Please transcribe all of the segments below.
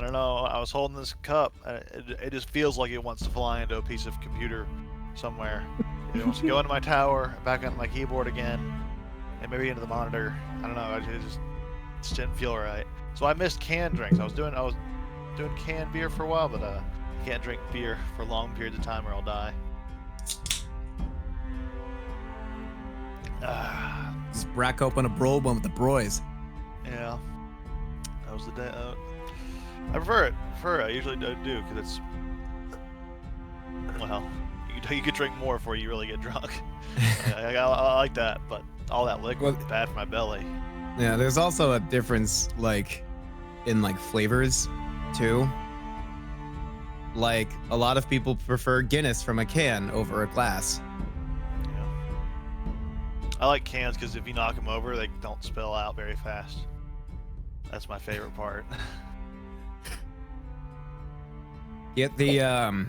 don't know. I was holding this cup, and it just feels like it wants to fly into a piece of computer somewhere. It wants to go into my tower, back onto my keyboard again, and maybe into the monitor. I don't know. It just didn't feel right. So I missed canned drinks. I was doing canned beer for a while, but I can't drink beer for long periods of time or I'll die. Just crack open a bro one with the broys. Yeah, that was the day. I prefer it. I usually do because it's, well, you could drink more before you really get drunk. I like that, but all that liquid is bad for my belly. Yeah, there's also a difference, like, in, like, flavors, too. Like, a lot of people prefer Guinness from a can over a glass. Yeah. I like cans because if you knock them over, they don't spill out very fast. That's my favorite part. Get the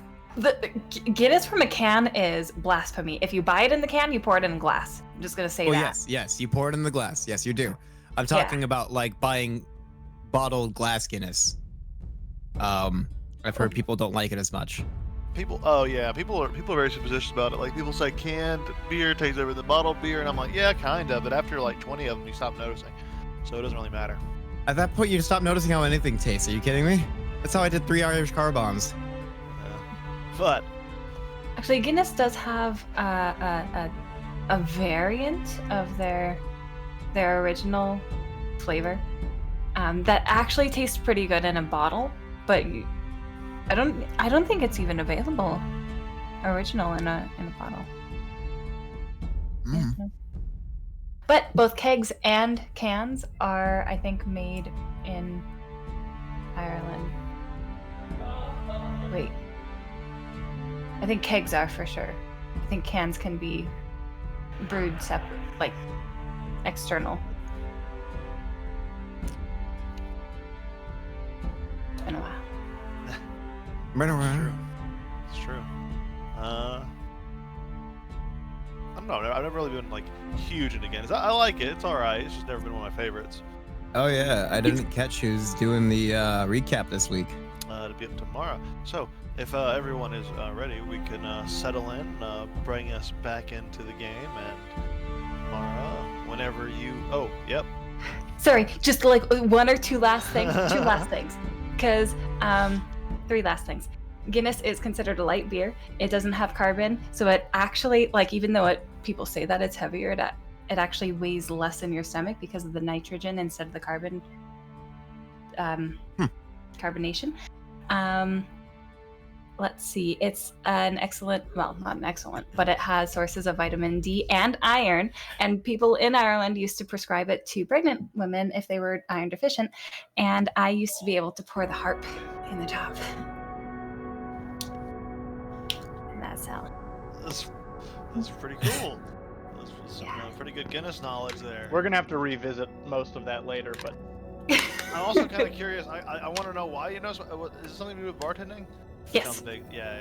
Guinness from a can is blasphemy. If you buy it in the can, you pour it in a glass. I'm just gonna say that. Yes, you pour it in the glass. Yes, you do. I'm talking about like buying bottled glass Guinness. I've heard people don't like it as much. People are very superstitious about it. Like, people say canned beer tastes better than bottled beer, and I'm like, yeah, kind of. But after like 20 of them, you stop noticing, so it doesn't really matter. At that point, you stop noticing how anything tastes. Are you kidding me? That's how I did 3 Irish car bombs. But actually, Guinness does have a variant of their original flavor that actually tastes pretty good in a bottle, but I don't think it's even available original in a bottle. Mm. Yeah. But both kegs and cans are, I think, made in Ireland. Wait. I think kegs are for sure. I think cans can be brewed separate, like external. It's been a while. It's true. I don't know. I've never really been like huge into Guinness. I like it. It's all right. It's just never been one of my favorites. Oh yeah, I didn't catch who's doing the recap this week. To be up tomorrow. So if everyone is ready, we can settle in, bring us back into the game, and tomorrow, whenever you. Oh, yep. Sorry, just like one or two last things. Two last things, because 3 last things. Guinness is considered a light beer. It doesn't have carbon, so it actually, like, even though people say that it's heavier, it actually weighs less in your stomach because of the nitrogen instead of the carbon carbonation. Let's see. It's an excellent, well, not an excellent, but it has sources of vitamin D and iron. And people in Ireland used to prescribe it to pregnant women if they were iron deficient. And I used to be able to pour the harp in the top. And that's how. That's pretty cool. That's some pretty good Guinness knowledge there. We're gonna have to revisit most of that later, but I'm also kind of curious. I want to know why you know. Is it something to do with bartending? Yes. Yeah.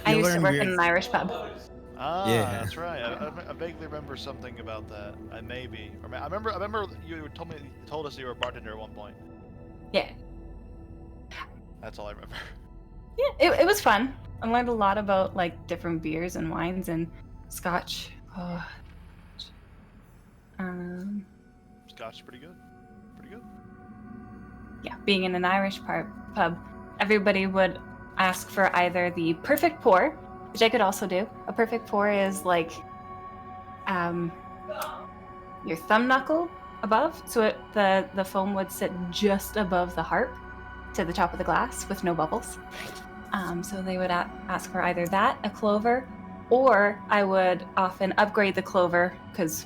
I used to work in an Irish pub. Ah, Yeah. that's right. I vaguely remember something about that. I remember you told us you were a bartender at one point. Yeah. That's all I remember. Yeah, it was fun. I learned a lot about like different beers and wines and Scotch. Oh. Scotch is pretty good. Yeah, being in an Irish pub, everybody would ask for either the perfect pour, which I could also do. A perfect pour is like your thumb knuckle above, so the foam would sit just above the harp to the top of the glass with no bubbles. So they would ask for either that, a clover, or I would often upgrade the clover, because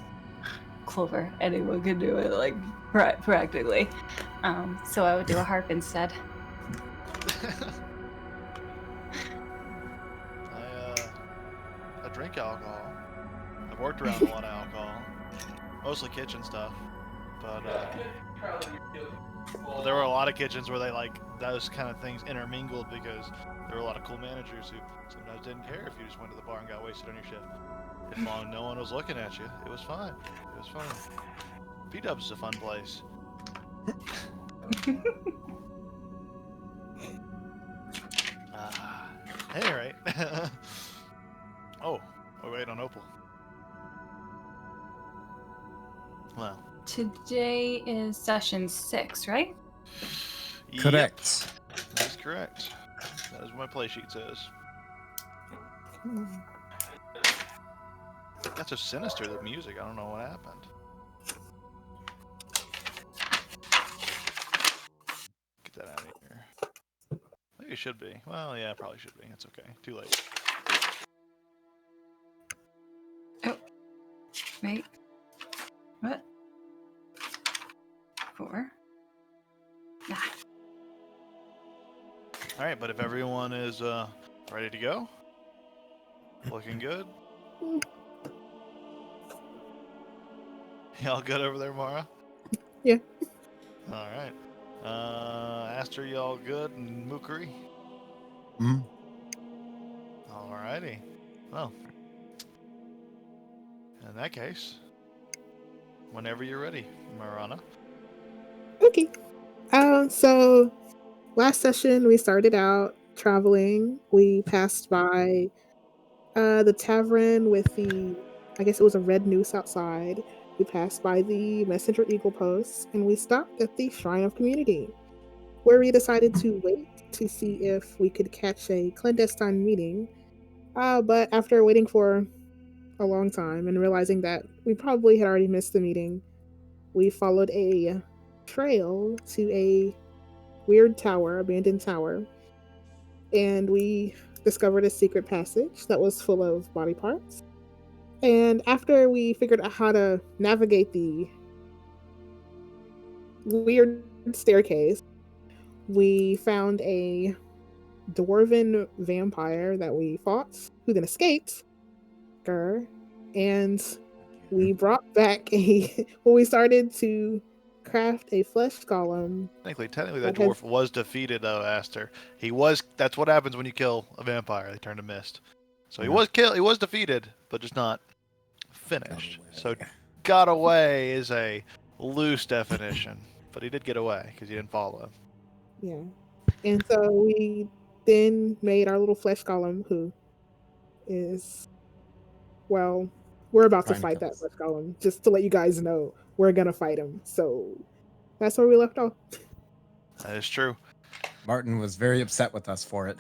clover, anyone can do it, like practically. So I would do a harp instead. I drink alcohol. I've worked around a lot of alcohol, mostly kitchen stuff, but there were a lot of kitchens where they like those kind of things intermingled because there were a lot of cool managers who sometimes didn't care if you just went to the bar and got wasted on your shift. As long as no one was looking at you, it was fine. P-Dubs is a fun place. today is session 6, right? Correct. Yep, that is correct. That is what my play sheet says. That's so sinister, the music. I don't know what happened. Get that out of here. Maybe it should be. Well, yeah, it probably should be. It's okay. Too late. Wait. What? 4. Ah. All right, but if everyone is ready to go, looking good. Y'all good over there, Mara? Yeah. All right. Aster, y'all good? And Mookery? Mm. Alrighty. Well, in that case, whenever you're ready, Marana. Okay. So last session we started out traveling. We passed by the tavern with I guess it was a red noose outside. We passed by the messenger eagle post, and we stopped at the Shrine of Community, where we decided to wait to see if we could catch a clandestine meeting. But after waiting for a long time and realizing that we probably had already missed the meeting, we followed a trail to a weird tower, abandoned tower, and we discovered a secret passage that was full of body parts. And after we figured out how to navigate the weird staircase, we found a dwarven vampire that we fought, who then escaped. And we brought back we started to craft a flesh golem. Technically, that dwarf was defeated, though, Aster. That's what happens when you kill a vampire. They turn to mist. So he was killed. He was defeated, but just not finished. So got away is a loose definition, but he did get away because he didn't follow him. Yeah. And so we then made our little flesh golem, who is, well, we're about to fight that flesh golem. Just to let you guys know, we're gonna fight him. So that's where we left off. That is true. Martin was very upset with us for it.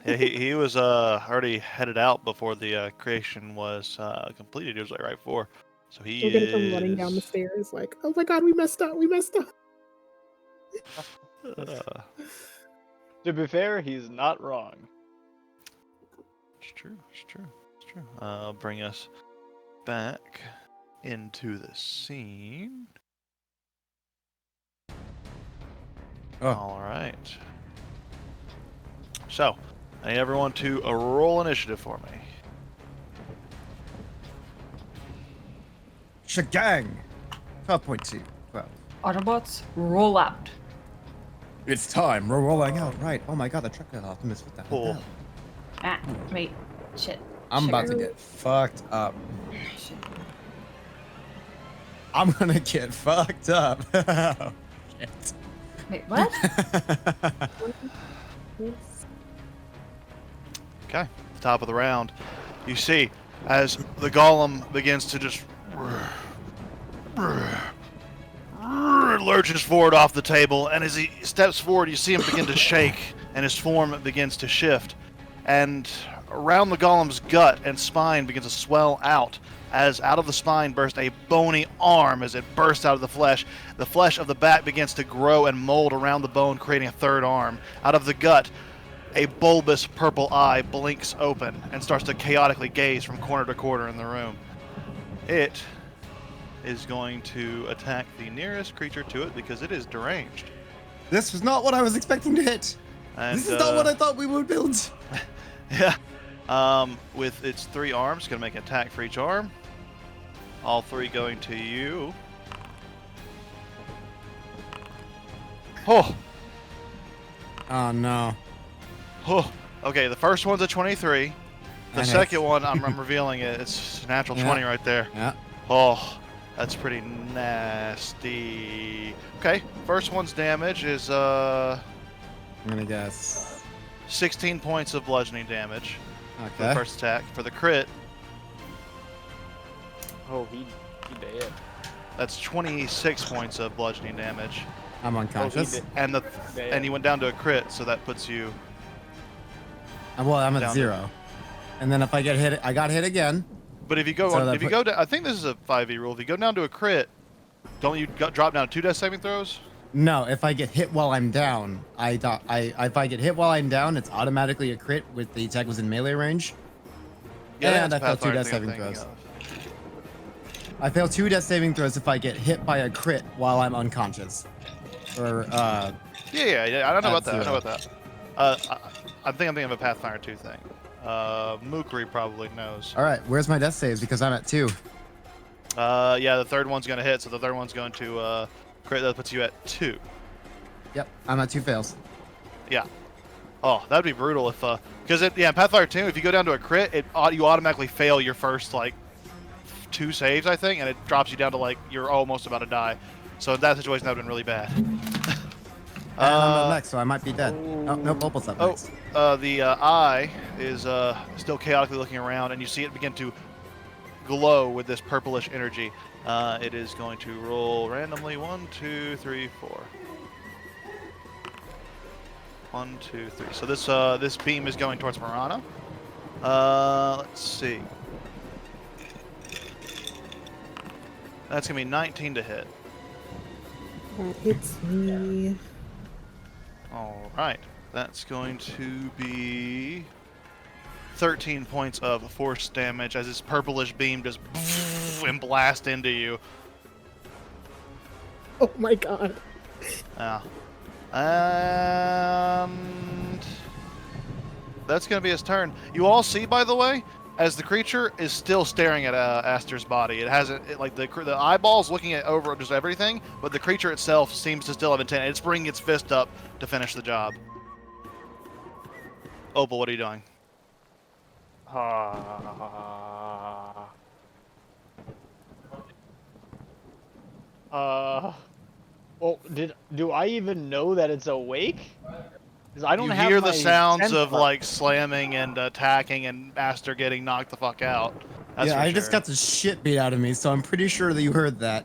Yeah, he was already headed out before the creation was completed. It was like right before. So we're gonna come running down the stairs like, oh my god, we messed up. To be fair, he's not wrong. It's true. I'll bring us back into the scene. Oh. All right. So, I need everyone to roll initiative for me. Shagang! 12.2. 12. Autobots, roll out. It's time. We're rolling out. Right. Oh my god, the truck got Optimus. What the Cool. hell? Ah, wait. Shit. I'm about to Sugar. get fucked up. Shit. I'm gonna get fucked up. Shit. Wait, what? Okay, top of the round. You see, as the golem begins to just lurches forward off the table, and as he steps forward, you see him begin to shake, and his form begins to shift. And around the golem's gut and spine begins to swell out, as out of the spine bursts a bony arm as it bursts out of the flesh. The flesh of the back begins to grow and mold around the bone, creating a third arm. Out of the gut, a bulbous purple eye blinks open and starts to chaotically gaze from corner to corner in the room. It is going to attack the nearest creature to it because it is deranged. This was not what I was expecting to hit. And, this is not what I thought we would build. Yeah. With its 3 arms, it's going to make an attack for each arm. All 3 going to you. Oh! Oh no. Oh! Okay, the first one's a 23. The That second hits. one, I'm revealing it. It's a natural 20 right there. Yeah. Oh, that's pretty nasty. Okay, first one's damage is I'm gonna guess. 16 points of bludgeoning damage for the Okay. first attack. For the crit, Oh, he dead. That's 26 points of bludgeoning damage. I'm unconscious. did. And Yeah, and you went down to a crit, so that puts you. Well, I'm at Down 0. And then if I get hit, I got hit again. But if you go So on, that if you put- go down, I think this is a 5e rule. If you go down to a crit, don't you drop down 2 death saving throws? No, if I get hit while I'm down, if I get hit while I'm down, it's automatically a crit with the attack was in melee range. Yeah, And that's I failed 2 Pathfinder death thing I'm saving thinking throws. of. I fail 2 death saving throws if I get hit by a crit while I'm unconscious. Or Yeah. I don't know about At that. I know 0. about that. I think I'm thinking of a Pathfinder 2 thing. Mookery probably knows. all right, where's my death saves? Because I'm at 2. Yeah, the third one's gonna hit, so the third one's going to crit. That puts you at 2. Yep, I'm at 2 fails. Yeah. Oh, that'd be brutal if because in Pathfinder 2, if you go down to a crit, you automatically fail your first like 2 saves, I think, and it drops you down to like you're almost about to die. So in that situation, that would have been really bad. And I'm up next, so I might be dead. Oh, nope, Opal's up next. The eye is still chaotically looking around, and you see it begin to glow with this purplish energy. It is going to roll randomly. 1, 2, 3, 4. 1, 2, 3. So this beam is going towards Marana. Let's see. That's gonna be 19 to hit. That hits me. All right. That's going to be 13 points of force damage as this purplish beam just and blast into you. Oh my god. Yeah. And that's going to be his turn. You all see, by the way, as the creature is still staring at Aster's body. It hasn't, like the eyeballs looking at over just everything, but the creature itself seems to still have intent. It's bringing its fist up to finish the job. Opal, what are you doing? Well, do I even know that it's awake? 'Cause I don't You have hear the my sounds sense of button. like slamming and attacking and Aster getting knocked the fuck out. That's Yeah, for I just sure. got the shit beat out of me, so I'm pretty sure that you heard that.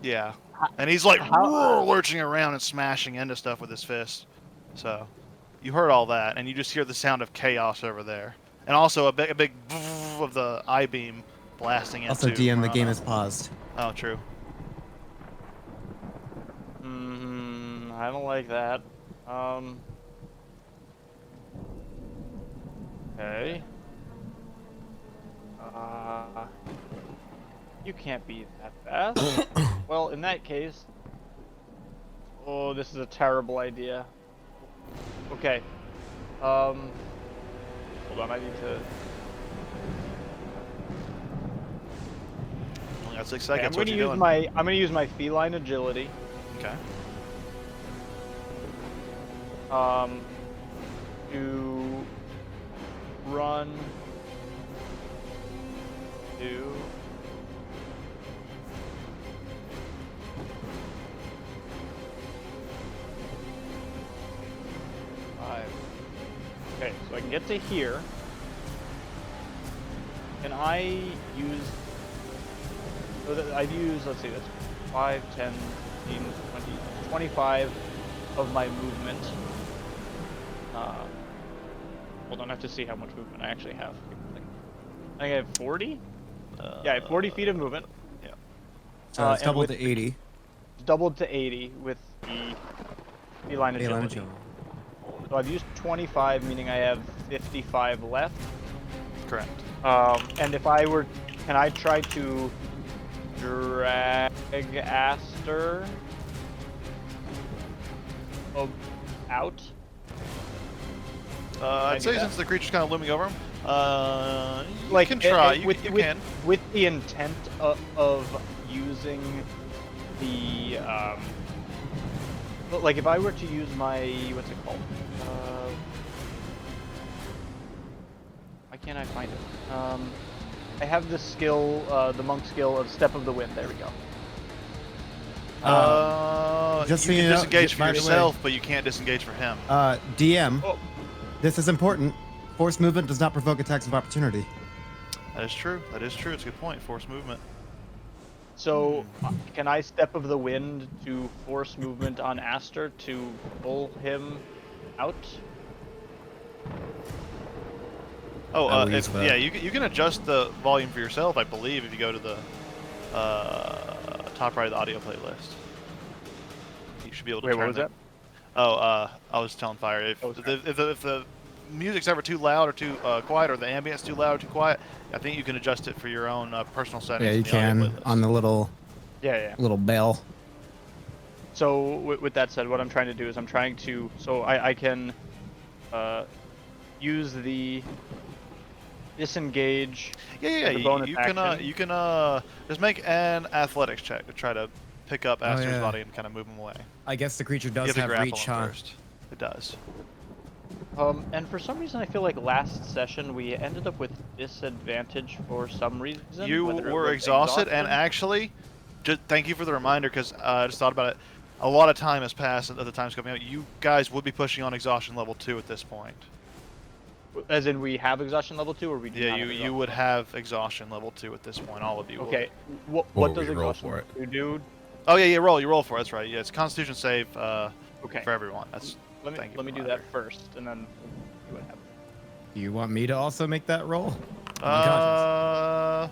Yeah. And he's like How- lurching around and smashing into stuff with his fist. So you heard all that, and you just hear the sound of chaos over there, and also a big of the eye beam blasting into. Also, DM, the game Marana. is paused. Oh, true. I don't like that. Okay. You can't be that fast. Well, in that case... Oh, this is a terrible idea. Okay. Hold on, I need to... Only got 6 Okay, seconds. I'm What gonna you use doing? I'm gonna use my feline agility. Okay. To run to five. Okay, so I can get to here. Can I use? So that I've used. Let's see. That's 5, 10, 15, 20, 25 of my movement. Hold on, I have to see how much movement I actually have. I think I have 40? Yeah, I have 40 feet of movement. Yeah. So it's and doubled with- to 80. Doubled to 80 with the feline Hey, Lana agility. Joe. So I've used 25, meaning I have 55 left. Correct. And if I were, can I try to drag Aster out? I'd do say that? since the creature's kind of looming over him, you Like can try. You with can. with the intent of using the like if I were to use my what's it called? Why can't I find it? I have the skill, the monk skill of Step of the Wind. There we go. Just so you you can know, disengage for by the way- yourself, but you can't disengage for him. DM, Oh. this is important. Force movement does not provoke attacks of opportunity. That is true. That is true. It's a good point. Force movement. So, can I step of the wind to force movement on Aster to pull him out? Oh, I will use that. yeah, you can adjust the volume for yourself, I believe, if you go to the top right of the audio playlist. You should be able to Wait, turn what was the- that? Oh, I was telling Fire, if Oh, sorry. if the music's ever too loud or too quiet, or the ambience too loud or too quiet, I think you can adjust it for your own personal settings. Yeah, you in the audio can playlist. on the little Yeah. bell. So, with that said, what I'm trying to do is I'm trying to... So, I can use the disengage... Yeah, the bonus you action. can just make an athletics check to try to pick up Aster's yeah. body and kind of move him away. I guess the creature You does have to have grapple reach, him huh? first. It does. And for some reason, I feel like last session we ended up with disadvantage for some reason. You whether it were was exhausted, and exhaustion. actually, just thank you for the reminder, because I just thought about it. A lot of time has passed at the time's coming out. You guys would be pushing on exhaustion level 2 at this point. As in, we have exhaustion level 2, or we do Yeah, not have you exhaustion would level have exhaustion level 2 at this point. All of you. 2? would. Okay. What Or does we roll exhaustion for it. level 2 do? Oh yeah, you roll for it. That's right. Yeah, it's a Constitution save Okay. for everyone. That's thank you Let me for do the that reminder. first, and then we'll see what happens. Do you want me to also make that roll? I'm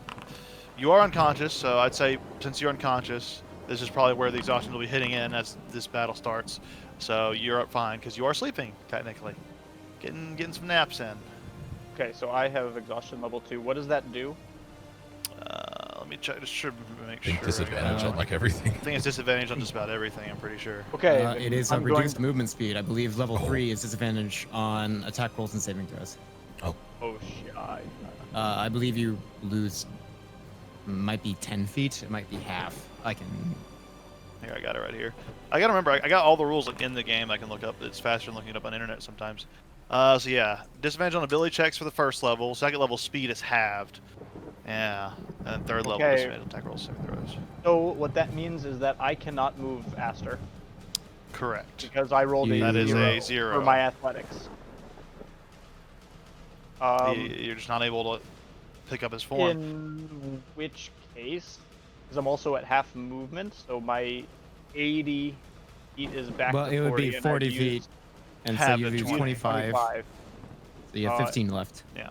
You are unconscious, so I'd say since you're unconscious, this is probably where the exhaustion will be hitting in as this battle starts. So you're fine because you are sleeping technically, getting some naps in. Okay, so I have exhaustion level 2. What does that do? Let me check. Just should make I sure. think disadvantage on like everything. I think it's disadvantage on just about everything. I'm pretty sure. Okay. it then is a I'm going- reduced movement speed. I believe level 3 is disadvantage on attack rolls and saving throws. Oh shit. I believe you lose, might be 10 feet. It might be half. I can. Here, I got it right here. I gotta remember, I got all the rules in the game. I can look up. It's faster than looking it up on the internet sometimes. So yeah, disadvantage on ability checks for the first level. Second level speed is halved. Yeah, and third level Okay. disadvantage on attack rolls, saving throws. So what that means is that I cannot move Aster Correct. because I rolled a That is a 0 0. for my athletics. You're just not able to pick up his form. In which case, because I'm also at half movement, so my 80 feet is back Well, to 40. it would be and 40 I've feet. used And so Half you the use 25. 25. So you have 15 left. Yeah.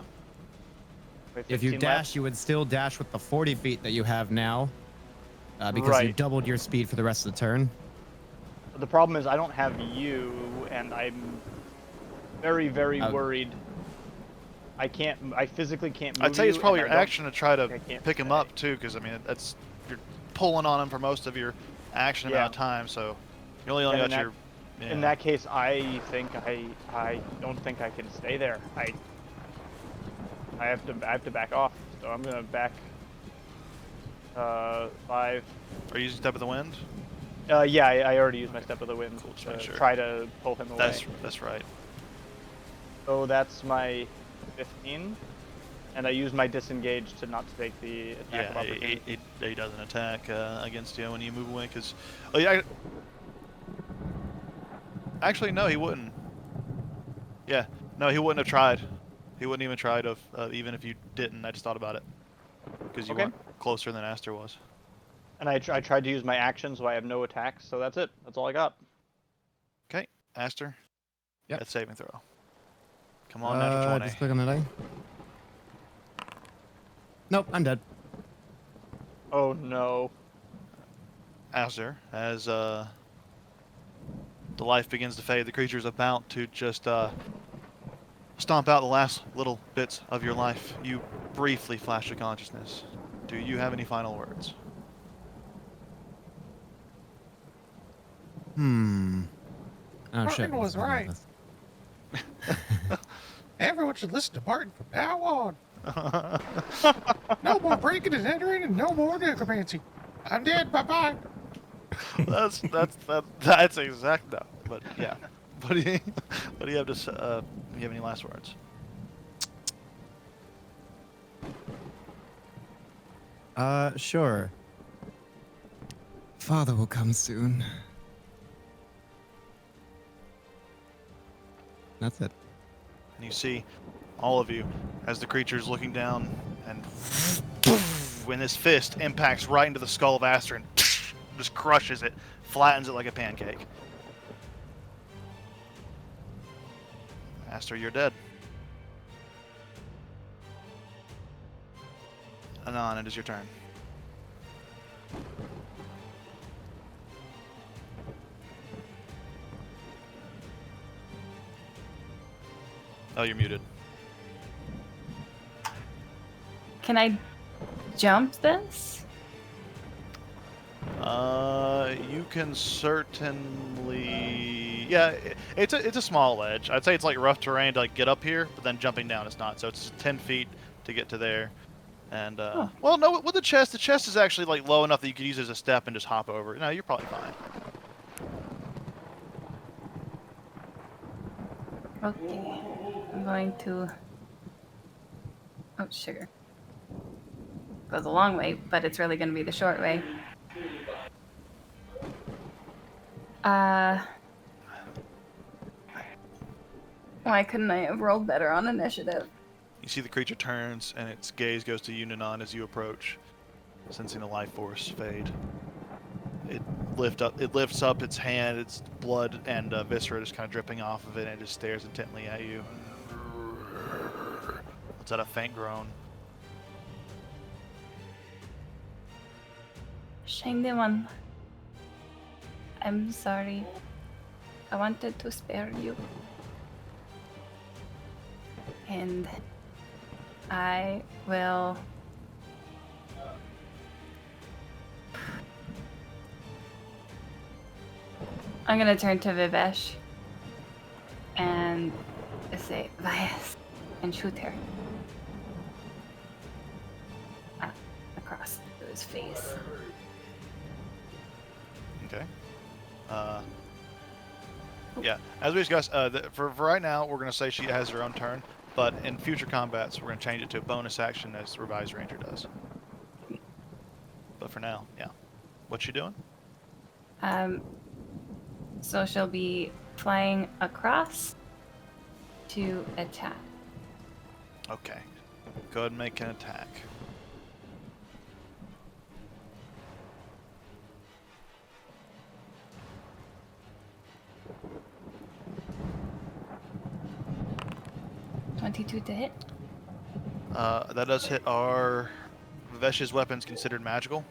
Wait, If you 15 dash, left? you would still dash with the 40 feet that you have now. Because you Right. doubled your speed for the rest of the turn. But the problem is I don't have you, and I'm very, very worried. I physically can't move I'd say it's you, probably and your I don't action to try to think I can't pick him stay. up too, because I mean you're pulling on him for most of your action Yeah. amount of time, so you only And got in that- your. Yeah. In that case, I think I don't think I can stay there. I have to back off. So I'm gonna back 5. Are you using Step of the Wind? Yeah, I already used my step of the wind Cool, just to make sure. try to pull him away. That's right. So that's my 15, and I use my disengage to not to take the attack of Yeah, opportunity. he doesn't attack against you when you move away, because. Oh yeah. Actually, no, he wouldn't. Yeah, no, he wouldn't have tried. He wouldn't even try to, even if you didn't. I just thought about it, because you Okay. weren't closer than Aster was. And I tried to use my action, so I have no attacks. So that's it. That's all I got. Okay, Aster. Yep. That's saving throw. Come on, natural 20. Just click on the die. Nope, I'm dead. Oh no. Aster, as the life begins to fade, the creature is about to just stomp out the last little bits of your life. You briefly flash to consciousness. Do you have any final words? Oh shit. Martin was What's right. this? Everyone should listen to Martin from now on. No more breaking and entering and no more necromancy. I'm dead. Bye-bye. that's exact no. But yeah. What do you have to say? Do you have any last words? Sure. Father will come soon. That's it. And you see all of you as the creature's looking down and when his fist impacts right into the skull of Aster and just crushes it, flattens it like a pancake. Aster, you're dead. Anon, it is your turn. Oh, you're muted. Can I jump this? You can certainly. Yeah, it's a small ledge. I'd say it's like rough terrain to like get up here, but then jumping down is not. So it's 10 feet to get to there. And well, no, with the chest is actually like low enough that you could use it as a step and just hop over. No, you're probably fine. Okay. I'm going to. Oh, sugar. Goes a long way, but it's really going to be the short way. Why couldn't I have rolled better on initiative? You see the creature turns, and its gaze goes to you, Nanon, as you approach, sensing the life force fade. It lifts up its hand, its blood and viscera just kind of dripping off of it, and it just stares intently at you. It's at a faint groan. Shiny one. I'm sorry. I wanted to spare you. And I will... I'm gonna turn to Vivesh and say, Vyas, and shoot her. Across his face. Okay. Yeah, as we discussed, for right now, we're going to say she has her own turn, but in future combats, we're going to change it to a bonus action as the Revised Ranger does. But for now, yeah. What's she doing? So she'll be flying across to attack. Okay. Go ahead and make an attack. .22 to hit. That does hit. Are Vivesh's weapons considered magical?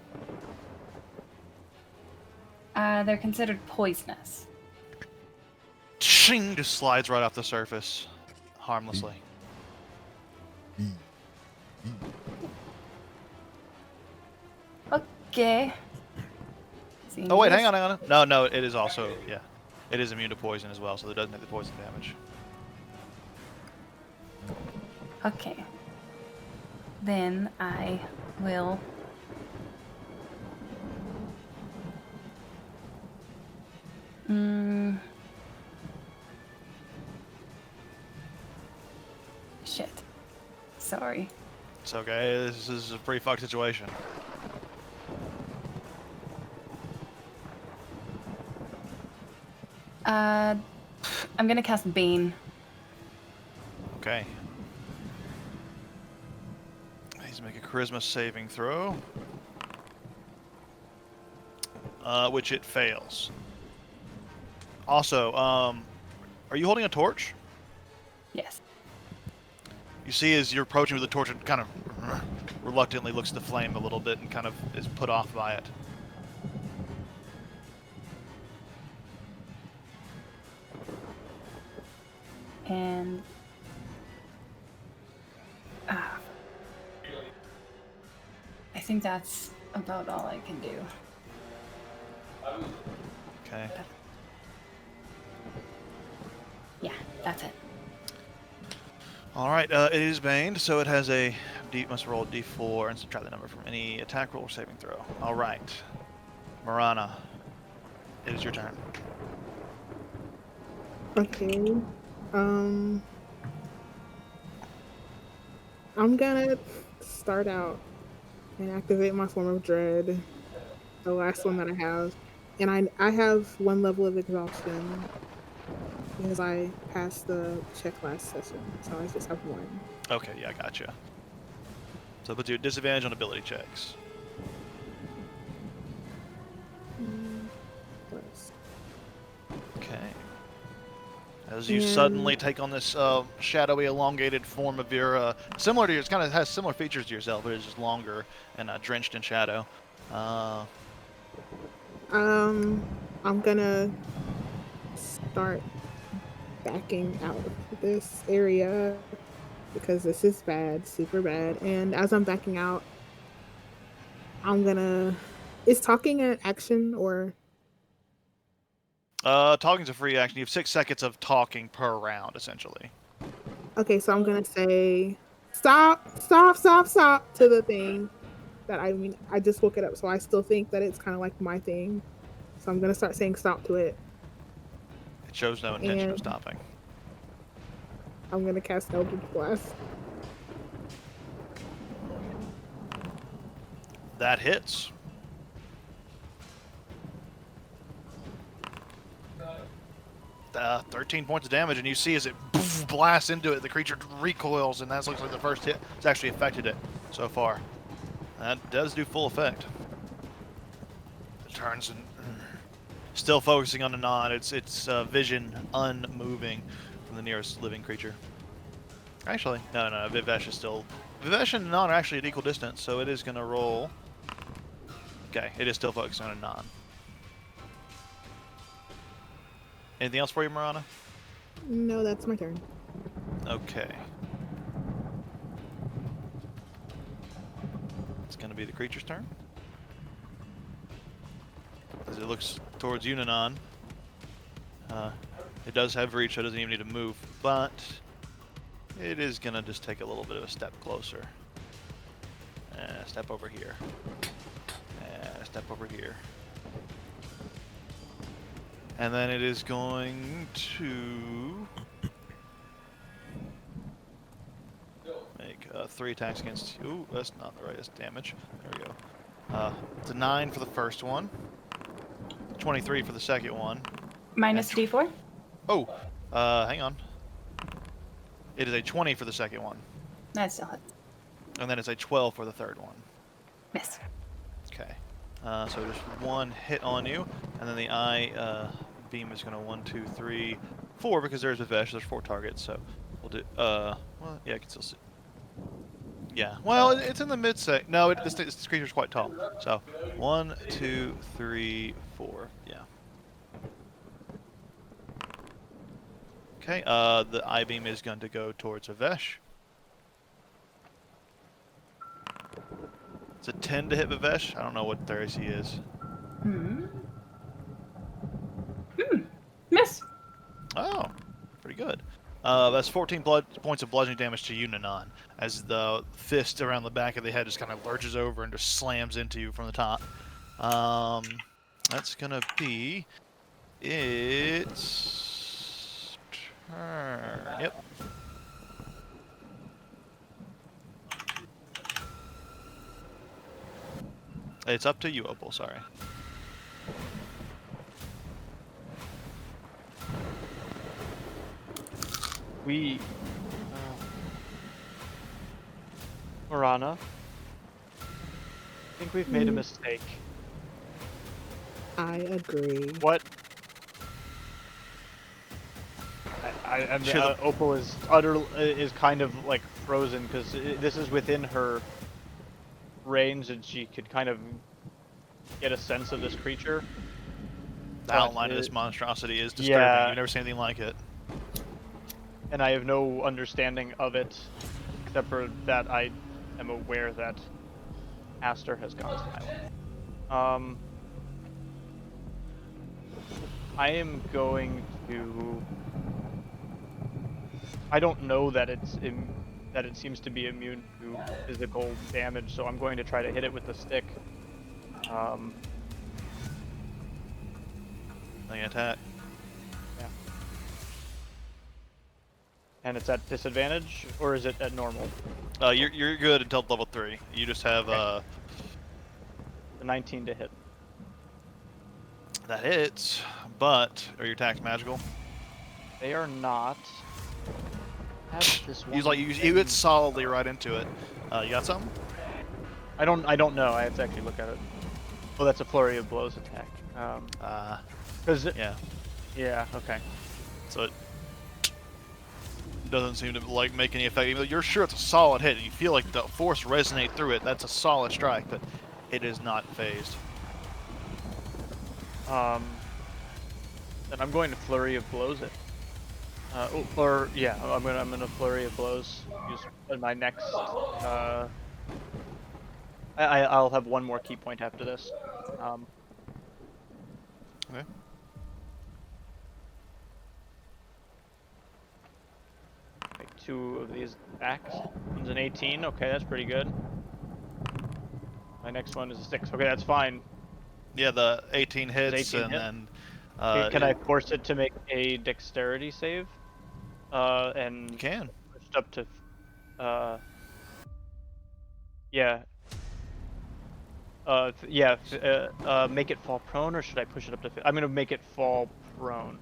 They're considered poisonous. Shing! Just slides right off the surface, harmlessly. Okay. Oh wait, hang on. No, it is also, yeah. It is immune to poison as well, so it doesn't have the poison damage. Okay. Then I will... Shit. Sorry. It's okay, this is a pretty fucked situation. I'm gonna cast Bane. Okay. He's make a charisma saving throw. Which it fails. Also, are you holding a torch? Yes. You see as you're approaching with the torch, it kind of reluctantly looks at the flame a little bit and kind of is put off by it. And... I think that's about all I can do. Okay. Yeah, that's it. All right, it is baned, so it has a must roll a d4 and subtract the number from any attack roll or saving throw. All right, Marana, it is your turn. Okay. I'm gonna start out and activate my form of dread, the last one that I have, and I have 1 level of exhaustion because I passed the check last session, so I just have 1. Okay, yeah, gotcha. So it puts you at disadvantage on ability checks. Plus. Okay. As you And- suddenly take on this shadowy, elongated form of your, similar to yours, kind of has similar features to yourself, but it's just longer and drenched in shadow. I'm gonna start backing out of this area because this is bad, super bad. And as I'm backing out, I'm gonna. Is talking an action or? Talking's a free action. You have 6 seconds of talking per round, essentially. Okay, so I'm gonna say stop, stop, stop, stop to the thing that I just woke it up, so I still think that it's kind of like my thing. So I'm gonna start saying stop to it, It shows no intention of and stopping. I'm gonna cast Eldritch Blast. That hits. Uh, 13 points of damage, and you see as it blasts into it, the creature recoils, and that looks like the first hit has actually affected it so far. That does do full effect. It turns and still focusing on the nod. Its vision unmoving from the nearest living creature. Actually, no, Vivesh is still. Vivesh and Anon are actually at equal distance, so it is going to roll. Okay, it is still focusing on Anon. Anything else for you, Marana? No, that's my turn. Okay. It's going to be the creature's turn. As it looks towards you, Nanan. It does have reach, so it doesn't even need to move, but it is going to just take a little bit of a step closer. Step over here. Step over here. And then it is going to make 3 attacks against you. Ooh, that's not the right damage. There we go. It's a 9 for the first one. 23 for the second one. Minus D4? Oh, hang on. It is a 20 for the second one. That still hits. And then it's a 12 for the third one. Miss. Okay. So just 1 hit on you, and then the eye beam is going to 1, 2, 3, 4 because there's a Vesh. There's 4 targets, so we'll do. Well, yeah, I can still see. Yeah. Well, it's in the mid sec. No, this creature's quite tall. So 1, 2, 3, 4. Yeah. Okay. The eye beam is going to go towards Vivesh. It's a 10 to hit Vivesh. I don't know what their AC is. Miss. Oh, pretty good. That's 14 points of bludgeoning damage to you, Nanan, as the fist around the back of the head just kind of lurches over and just slams into you from the top. That's gonna be its turn. Yep. It's up to you, Opal. Sorry. We... Marana, I think we've made a mistake. I agree. What? Opal is is kind of like frozen because this is within her range and she could kind of get a sense of this creature. The outline of this monstrosity is disturbing. Yeah. You've never seen anything like it. And I have no understanding of it, except for that I am aware that Aster has gone silent. I am going to... I don't know that that it seems to be immune to physical damage, so I'm going to try to hit it with the stick. They attack. Yeah. And it's at disadvantage, or is it at normal? You're good until level 3. You just have The 19 to hit. that hits, but are your attacks magical? They are not. Have this He's one like you thing. hit solidly right into it. You got something? I don't know. I have to actually look at it. Oh, that's a flurry of blows attack. Cause Yeah. yeah, okay. So it doesn't seem to like make any effect. Even though you're sure it's a solid hit, and you feel like the force resonate through it. That's a solid strike, but it is not phased. Then I'm going to flurry of blows it. I'm gonna flurry of blows. Use my next. I'll have one more key point after this. Okay. Make 2 of these backs. One's an 18. Okay, that's pretty good. My next one is a 6. Okay, that's fine. Yeah, the 18 hits, 18 and hit? then Can I force it to make a dexterity save? And You can. push it up to. Yeah. Make it fall prone, or should I push it up to? I'm gonna make it fall prone.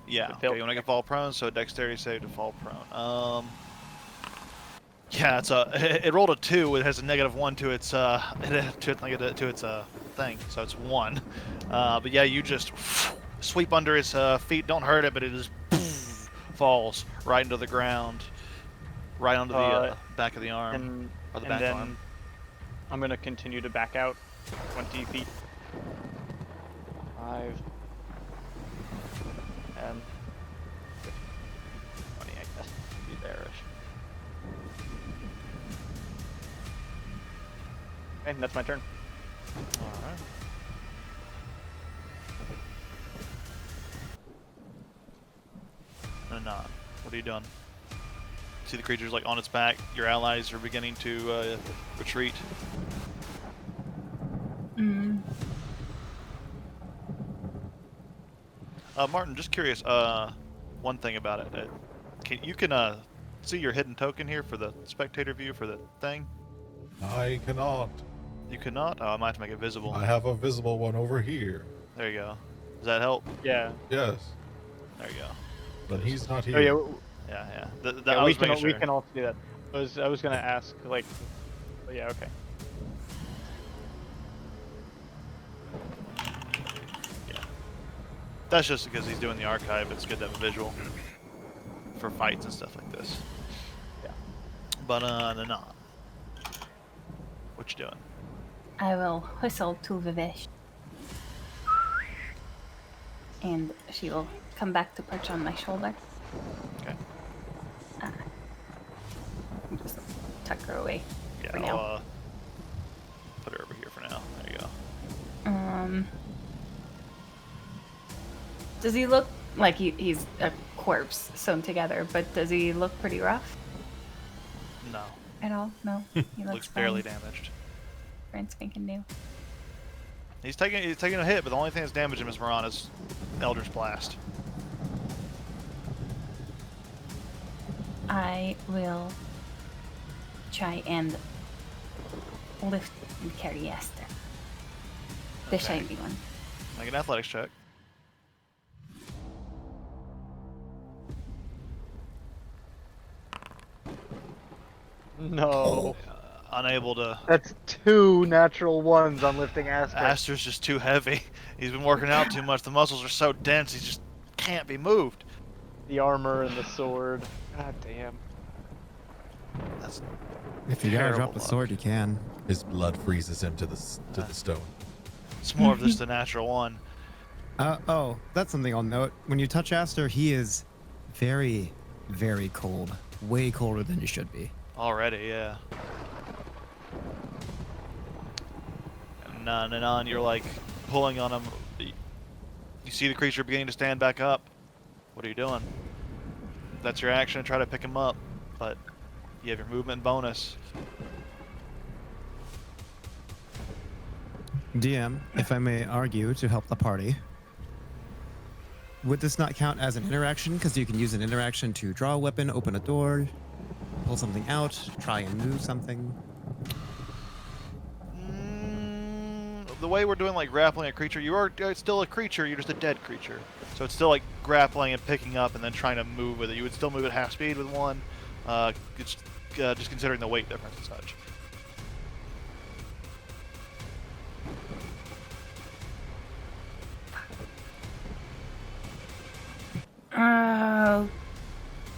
Yeah. It Okay, failed. you want to get fall prone, so dexterity save to fall prone. Yeah, it's a. It rolled a 2. It has a -1 to its thing, so it's 1. But yeah, you just sweep under his feet. Don't hurt it, but it just falls right into the ground, right onto the back of the arm or the back then arm. I'm gonna continue to back out 20 feet. 5, 10, 20, I guess. Be there-ish. Okay, that's my turn. Alright. Not. What are you doing? See the creature's like on its back. Your allies are beginning to retreat. Martin, just curious. One thing about it. You can see your hidden token here for the spectator view for the thing? I cannot. You cannot? Oh, I might have to make it visible. I have a visible one over here. There you go. Does that help? Yeah. Yes, There you go. but he's not here. Oh yeah. Yeah. Yeah, I we was making can we sure. can also do that. I was gonna ask like, but yeah, okay. That's just because he's doing the archive. It's good to have a visual for fights and stuff like this. Yeah. But not. What you doing? I will whistle to Vivesh. And she will come back to perch on my shoulder. Okay. Just tuck her away. Yeah, For now. I'll put her over here for now. There you go. Does he look like he's a corpse sewn together, but does he look pretty rough No. at all? No? He Looks fine. barely damaged. Brand spanking new. He's taking a hit, but the only thing that's damaging Miss Moran is Eldritch Blast. I will try and lift and carry Esther. The Okay. shiny one. Make an athletics check. No. Unable to. That's 2 natural ones on lifting Aster. Aster's just too heavy. He's been working out too much. The muscles are so dense. He just can't be moved. The armor and the sword. God damn. That's If you gotta drop terrible the luck. sword, you can. His blood freezes him to the stone. It's more of just a natural one. Oh, that's something I'll note. When you touch Aster, he is very, very cold. Way colder than you should be. Already, yeah. And on, you're like pulling on him. You see the creature beginning to stand back up. What are you doing? That's your action to try to pick him up, but you have your movement bonus. DM, if I may argue to help the party, would this not count as an interaction? Because you can use an interaction to draw a weapon, open a door, pull something out, try and move something. the way we're doing like grappling a creature, it's still a creature. You're just a dead creature. So it's still like grappling and picking up and then trying to move with it. You would still move at half speed with one. It's just considering the weight difference and such.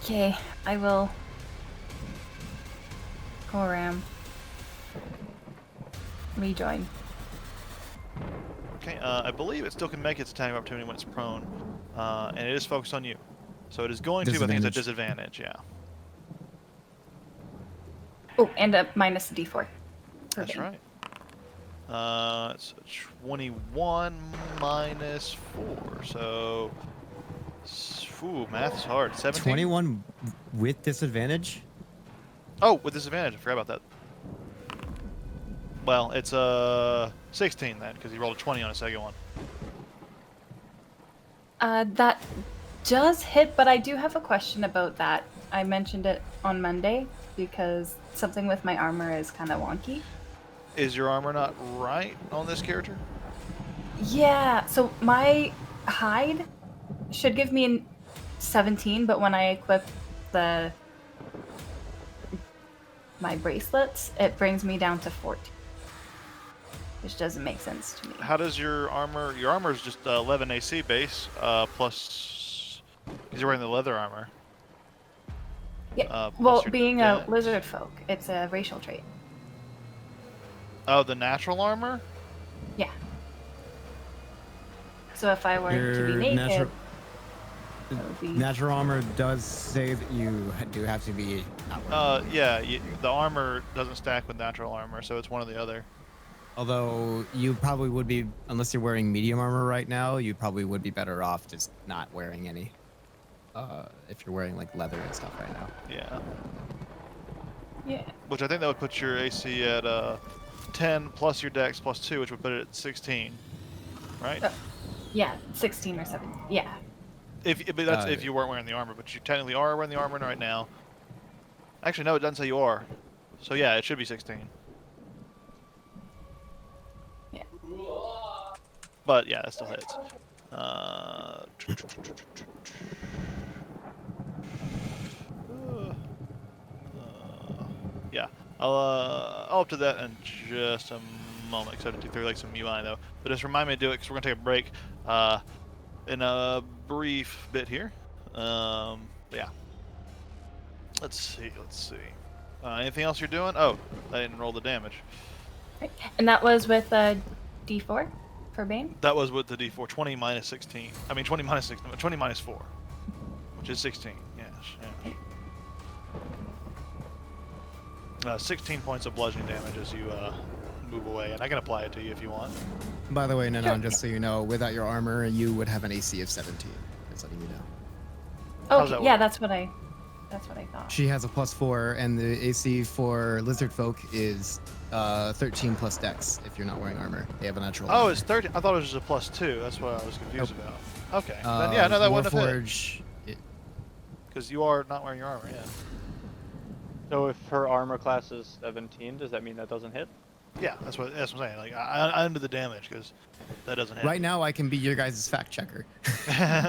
Okay, I will go around. Rejoin. Okay, I believe it still can make its attacking opportunity when it's prone, and it is focused on you. So it is going to, but I think it's a disadvantage, yeah. Oh, and a minus a d4. That's right. It's 21 minus 4, so... Ooh, math's hard. 17? 21 with disadvantage? Oh, with disadvantage. I forgot about that. Well, it's 16 then, because he rolled a 20 on a second one. That does hit, but I do have a question about that. I mentioned it on Monday because something with my armor is kind of wonky. Is your armor not right on this character? Yeah, so my hide should give me an 17, but when I equip my bracelets, it brings me down to 14. Which doesn't make sense to me. How does your armor... Your armor is just 11 AC base, plus... Because you're wearing the leather armor. Yeah, well, being a dex. lizard folk, it's a racial trait. Oh, the natural armor? Yeah. So if I were to be naked... Natural armor does say that you do have to be outward. Yeah, the armor doesn't stack with natural armor, so it's one or the other. Although you probably would be, unless you're wearing medium armor right now, you probably would be better off just not wearing any. If you're wearing like leather and stuff right now. Yeah. Yeah. Which I think that would put your AC at 10 plus your dex plus 2, which would put it at 16. Right? Yeah, 16 or 17. Yeah. But that's if you weren't wearing the armor, but you technically are wearing the armor right now. Actually, no, it doesn't say you are. So yeah, it should be 16. Yeah. But yeah, that still hits. Yeah, I'll up to that in just a moment, because I have to do through like some UI though. But just remind me to do it, because we're gonna take a break in a brief bit here. But yeah. Let's see. Anything else you're doing? Oh, I didn't roll the damage. Right. And that was with a d4 for Bane? That was with the d4. 20 minus 16. I mean 20 minus 16. 20 minus 4. Which is 16. Yes. Yeah. 16 points of bludgeoning damage as you move away, and I can apply it to you if you want. By the way, Nanon, just so you know, without your armor, you would have an AC of 17. Just letting you know. How's Okay, that yeah, work? that's what I thought. She has a +4, and the AC for lizard folk is 13 plus dex if you're not wearing armor. They have a natural. Oh, armor. it's 13. I thought it was just a +2. That's what I was confused about. Okay. Then yeah, no, that wouldn't have hit. Warforge, Because you are not wearing your armor, yeah. So if her armor class is 17, does that mean that doesn't hit? Yeah, that's what I'm saying. Like I undo the damage because that doesn't hit. Right now, I can be your guys' fact checker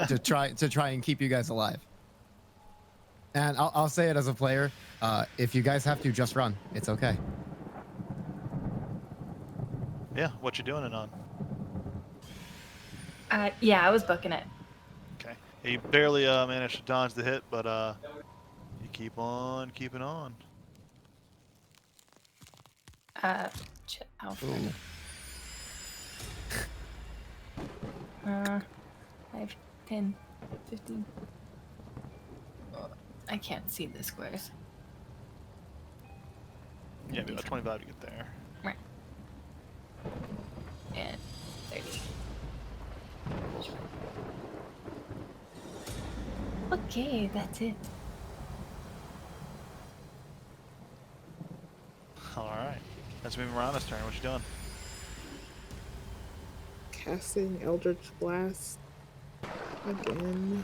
to try and keep you guys alive. And I'll say it as a player, if you guys have to, just run. It's okay. Yeah, what you doing it on? Yeah, I was booking it. Okay. Yeah, you barely managed to dodge the hit, but you keep on keeping on. How far? 5, 10, 15. I can't see the squares. Yeah, maybe about 25 to get there. Right. And 30. Okay, that's it. All right. Let's move around this turn. What you doing? Casting Eldritch Blast again.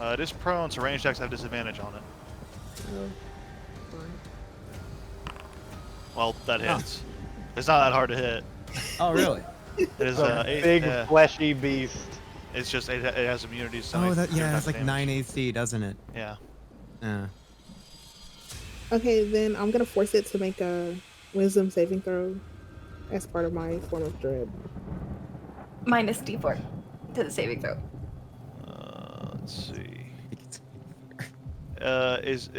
It is prone, so range attacks have disadvantage on it. Oh, fine. Well, that hits. It's not that hard to hit. Oh, really? It is It's a big yeah, fleshy beast. it's just it has immunity to so Oh, many that different yeah, types it's of like damage. 9 AC, doesn't it? Yeah. Yeah. Okay, then I'm gonna force it to make a wisdom saving throw as part of my form of dread. Minus D4 to the saving throw. Let's see.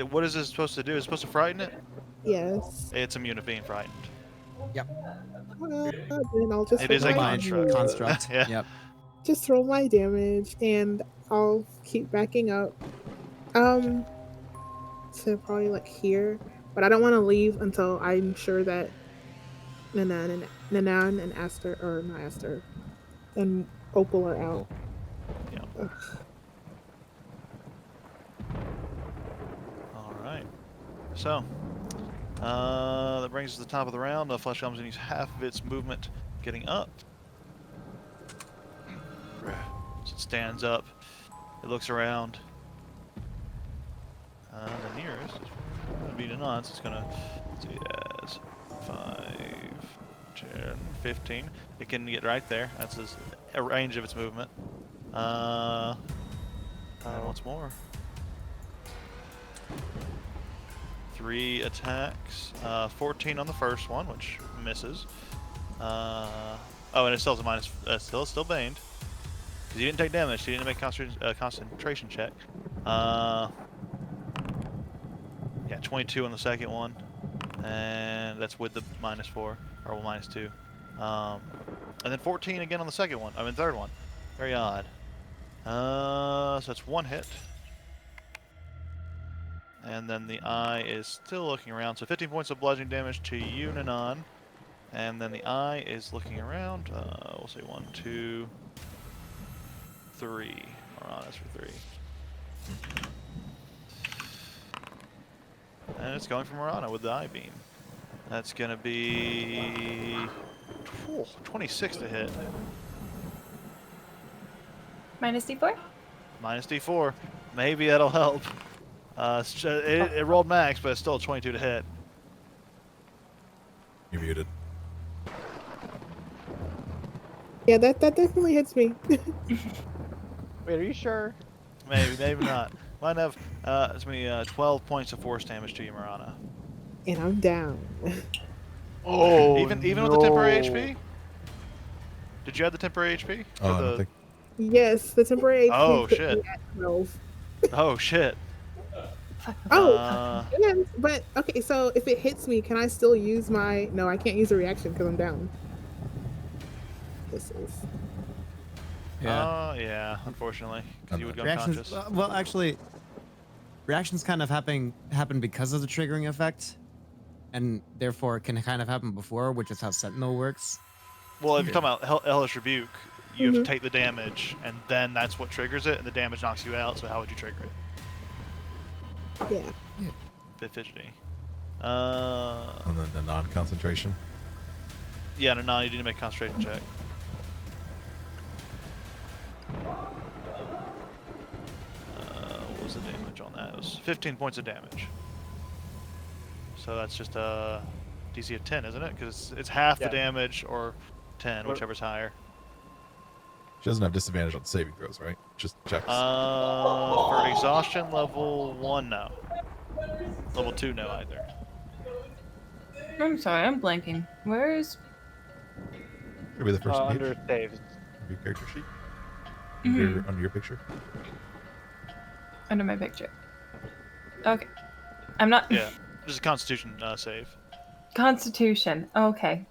What is this supposed to do? Is it supposed to frighten it? Yes. It's immune to being frightened. Then I'll just It roll is a my construct. Construct. Yeah. Yep. just roll my damage, and I'll keep backing up. To probably like here, but I don't want to leave until I'm sure that Nanan and Aster, or not Aster, and Opal are out. Yeah. Ugh. All right. So, that brings us to the top of the round. The Flesh Golem's going to use half of its movement getting up. So it stands up. It looks around. The nearest would be Nanan, so it's going to see it as 5, 10, 15. It can get right there. That's a range of its movement. And once more. 3 attacks. 14 on the first one, which misses. Oh, and it still has a minus. Still baned. Because he didn't take damage. He didn't make a concentration check. Yeah, 22 on the second one, and that's with the -4 or -2. And then 14 again on the second one. I mean, third one. Very odd. So that's 1 hit. And then the eye is still looking around. So 15 points of bludgeoning damage to you, Nanan. And then the eye is looking around. We'll say 1, 2, 3. Marana's for 3. And it's going for Marana with the eye beam. That's going to be 26 to hit. Minus D4? Minus D4. Maybe that'll help. It rolled max, but it's still a 22 to hit. You're muted. Yeah, that definitely hits me. Wait, are you sure? Maybe not. Might have it's gonna be 12 points of force damage to you, Marana. And I'm down. Oh, Even with the temporary HP? Did you add the temporary HP? Oh, Or I don't the- think. Yes, the temporary HP Oh, put shit. me at 12. Oh shit. Oh, and, but okay, so if it hits me, can I still use my... No, I can't use a reaction because I'm down. This is... Yeah, unfortunately. Because you would go Reactions. unconscious. Well, actually, reactions kind of happen because of the triggering effect, and therefore it can kind of happen before, which is how Sentinel works. Well, if you're talking about Hellish Rebuke, you have to Mhm. take the damage, and then that's what triggers it, and the damage knocks you out, so how would you trigger it? Yeah. Bit fidgety. And then the non-concentration. Yeah, no, you need to make a concentration check. What was the damage on that? It was 15 points of damage. So that's just a DC of 10, isn't it? Because it's half Yeah. the damage or 10, What- whichever's higher. She doesn't have disadvantage on saving throws, right? Just checks. For exhaustion level 1, no. Level 2, no either. I'm sorry, I'm blanking. Where is... It'll be the first page Under saves. of your character sheet. Mhm. Under your picture. Under my picture. Okay. I'm not... Yeah, just a Constitution save. Constitution. Okay.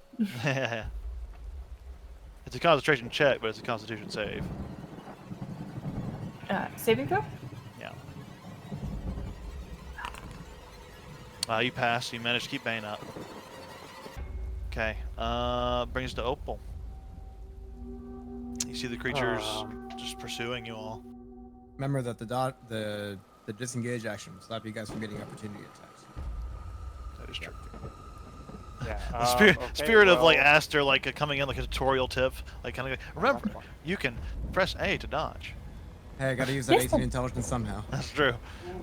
It's a concentration check, but it's a Constitution save. Saving throw? Yeah. You pass. You managed to keep Bane up. Okay. Brings us to Opal. You see the creatures just pursuing you all. Remember that the disengage action will stop you guys from getting opportunity attacks. That is true. Yeah. The okay, spirit of like well, Aster, like coming in like a tutorial tip, like kind of. Remember, you can press A to dodge. Hey, I gotta use that 18 intelligence somehow. That's true.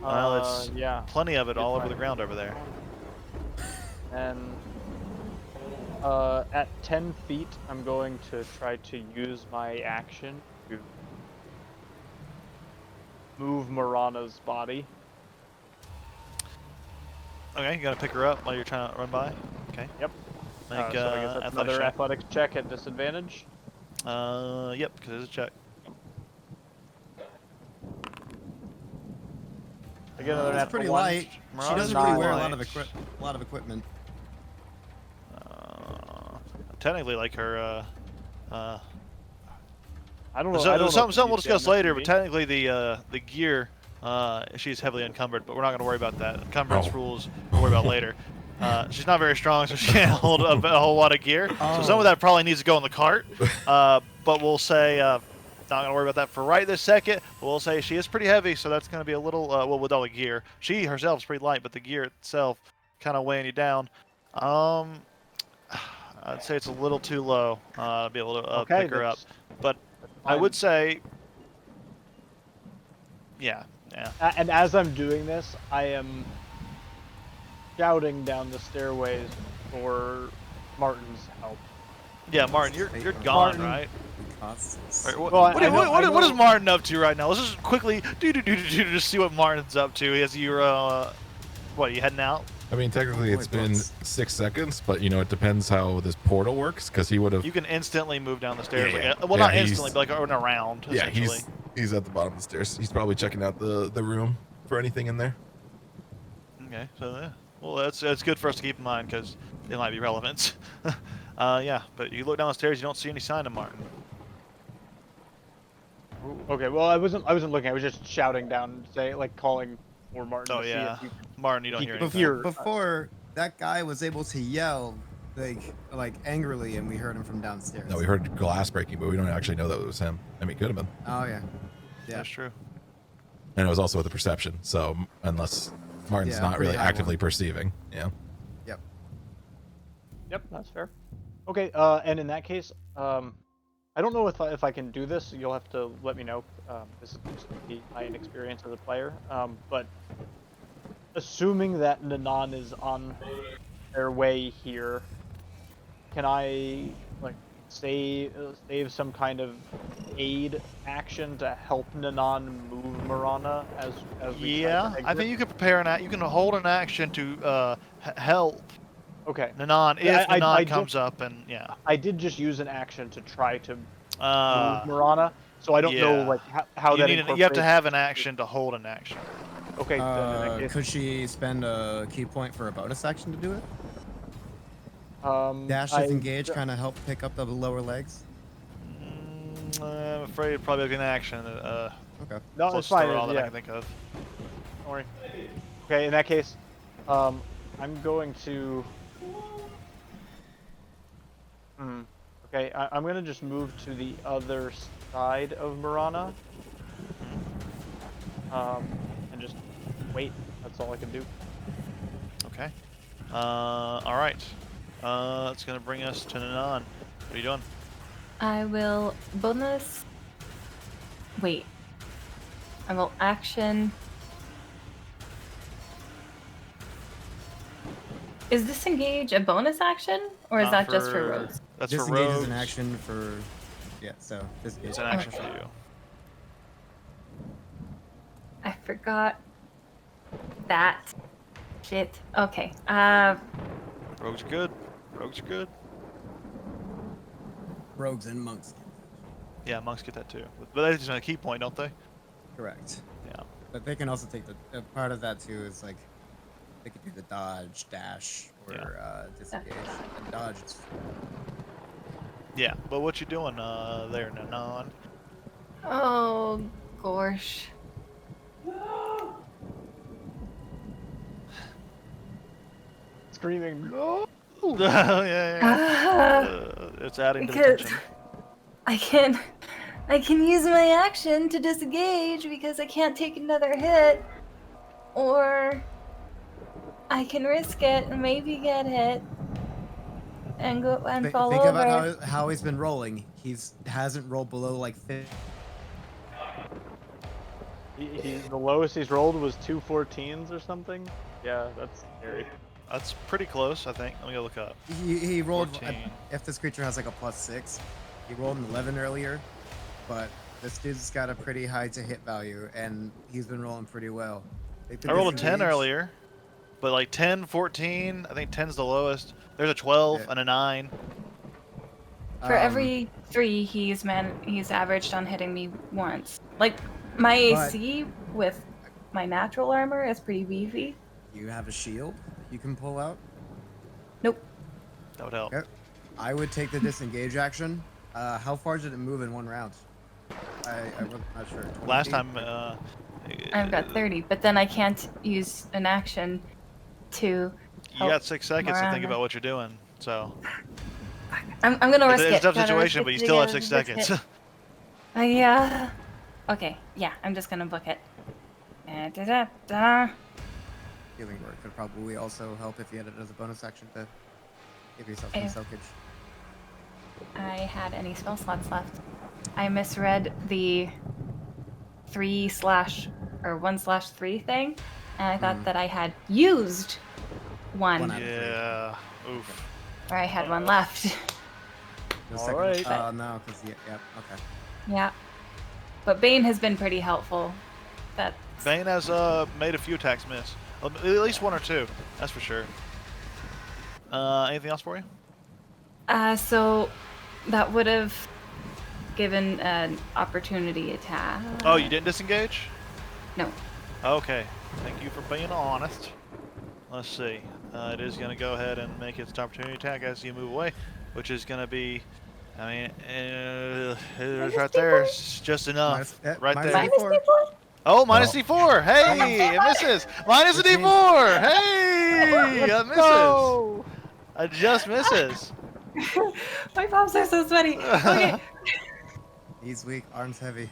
Well, it's yeah. plenty of it Good all over point. the ground over there. And At 10 feet, I'm going to try to use my action to move Marana's body. Okay, you gotta pick her up while you're trying to run by. Okay. Yep. Make So I guess that's athletics another check. athletics check at disadvantage. Yep, because it's a check. I get another It's natural pretty one. light. She Mirana's doesn't pretty really wear a light. lot of equipment. Technically, like her. I don't know. So, I don't know something if we'll you discuss can later. But SUV. technically, the gear, she's heavily encumbered. But we're not going to worry about that. Encumbrance Oh. rules we'll worry about later. She's not very strong, so she can't hold a whole lot of gear. So some Oh. of that probably needs to go in the cart. But we'll say not going to worry about that for right this second. But we'll say she is pretty heavy, so that's going to be a little well with all the gear. She herself is pretty light, but the gear itself kind of weighing you down. I'd say it's a little too low to be able to Okay, pick her up. that's But I fine. would say, yeah. And as I'm doing this, I am shouting down the stairways for Martin's help. Yeah, Martin, you're gone, Martin. right? Costs. Right, what, Well, what, I know- what I is know- Martin up to right now? Let's just quickly just see what Martin's up to as you're what, are you heading out? I mean, technically, it's been 6 seconds, but you know, it depends how this portal works. Because he would have. You can instantly move down the stairs. Yeah, Like, well, not he's- instantly, but like around. Yeah, essentially. he's at the bottom of the stairs. He's probably checking out the room for anything in there. Okay, so yeah. Well, that's good for us to keep in mind because it might be relevant. Yeah, but you look down the stairs, you don't see any sign of Martin. Okay, well, I wasn't looking. I was just shouting down, calling for Martin. Oh to yeah, see if Martin, you don't he hear could anything. hear- Before that guy was able to yell like angrily, and we heard him from downstairs. No, we heard glass breaking, but we don't actually know that it was him. I mean, it could have been. Oh yeah. Yeah. That's true. And it was also with the perception. So unless Martin's Yeah, not pretty really high actively one. perceiving, yeah. Yep. Yep, that's fair. Okay, and in that case, I don't know if I can do this. You'll have to let me know. This is just my inexperience as a player. But assuming that Nanan is on their way here, can I save some kind of aid action to help Nanan move Marana as we try Yeah, to I think you can prepare you can hold an action to help Okay. Nanan if Yeah, I Nanan did- comes up and yeah. I did just use an action to try to move Uh, Marana, so I don't know yeah. how you, that you have to incorporates- have an action to hold an action. Okay, then in that case, Could she spend a key point for a bonus action to do it? Dash I- with engage kind of help pick up the lower legs. I'm afraid it'd probably be an action. Okay. No, Closest it's fine. to all that Yeah, I can think of. don't worry. Okay, in that case, I'm going to. Okay, I'm gonna just move to the other side of Marana. And just wait. That's all I can do. Okay. All right. It's gonna bring us to Nanan. What are you doing? I will bonus. Wait. I will action. Is disengage a bonus action, or is Not that just for rogues? That's for Disengage rogues. is an action for. Yeah. So disengage. It's an action for you. I forgot that. Shit. Okay. Rogues are good. Rogues are good. Rogues and monks. Yeah, monks get that too. But they just a key point, don't they? Correct. Yeah. But they can also take the part of that too is like they could do the dodge, dash, or disengage. And dodge is Yeah. But what you doing there, Nanan? Oh, gosh. Screaming. No. yeah. It's adding to the Because tension. I can use my action to disengage because I can't take another hit, or I can risk it and maybe get hit and go and fall think over. about how he's been rolling. Hasn't rolled below like 50. The lowest he's rolled was 2 14s or something. Yeah, that's scary. That's pretty close, I think. Let me go look up. He rolled. 14. If this creature has like a +6, he rolled an 11 earlier, but this dude's got a pretty high to hit value, and he's been rolling pretty well. I rolled a 10 disengage. earlier, but like 10, 14. I think 10's the lowest. There's a 12 Yeah. and a 9. For every 3, he's averaged on hitting me once. Like my AC with my natural armor is pretty beefy. You have a shield you can pull out. Nope. That would help. Okay. I would take the disengage action. How far did it move in 1 round? I'm not sure. 20 Last feet? time, I've got 30, but then I can't use an action to. you help got 6 seconds to think Miranda. about what you're doing. So I'm gonna risk it. it's a tough Gotta situation, risk but it you to still have get 6 a risk seconds. hit. Yeah. Okay. Yeah, I'm just gonna book it. Da-da-da. Healing word could probably also help if you had it as a bonus action to give yourself Eh. some soakage. I had any spell slots left. I misread the 1/3 thing, and I thought that I had used One one, out. Yeah. Oof. or I had one left. No All second. right. Oh no, because yeah, okay. Yeah. But Bane has been pretty helpful. That Bane has made a few attacks miss. At least 1 or 2. That's for sure. Anything else for you? so that would have given an opportunity attack. Oh, you didn't disengage? No. Okay. Thank you for being honest. Let's see. It is going to go ahead and make its opportunity attack as you move away, which is going to be, I mean, it's right there. It's just enough. Right there. Minus D4. D4? Oh, minus D4. Hey, it misses. Minus a Which means- D4. Hey, it misses. No! It just misses. My palms are so sweaty. Okay. He's weak, arms heavy.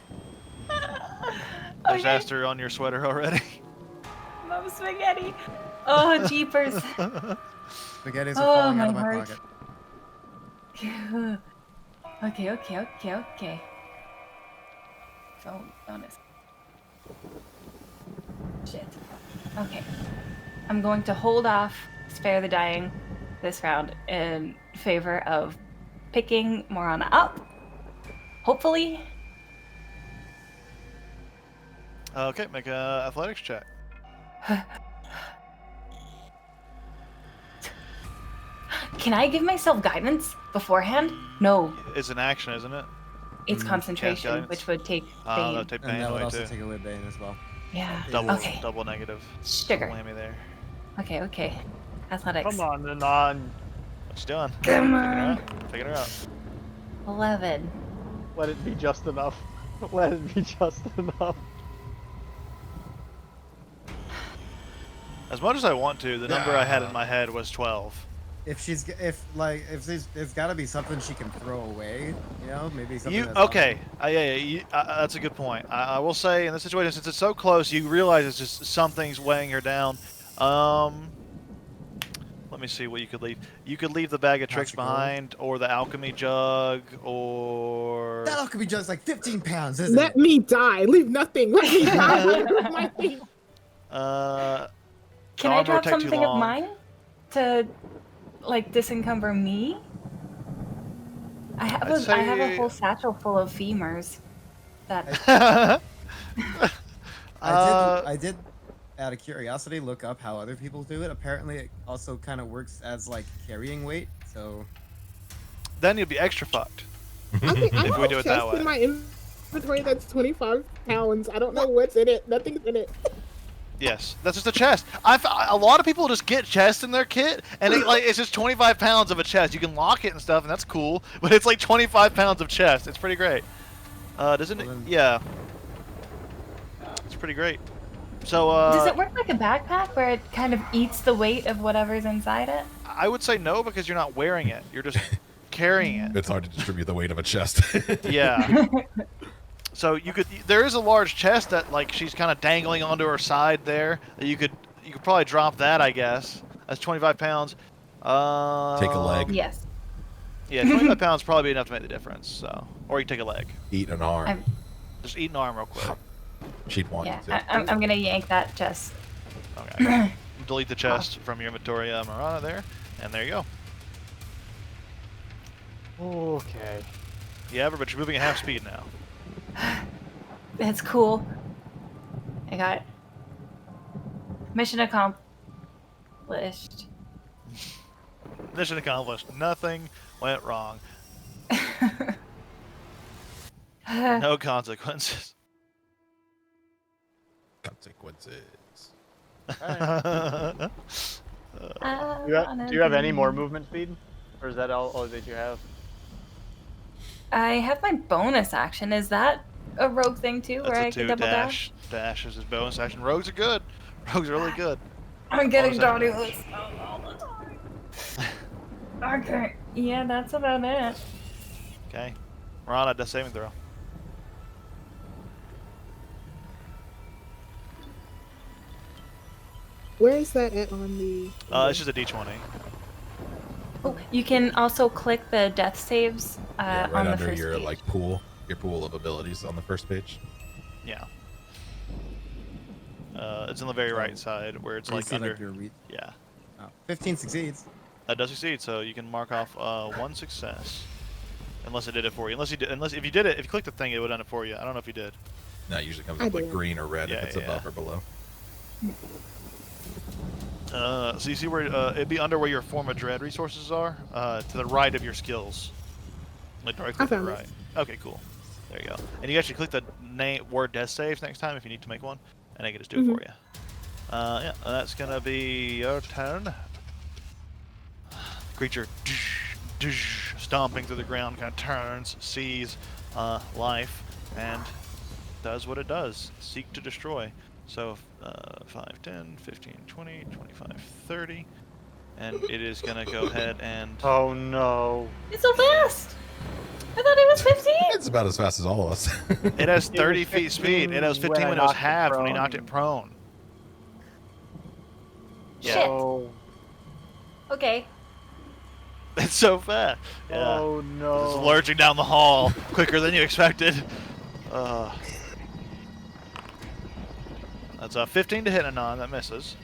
There's Okay. Aster on your sweater already. Mom spaghetti. Oh, jeepers. Spaghettis are Oh, falling out of my my heart. pocket. Okay. So, bonus. Shit. Okay. I'm going to hold off Spare the Dying this round in favor of picking Morana up. Hopefully. Okay, make a athletics check. Can I give myself guidance beforehand? No. It's an action, isn't it? It's concentration, guidance. which would take That'll Bane. take And Bane that would away also too. take away Bane as well. Yeah. Double, Okay. double negative. Sugar. Whammy there. Okay. Athletics. Come on, Anon. What you doing? Come Figure her out. 11. Let it be just enough. Let it be just enough. As much as I want to, the number I had in my head was 12. If there's got to be something she can throw away, you know, maybe something. You that's on- okay? That's a good point. I will say in this situation, since it's so close, you realize it's just something's weighing her down. Let me see what you could leave. You could leave the bag of tricks Pouch of gold. behind, or the alchemy jug, or That alchemy jug's like 15 pounds, isn't Let it? me die. Leave nothing. Let me die. Leave my thing. Can I armor drop would take too something of long. mine to, like, disencumber me? I have I'd I have a say- whole satchel full of femurs. That I did, out of curiosity, look up how other people do it. Apparently, it also kind of works as like carrying weight. So Then you'd be extra fucked. I If we have do a it that chest way. in my inventory that's 25 pounds. I don't know what's in it. Nothing's in it. Yes, that's just a chest. A lot of people just get chests in their kit, and it's just 25 pounds of a chest. You can lock it and stuff, and that's cool. But it's like 25 pounds of chest. It's pretty great. Doesn't it? Well, then- Yeah. It's pretty great. So does it work like a backpack where it kind of eats the weight of whatever's inside it? I would say no because you're not wearing it. You're just carrying it. It's hard to distribute the weight of a chest. Yeah. So there is a large chest that like she's kind of dangling onto her side there. You could probably drop that, I guess. That's 25 pounds. Take a leg. Yes. Yeah, 25 pounds probably be enough to make the difference. So, or you can take a leg. Eat an arm. I'm- Just eat an arm real quick. She'd want Yeah. to. I'm gonna yank that chest. Okay. delete the chest from your inventory, Marana, there, and there you go. Okay. Yeah, but you're moving at half speed now. That's cool. I got mission accomplished. Mission accomplished. Nothing went wrong. No consequences. Consequences. Do you have any more movement speed? Or is that all that you have? I have my bonus action. Is that a rogue thing too, where I That's a can 2 double dash? dash is his bonus action. Rogues are good. Rogues are really good. I'm getting Bonus naughty action. all the time. Okay. Yeah, that's about it. Okay. Marana, death saving throw. Where is that at on the? It's just a d20. Oh, you can also click the death saves Yeah, right on the under first your page. your pool of abilities on the first page. Yeah. It's on the very right side where it's Where you like see, under. like, your Yeah. Oh, 15 succeeds. That does succeed, so you can mark off 1 success. Unless it did it for you. Unless if you did it, if you clicked the thing, it would have done it for you. I don't know if you did. No, it usually comes I up like did. green or red Yeah, if it's yeah. above or below. So you see where it'd be under where your form of dread resources are, to the right of your skills, like directly I to the found it. right. Okay, cool. There you go. And you actually click the word death saves next time if you need to make one, and I can just do it for you. Yeah, that's gonna be your turn. Creature stomping through the ground, kind of turns, sees life, and does what it does: seek to destroy. So 5, 10, 15, 20, 25, 30. And it is going to go ahead and... Oh no. It's so fast! I thought it was 15! It's about as fast as all of us. It has It 30 was feet speed. It was 15 15 when I when it was knocked it halved when he prone. knocked it prone. Shit. Oh, Okay. It's so fast. Yeah. oh It's no. lurching down the hall quicker than you expected. That's a 15 to hit Anon. That misses.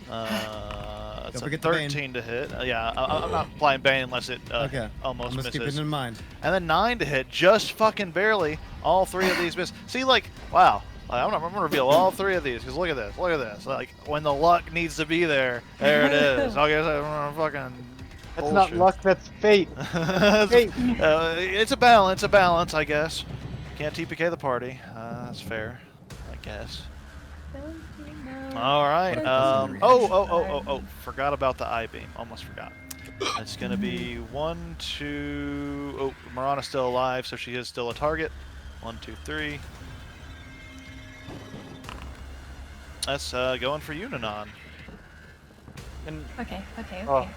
That's a forget the Bane. 13 to hit. Yeah, I'm not applying Bane unless it Okay. almost I'm just keeping misses. it in mind. And then 9 to hit, just fucking barely. All 3 of these miss. See, like, wow. I'm gonna reveal all 3 of these because look at this. Look at this. Like, when the luck needs to be there, there it is. I guess I'm fucking. That's bullshit. not luck, that's fate. Fate. It's a balance, I guess. Can't TPK the party. That's fair, I guess. All right. Oh. Forgot about the I-beam. Almost forgot. It's going to be 1, 2... Oh, Marana's still alive, so she is still a target. 1, 2, 3. That's going for you, Nanan. And Okay. oh,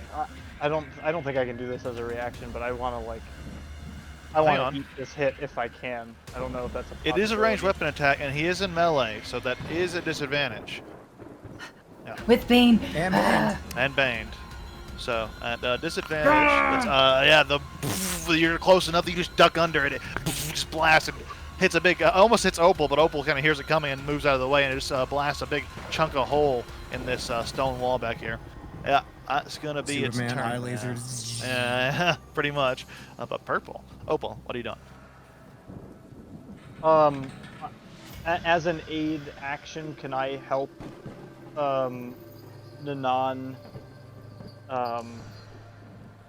I don't think I can do this as a reaction, but I want to Hang on. eat this hit if I can. I don't know if that's a It is a ranged possibility. weapon attack, and he is in melee, so that is a disadvantage. With Bane. And Bane. And baned. So at disadvantage, it's, you're close enough that you just duck under it. It just blasts and hits a big, almost hits Opal, but Opal kind of hears it coming and moves out of the way, and it just blasts a big chunk of hole in this stone wall back here. Yeah, it's gonna be Superman its turn. eye now. lasers. Yeah, pretty much. But purple. Opal, what are you doing? As an aid action, can I help Nanan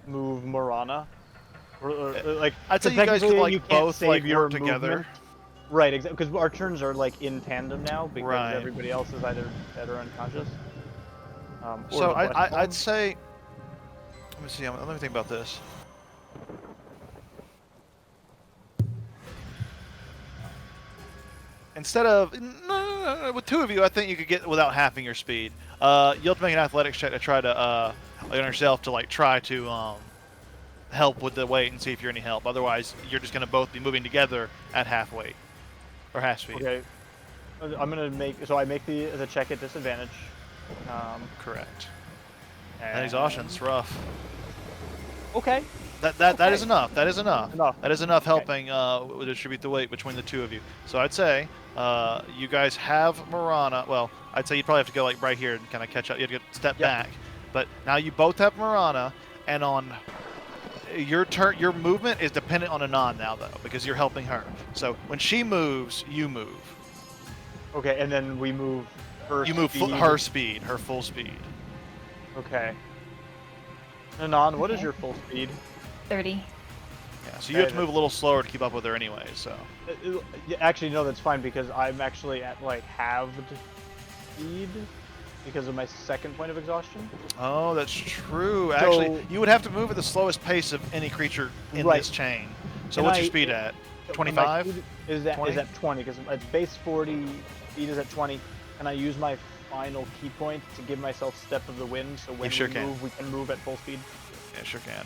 move Marana? Or, like, I'd say you guys could technically like you can't both save like your work together. movement. Right, exactly. Because our turns are like in tandem now because Right. everybody else is either dead or unconscious. Or So the flesh I'd form. say, let me see. Let me think about this. Instead of with 2 of you, I think you could get without halving your speed. You'll have to make an athletics check to try to on yourself to like try to help with the weight and see if you're any help. Otherwise, you're just gonna both be moving together at half weight or half speed. Okay. I'm gonna make I make the check at disadvantage. Correct. And exhaustion's rough. Okay. That is enough. That is enough. Enough. That is enough Okay. helping distribute the weight between the 2 of you. So I'd say You guys have Marana. Well, I'd say you'd probably have to go like right here and kind of catch up. You have to step back. But now you both have Marana, and on your turn, your movement is dependent on Anon now, though, because you're helping her. So when she moves, you move. Okay, and then we move her You move speed. her speed, her full speed. Okay. Anon, what is your full speed? 30. Yeah, so you have to move a little slower to keep up with her anyway, so. Actually, no, that's fine because I'm actually at like halved speed because of my second point of exhaustion. Oh, that's true. Actually, you would have to move at the slowest pace of any creature in this chain. So what's your speed at? 25? Is at 20 because it's base 40, speed is at 20, and I use my final key point to give myself step of the wind, so when we move, we can move at full speed. Yeah, sure can.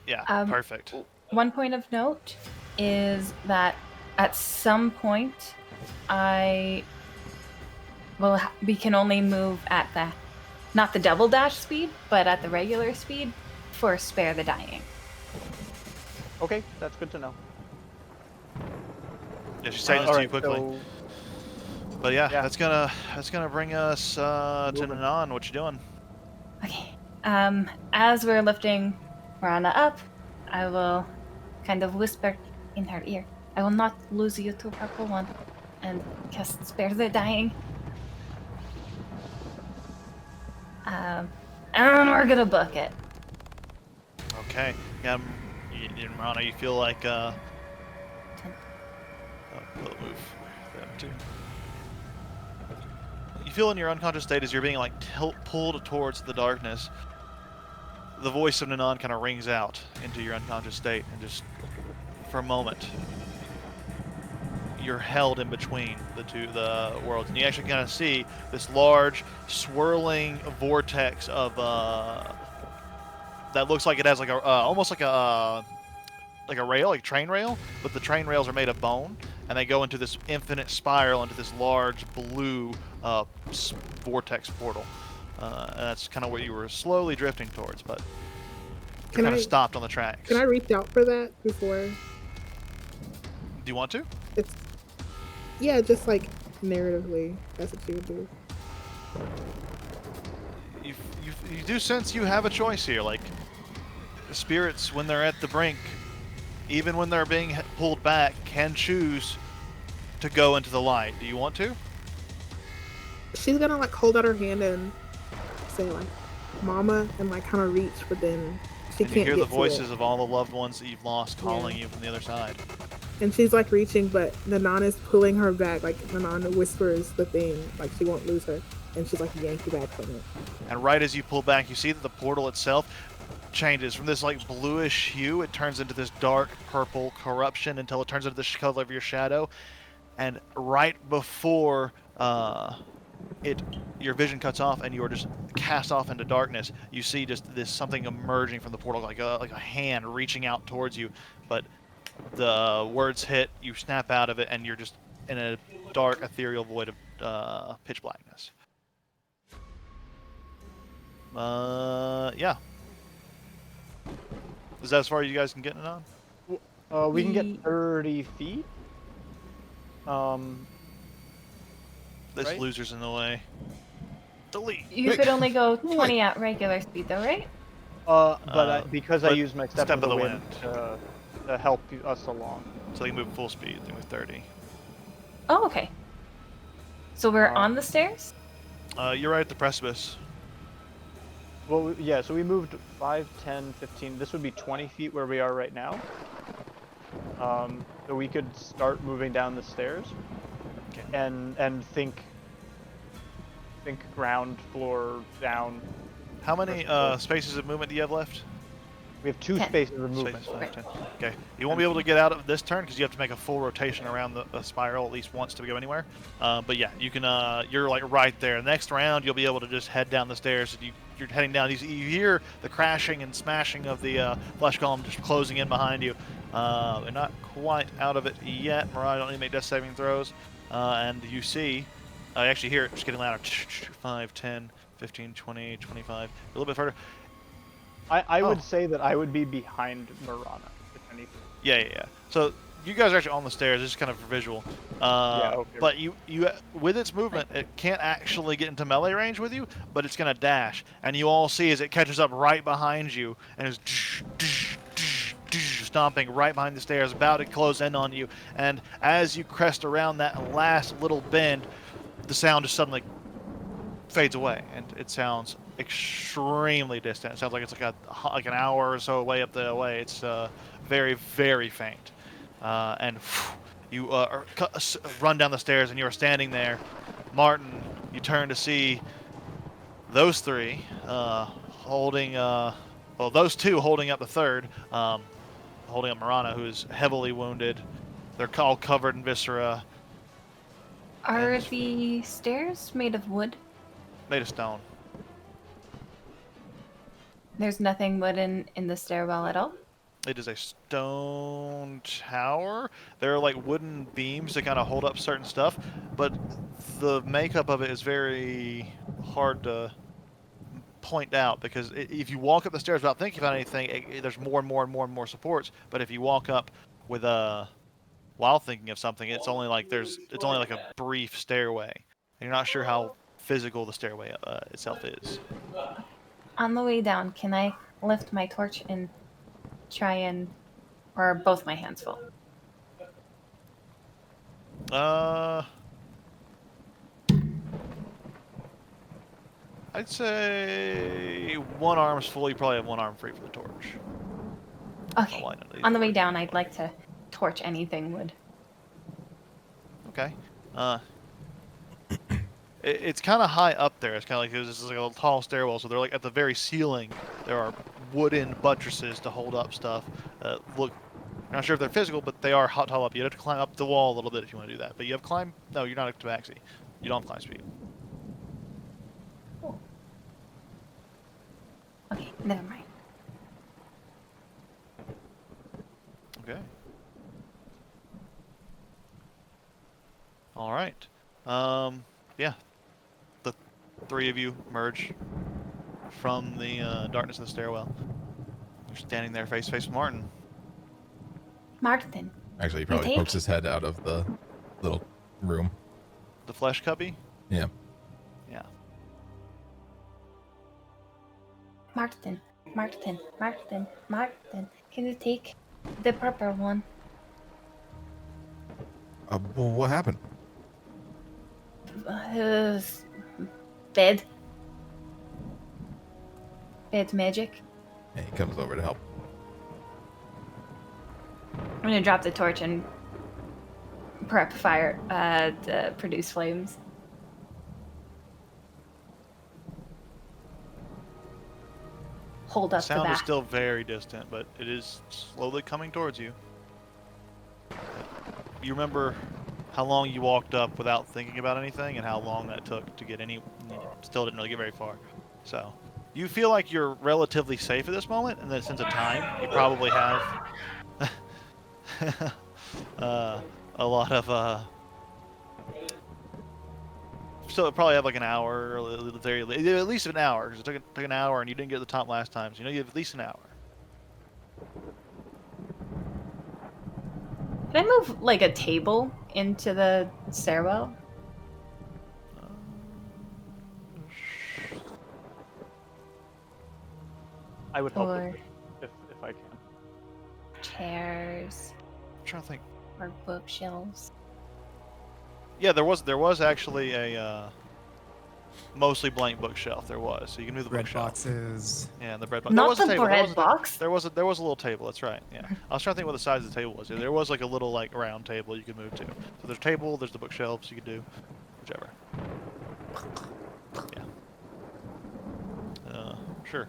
Yeah, perfect. One point of note is that at some point, we can only move at not the double dash speed, but at the regular speed for Spare the Dying. Okay, that's good to know. Yeah, she's saying this to you quickly. So, but yeah, that's gonna bring us to Nanan. What you doing? Okay. As we're lifting Marana up, I will kind of whisper in her ear, I will not lose you to Purple One, and cast Spare the Dying. And we're gonna book it. Okay. Yeah, Marana, you feel like move them too. You feel in your unconscious state as you're being like pulled towards the darkness. The voice of Nanan kind of rings out into your unconscious state, and just for a moment, you're held in between the worlds, and you actually kind of see this large, swirling vortex of that looks like it has like a almost like a rail, like a train rail, but the train rails are made of bone, and they go into this infinite spiral into this large blue vortex portal. And that's kind of what you were slowly drifting towards, but kind of stopped on the tracks. Can I reach out for that before? Do you want to? Yeah, just like narratively, that's what you would do. You do sense you have a choice here. Like, the spirits, when they're at the brink, even when they're being pulled back, can choose to go into the light. Do you want to? She's gonna like hold out her hand and say like, "Mama," and like kind of reach, but then she can't. You hear get the voices to it. of all the loved ones that you've lost calling you from the other side. And she's like reaching, but Nanan is pulling her back. Like Nanan whispers the thing, like she won't lose her, and she's like yanked back from it. And right as you pull back, you see that the portal itself changes from this like bluish hue. It turns into this dark purple corruption until it turns into the color of your shadow. And right before your vision cuts off and you are just cast off into darkness, you see just this something emerging from the portal, like a hand reaching out towards you. But the words hit, you snap out of it, and you're just in a dark, ethereal void of pitch blackness. Yeah. Is that as far as you guys can get it on? We can get 30 feet. This right? loser's in the way. Delete. You could only go 20 at regular speed, though, right? Because I used my step of the wind to help us along. So you move full speed. They move 30. Oh, okay. So we're on the stairs? You're right at the precipice. Well, yeah, so we moved 5, 10, 15. This would be 20 feet where we are right now. So we could start moving down the stairs. Okay. And think ground floor down. How many spaces of movement do you have left? We have 2 spaces of movement. Spaces, 10. Okay. You won't be able to get out of this turn because you have to make a full rotation around the spiral at least once to go anywhere. But yeah, you can. You're like right there. Next round, you'll be able to just head down the stairs. You're heading down. You hear the crashing and smashing of the flesh golem just closing in behind you. They're not quite out of it yet. Mariah, don't need to make death saving throws. And you see, I actually hear it just getting louder. 5, 10, 15, 20, 25. A little bit further. I would say that I would be behind Marana, if anything. Yeah. So you guys are actually on the stairs. It's kind of visual. Okay. But you with its movement, it can't actually get into melee range with you, but it's gonna dash, and you all see as it catches up right behind you and is stomping right behind the stairs, about to close in on you. And as you crest around that last little bend, the sound just suddenly fades away, and it sounds extremely distant. It sounds like it's like an hour or so away up the way. It's very, very faint. And you run down the stairs, and you are standing there. Martin, you turn to see those three holding, well, those two holding up the third, holding up Marana, who is heavily wounded. They're all covered in viscera. Are the stairs made of wood? Made of stone. There's nothing wooden in the stairwell at all? It is a stone tower. There are like wooden beams that kind of hold up certain stuff, but the makeup of it is very hard to point out, because if you walk up the stairs without thinking about anything, there's more and more and more and more supports. But if you walk up with while thinking of something, it's only like a brief stairway, and you're not sure how physical the stairway itself is. On the way down, can I lift my torch and try and... or are both my hands full? I'd say one arm's full. You probably have one arm free for the torch. Okay. On the way down, I'd like to torch anything wood. Okay. It's kind of high up there. It's kind of like this is like a tall stairwell, so they're like at the very ceiling. There are wooden buttresses to hold up stuff. Look, I'm not sure if they're physical, but they are tall up. You have to climb up the wall a little bit if you want to do that. But you have climb. No, you're not up to maxi. You don't have climb speed. Oh. Okay, never mind. Okay. All right. Yeah. The three of you emerge from the darkness of the stairwell. You're standing there face to face with Martin. Martin. Actually, he probably pokes his head out of the little room. The flesh cubby? Yeah. Yeah. Martin. Can you take the purple one? Well, what happened? Bed magic. Yeah, he comes over to help. I'm gonna drop the torch and prep fire to produce flames. Hold up the sound the is back. still very distant, but it is slowly coming towards you. You remember how long you walked up without thinking about anything, and how long that took to get you still didn't really get very far. So you feel like you're relatively safe at this moment, in the sense of time. You probably have a lot of still probably have like an hour, or at least an hour, because it took an hour and you didn't get to the top last time, so you know you have at least an hour. Can I move like a table into the stairwell? I would help Or if I can. chairs I'm trying to think. or bookshelves? Yeah, there was actually a mostly blank bookshelf. There was, so you can move the Bread bookshelf. boxes. Yeah, and the bread box. Not There was a the table. bread box. There was a little table. That's right. Yeah, I was trying to think what the size of the table was. Yeah, there was like a little like round table you could move to. So there's a table. There's the bookshelves you could do, whichever. Yeah. Sure.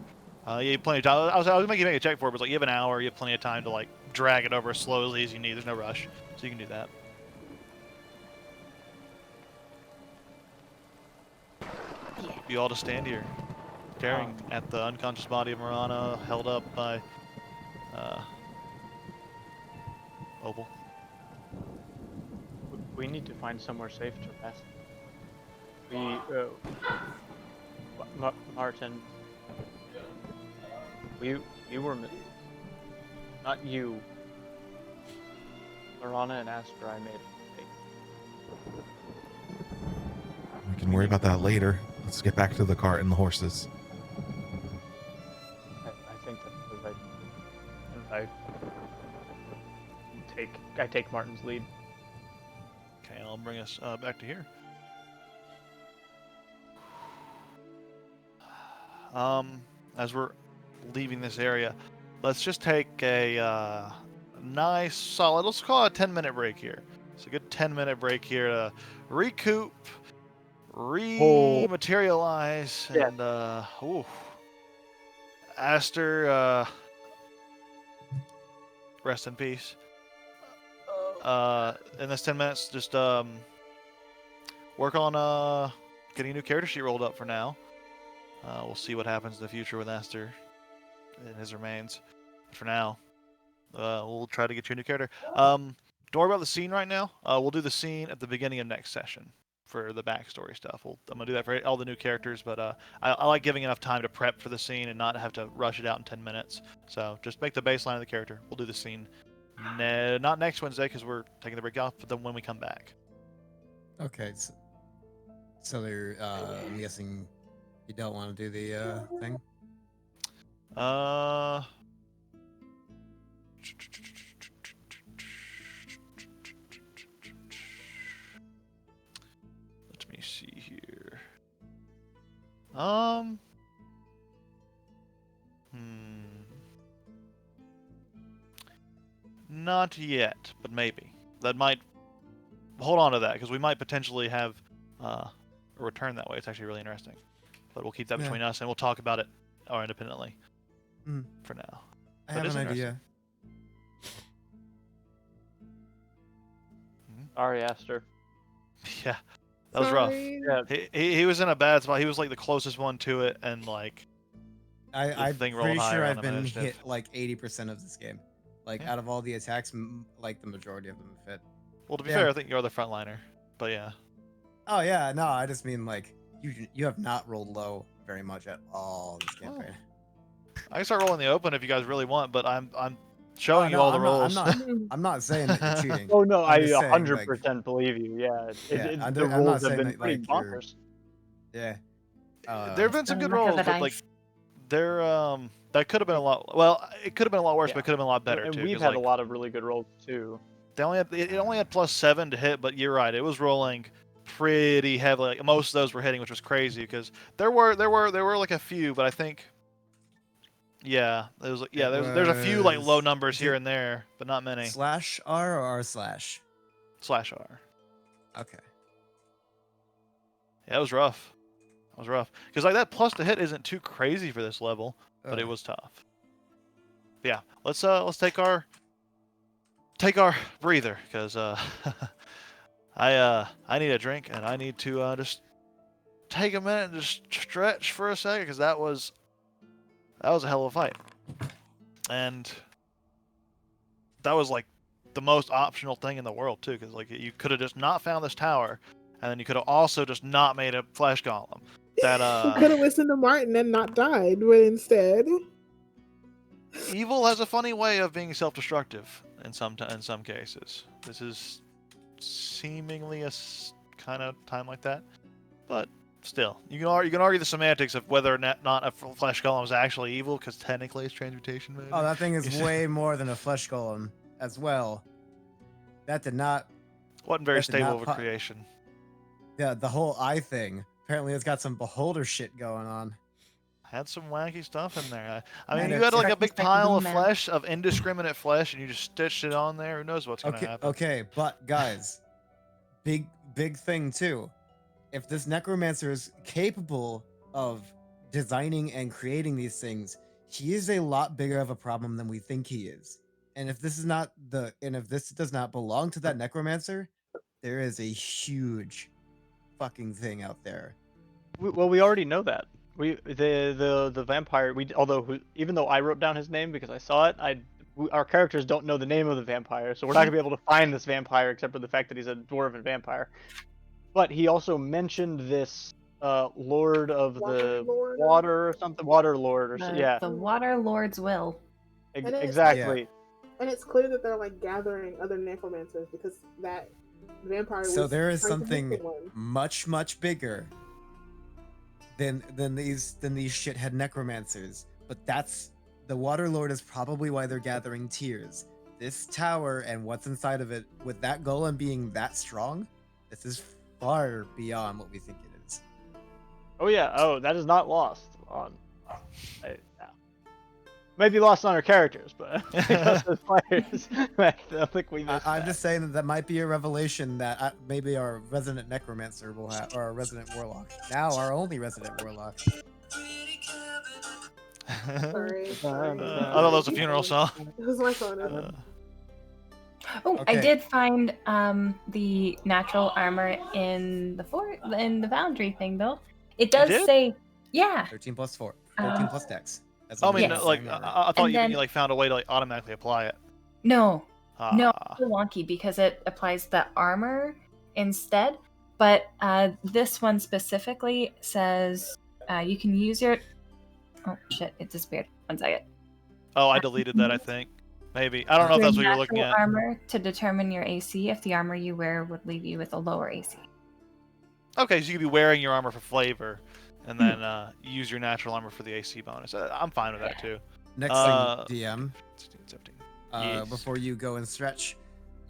You have plenty of time. I was making a check for it, but like you have an hour. You have plenty of time to like drag it over as slowly as you need. There's no rush, so you can do that. Yeah. You all just stand here, staring at the unconscious body of Marana, held up by Opal. We need to find somewhere safe to rest. Martin, we were not you. Lorana and Aster, I made a mistake. We can worry about that later. Let's get back to the cart and the horses. I think that's the right. I take Martin's lead. Okay, I'll bring us back to here. As we're leaving this area, let's just take a nice, solid, let's call it a 10-minute break here. It's a good 10-minute break here to recoup, rematerialize, Yeah. and Aster, rest in peace. In this 10 minutes, just work on getting a new character sheet rolled up for now. We'll see what happens in the future with Aster and his remains. But for now, we'll try to get you a new character. Don't worry about the scene right now. We'll do the scene at the beginning of next session for the backstory stuff. I'm going to do that for all the new characters, but I like giving enough time to prep for the scene and not have to rush it out in 10 minutes. So just make the baseline of the character. We'll do the scene. Not next Wednesday because we're taking the break off, but then when we come back. Okay, so they're, I'm guessing you don't want to do the thing? Let me see here. Not yet, but maybe. That might hold on to that because we might potentially have a return that way. It's actually really interesting, but we'll keep that between us and we'll talk about it independently for now. I have an idea. Sorry, Aster. Yeah, that was Sorry. rough. Yeah, he was in a bad spot. He was like the closest one to it, and like I'm thing rolled pretty higher sure on I've the been initiative. hit like 80% of this game. Like Yeah. out of all the attacks, like the majority of them have hit. Well, to be fair, I think you're the frontliner, but yeah. Oh yeah, no, I just mean like you have not rolled low very much at all this campaign. I can start rolling the open if you guys really want, but I'm showing you no, all the I'm rolls. I'm not saying that you're cheating. Oh no, I'm I just saying, 100% believe you. Yeah, I'm the not rules have saying been that, pretty like, you're- bonkers. Yeah. There have been some The good luck of rolls, the but like dice. they're that could have been a lot. Well, it could have been a lot worse, Yeah. but it could have been a lot better And too. we've 'cause, had a like, lot of really good rolls too. They only had it only had +7 to hit, but you're right. It was rolling pretty heavily. Like, most of those were hitting, which was crazy because there were like a few, but I think there's a few like low numbers here and there, but not many. /R or R/? /R. Okay. Yeah, it was rough. It was rough because like that plus to hit isn't too crazy for this level, but it was tough. But yeah, let's take our breather because I need a drink and I need to just take a minute and just stretch for a second because that was a hell of a fight, and that was like the most optional thing in the world too because like you could have just not found this tower, and then you could have also just not made a flesh golem. That We could have listened to Martin and not died, but instead, evil has a funny way of being self-destructive in some cases. This is seemingly a kind of time like that, but still, you can argue the semantics of whether or not a flesh golem is actually evil because technically it's transmutation. Maybe. Oh, that thing is way more than a flesh golem as well. That did not. Wasn't very that did stable not of a creation. Yeah, the whole eye thing. Apparently, it's got some beholder shit going on. Had some wacky stuff in there. I mean, Man, you had like a big Frankenstein pile of man. flesh, of indiscriminate flesh, and you just stitched it on there. Who knows what's gonna happen? Okay, but guys, big thing too. If this necromancer is capable of designing and creating these things, he is a lot bigger of a problem than we think he is. And if this does not belong to that necromancer, there is a huge fucking thing out there. Well, we already know that. The vampire. Even though I wrote down his name because I saw it, our characters don't know the name of the vampire, so we're not gonna be able to find this vampire except for the fact that he's a dwarven vampire. But he also mentioned this Lord of the Lord. Water or something, Water Lord or The yeah, Water Lord's will. And it's- exactly. And it's clear that they're like gathering other necromancers because that vampire. So was there is trying to something mention one. much bigger than these shithead necromancers. But that's the Waterlord is probably why they're gathering tears. This tower and what's inside of it, with that golem being that strong, this is far beyond what we think it is. Oh yeah. Oh, that is not lost on. Yeah. Maybe lost on our characters, but as players, I don't think we missed I'm that. just saying that might be a revelation that maybe our resident necromancer will have, or our resident warlock. Now our only resident warlock. Sorry. I thought that was a funeral song. It was my phone. Oh, I Okay. did find the natural armor in the Foundry thing though. It does did? say, yeah. 13 plus 4, 14 plus dex. That's I mean, Yes. like I thought And you then- like found a way to like automatically apply it. No, no, Ah. it's wonky because it applies the armor instead. But this one specifically says you can use your. Oh shit! It disappeared. One second. Oh, I deleted that. I think maybe I don't know if Your that's what you're looking natural at. armor to determine your AC if the armor you wear would leave you with a lower AC. Okay, so you could be wearing your armor for flavor, and then use your natural armor for the AC bonus. I'm fine with that too. Next Uh, thing, DM, 17. Yes. before you go and stretch,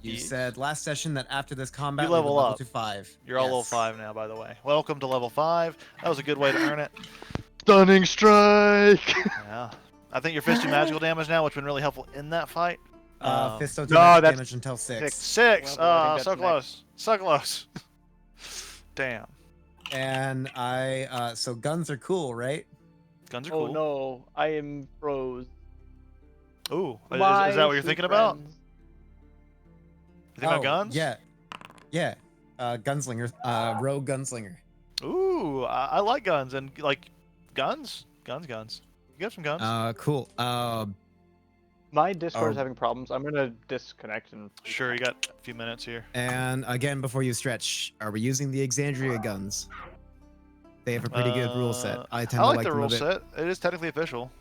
you Yes. said last session that after this combat, You we would level level up. to 5. You're all level Yes. 5 now, by the way. Welcome to level 5. That was a good way to earn it. Stunning strike. Yeah, I think your fist do magical damage now, which has been really helpful in that fight. Fist don't no, do magic that's damage until 6. 6. Well, I think So that's close. So close. Damn. And so guns are cool, right? Guns are Oh cool. no, I am froze. Ooh, is My that what you're sweet thinking about? friends. You think about guns? Yeah. Gunslinger, rogue gunslinger. Ooh, I like guns and like guns. You got some guns? Cool. My Discord is Oh. having problems. I'm gonna disconnect and. Sure, you got a few minutes here. And again, before you stretch, are we using the Exandria guns? They have a pretty good rule set. I tend I to like like the them rule a bit. set. It is technically official.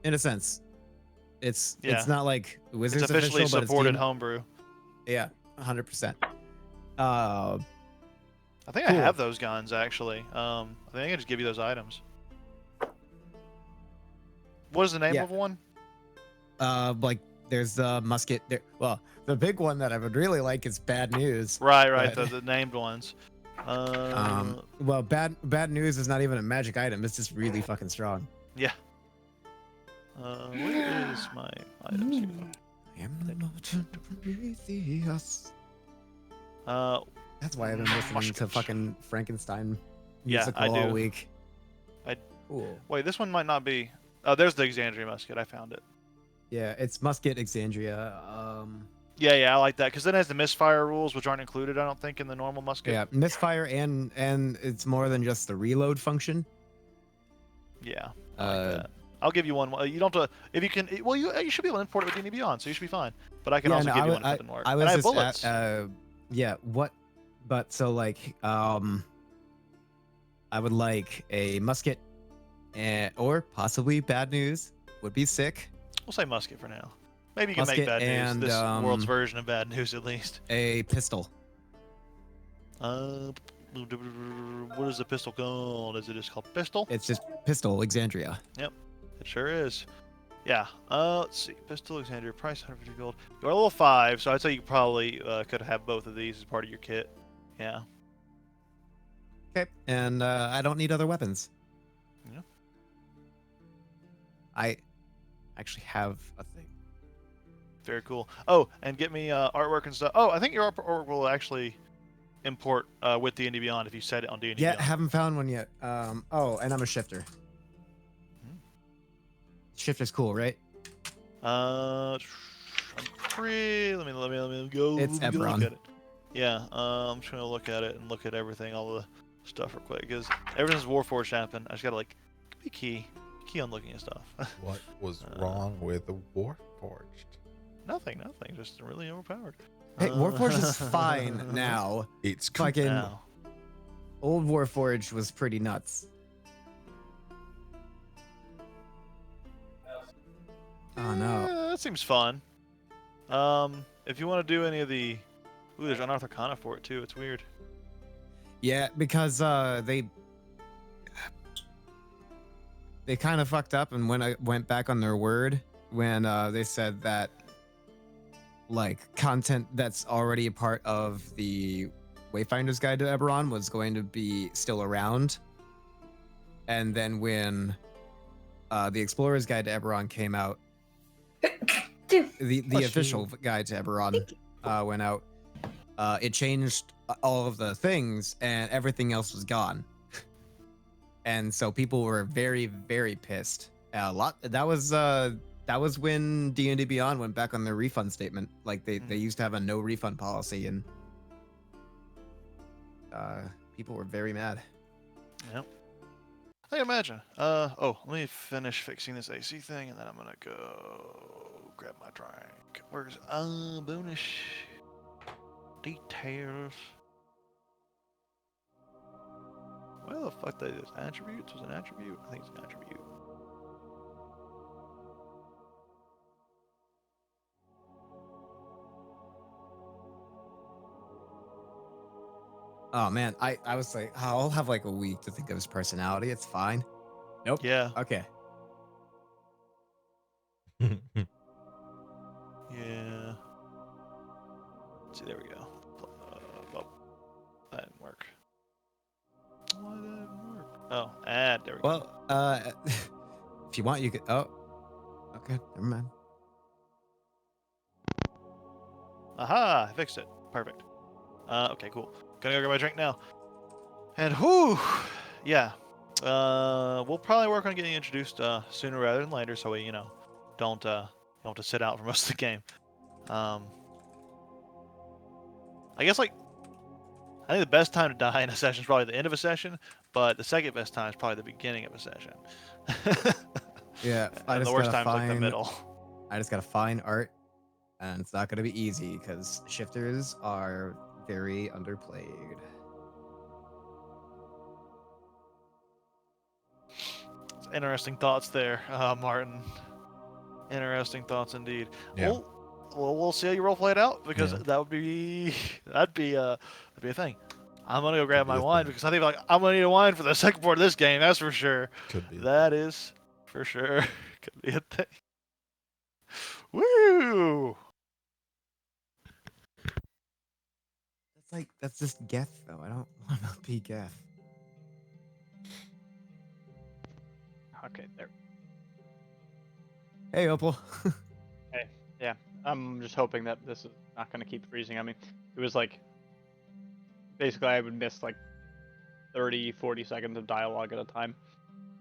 In a sense, it's Yeah. not like Wizards It's officially official, but it's supported deemed- homebrew. Yeah, 100%. I think I Cool. have those guns actually. I think I can just give you those items. What is the name Yeah. of one? Like there's the musket. Well, the big one that I would really like is Bad News. Right, but- the named ones. Well, bad news is not even a magic item. It's just really fucking strong. Yeah. Where is my items here? I am the mountain Prometheus. That's why I've been listening to Muskets. fucking Frankenstein Yeah, musical I all do. week. I- Cool. Wait, this one might not be. Oh, there's the Exandria musket. I found it. Yeah, it's Musket Exandria. Yeah, I like that because then it has the misfire rules, which aren't included, I don't think, in the normal musket. Yeah, misfire and it's more than just the reload function. Yeah. I like Uh, that. I'll give you one. You don't have to. If you can, well, you should be able to import it with D&D Beyond, so you should be fine. But I can also give you one if it doesn't work. I And was I have just bullets. yeah. What? But so like I would like a musket, or possibly Bad News would be sick. We'll say musket for now. Maybe you can make Musket bad news. and, This world's um, version of bad news, at least. A pistol. What is the pistol called? Is it just called pistol? It's just pistol Exandria. It sure is. Yeah. Let's see. Pistol, Alexander, price 150 gold. You're level 5, so I'd say you probably could have both of these as part of your kit. Yeah. Okay. And I don't need other weapons. Yeah. I actually have a thing. Very cool. Oh, and get me artwork and stuff. Oh, I think your artwork will actually import with D&D Beyond if you set it on D&D Yeah, Beyond. haven't found one yet. Oh, and I'm a shifter. Shifter's cool, right? I'm pretty. Let me go. It's let me go Ebron. look at it. Yeah. I'm just gonna look at it and look at everything, all the stuff real quick, because everything's Warforged happened. I just gotta like be key on looking at stuff. What was wrong with the Warforged? nothing. Just really overpowered. Hey, Warforged is fine now. It's Fucking Now. old Warforged was pretty nuts. Oh no. that seems fun. If you want to do any of the, there's an Arthurcana for it too. It's weird. Yeah, because they kind of fucked up and went back on their word when they said that like content that's already a part of the Wayfinder's Guide to Eberron was going to be still around. And then when the Explorer's Guide to Eberron came out, the official guide to Eberron went out, it changed all of the things and everything else was gone. And so people were very, very pissed. That was when D&D Beyond went back on their refund statement. Like they used to have a no refund policy, and people were very mad. Yep. I can imagine. Let me finish fixing this AC thing, and then I'm gonna go grab my drink. Where's bonus details? Well, the fuck that is. Attributes was an attribute. I think it's an attribute. Oh man, I was like, I'll have like a week to think of his personality. It's fine. Nope. Yeah. Okay. Yeah. Let's see, there we go. That didn't work. Why did that work? Oh, there we go. Well, if you want, you could. Oh, okay, never mind. Aha! I fixed it. Perfect. Okay, cool. Gonna go grab my drink now. And whoo! Yeah. We'll probably work on getting introduced sooner rather than later, so we, don't have to sit out for most of the game. I guess I think the best time to die in a session is probably the end of a session, but the second best time is probably the beginning of a session. Yeah, and the worst time is like the middle. I just gotta find art, and it's not gonna be easy because shifters are very underplayed. Interesting thoughts there, Martin. Interesting thoughts indeed. Yeah. We'll see how you roleplay it out, because that'd be a thing. I'm gonna go grab my wine because I think I'm gonna need a wine for the second part of this game. That's for sure. Could be. That is for sure. Could be a thing. Woo! That's just Geth though. I don't want to be Geth. Okay, there. Hey, Opal. Hey, yeah. I'm just hoping that this is not going to keep freezing. I mean, it was like, basically I would miss like 30, 40 seconds of dialogue at a time.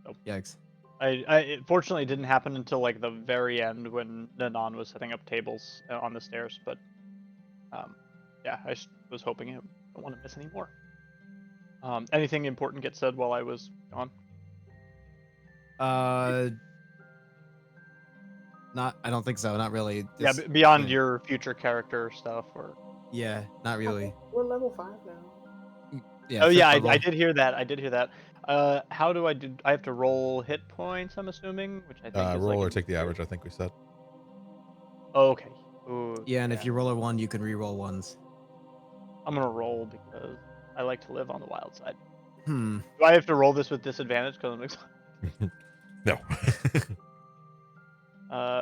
So Yikes. it fortunately didn't happen until like the very end when Nanan was setting up tables on the stairs, but yeah, I was hoping I don't want to miss any more. Anything important get said while I was gone? I don't think so. Not really. Yeah, beyond your future character stuff, or. Yeah, not really. We're level 5 now. Yeah. Oh yeah, I did hear that. I did hear that. How do I do? I have to roll hit points, I'm assuming, which I think is roll like or take the average. I think we said. Oh, okay. Ooh, Yeah, and if you roll a 1, you can re-roll ones. I'm gonna roll because I like to live on the wild side. Hmm. Do I have to roll this with disadvantage because I'm excited? No.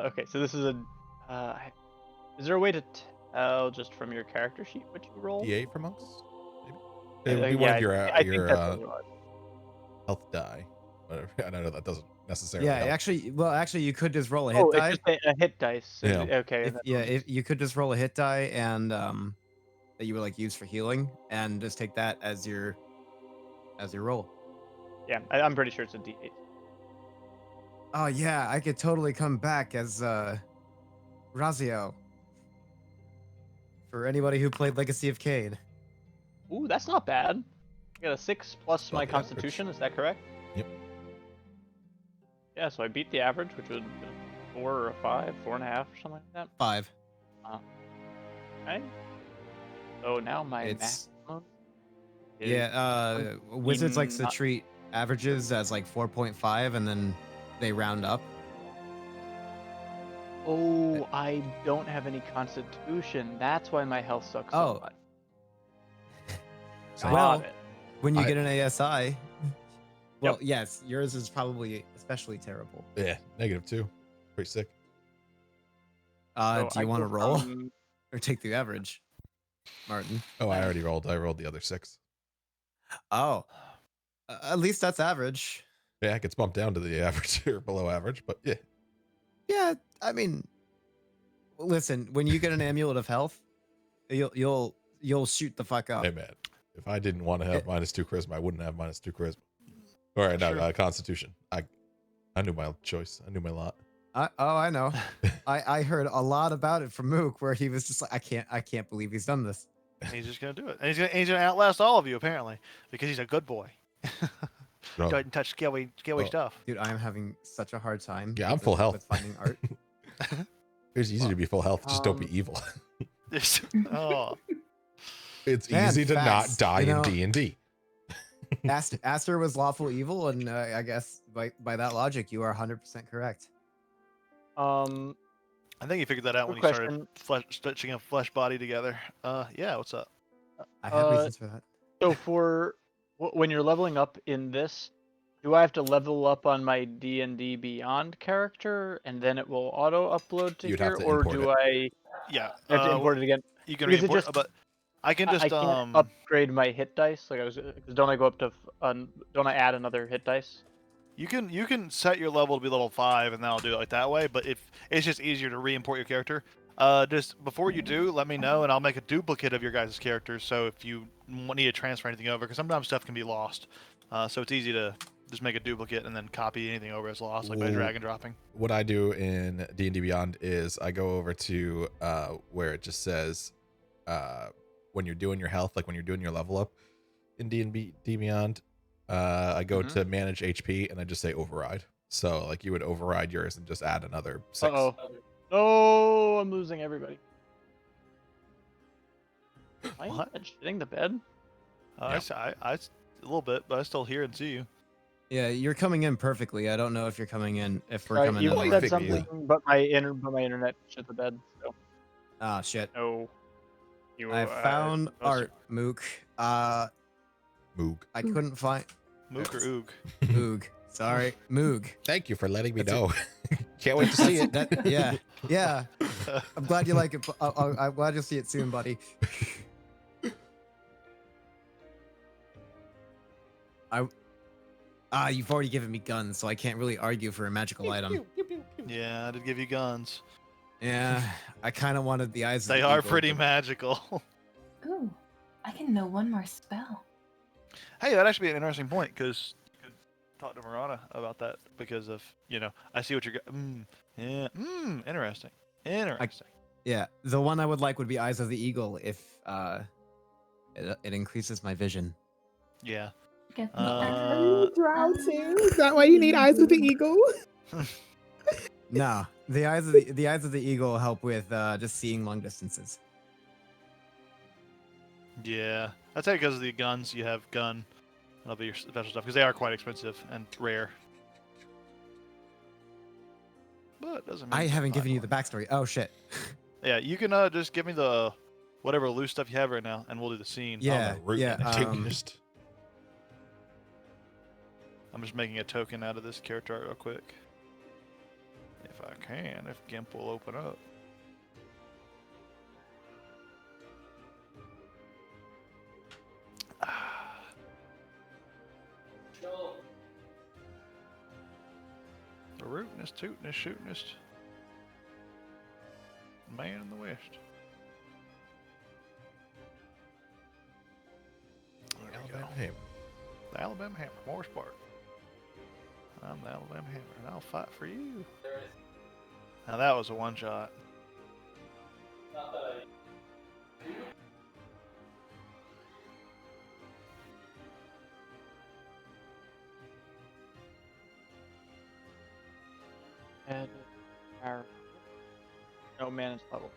Okay, so this is a. Is there a way to tell just from your character sheet what you roll? D8 for monks? Maybe? It would be one of your that's what it was. health die. Whatever. I know that doesn't necessarily. Yeah, help. actually, you could just roll a hit die. It's just a hit dice. Yeah. Okay. If you could just roll a hit die and that you would like use for healing, and just take that as your roll. Yeah, I'm pretty sure it's a D8. Oh yeah, I could totally come back as Razio. For anybody who played Legacy of Kain. Ooh, that's not bad. I got a 6 plus my Not the average. Constitution. Is that correct? Yep. Yeah, so I beat the average, which would have been 4 or a 5, 4.5 or something like that. 5. Okay. So now my It's- maximum. Is Yeah, Wizards likes to not- treat averages as like 4.5, and then they round up. Oh, I don't have any constitution. That's why my health sucks so Oh. much. So- Well, Got it. when you I- get an ASI, well, yes, yours is probably especially terrible. Yeah, -2. Pretty sick. So Do you I want to go roll from- or take the average, Martin? Oh, I already rolled. I rolled the other 6. Oh, at least that's average. Yeah, it gets bumped down to the average or below average, but yeah. Yeah, I mean, listen, when you get an amulet of health, you'll shoot the fuck up. Hey man, if I didn't want to have -2 charisma, I wouldn't have -2 charisma. All right, Sure. no, Constitution. I knew my choice. I knew my lot. I know. I heard a lot about it from Mook, where he was just like, I can't believe he's done this. He's just gonna do it, and he's gonna outlast all of you apparently because he's a good boy. No. Go ahead and touch scary Oh. stuff. Dude, I am having such a hard time. Yeah, I'm with- full health. with finding art. It's easy to be full health. Just don't be evil. Oh, It's Man, easy to facts. not die You know- in D&D. Aster was lawful evil, and I guess by that logic, you are 100% correct. I think he figured that out when he Quick started stitching a flesh body together. Yeah, what's up? I have reasons for that. So for when you're leveling up in this, do I have to level up on my D&D Beyond character and then it will auto upload to You'd here, have to or import do I Yeah, have to import it again? You can Because it re-import, just- but I can just I can't upgrade my hit dice. Like don't I go up to don't I add another hit dice? you can set your level to be level 5, and that'll do it like that way. But if it's just easier to re-import your character, just before you do, let me know, and I'll make a duplicate of your guys' characters. So if you need to transfer anything over, because sometimes stuff can be lost, so it's easy to just make a duplicate and then copy anything over as lost, like by Ooh. drag and dropping. What I do in D&D Beyond is I go over to where it just says when you're doing your health, like when you're doing your level up in D&D Beyond, I go to manage HP and I just say override. So like you would override yours and just add another 6. Uh-oh. Oh, I'm losing everybody. Am I What? shitting the bed? I a little bit, but I still hear and see you. Yeah, you're coming in perfectly. I don't know if you're coming in if we're Right, coming you in. the said right something, view. but my internet shit the bed. So Ah, shit. no. You, I found oh, art, Mook. Moog. I couldn't find Mook or Oog. Moog. Sorry, Moog. Thank you for letting me That's know. Can't wait to see it. Yeah. I'm glad you like it. I'm glad you'll see it soon, buddy. You've already given me guns, so I can't really argue for a magical item. Yeah, I did give you guns. Yeah, I kind of wanted the eyes. Of They the are eagle, pretty but- magical. Ooh, I can know one more spell. Hey, that'd actually be an interesting point, because you could talk to Marana about that, because of, I see what you're interesting. Interesting. Yeah, the one I would like would be Eyes of the Eagle if it increases my vision. Yeah. Get the Are you drowsing? Is that why Mm-hmm. you need eyes of the eagle? No, the eyes of the eagle help with just seeing long distances. Yeah. I'd say because of the guns, you have gun. That'll be your special stuff, because they are quite expensive and rare. But it doesn't mean I it's haven't not given you the fun. backstory. Oh shit. Yeah, you can just give me the whatever loose stuff you have right now, and we'll do the scene. Yeah, I'm a root yeah, antagonist. I'm just making a token out of this character art real quick. If I can, if GIMP will open up. The rootinest, tootinest, shootinest man in the West. There we go. Alabama Hammer. The Alabama Hammer, Morris Park. I'm the Alabama Hammer, and I'll fight for you. Now that was a one shot. And no manage level.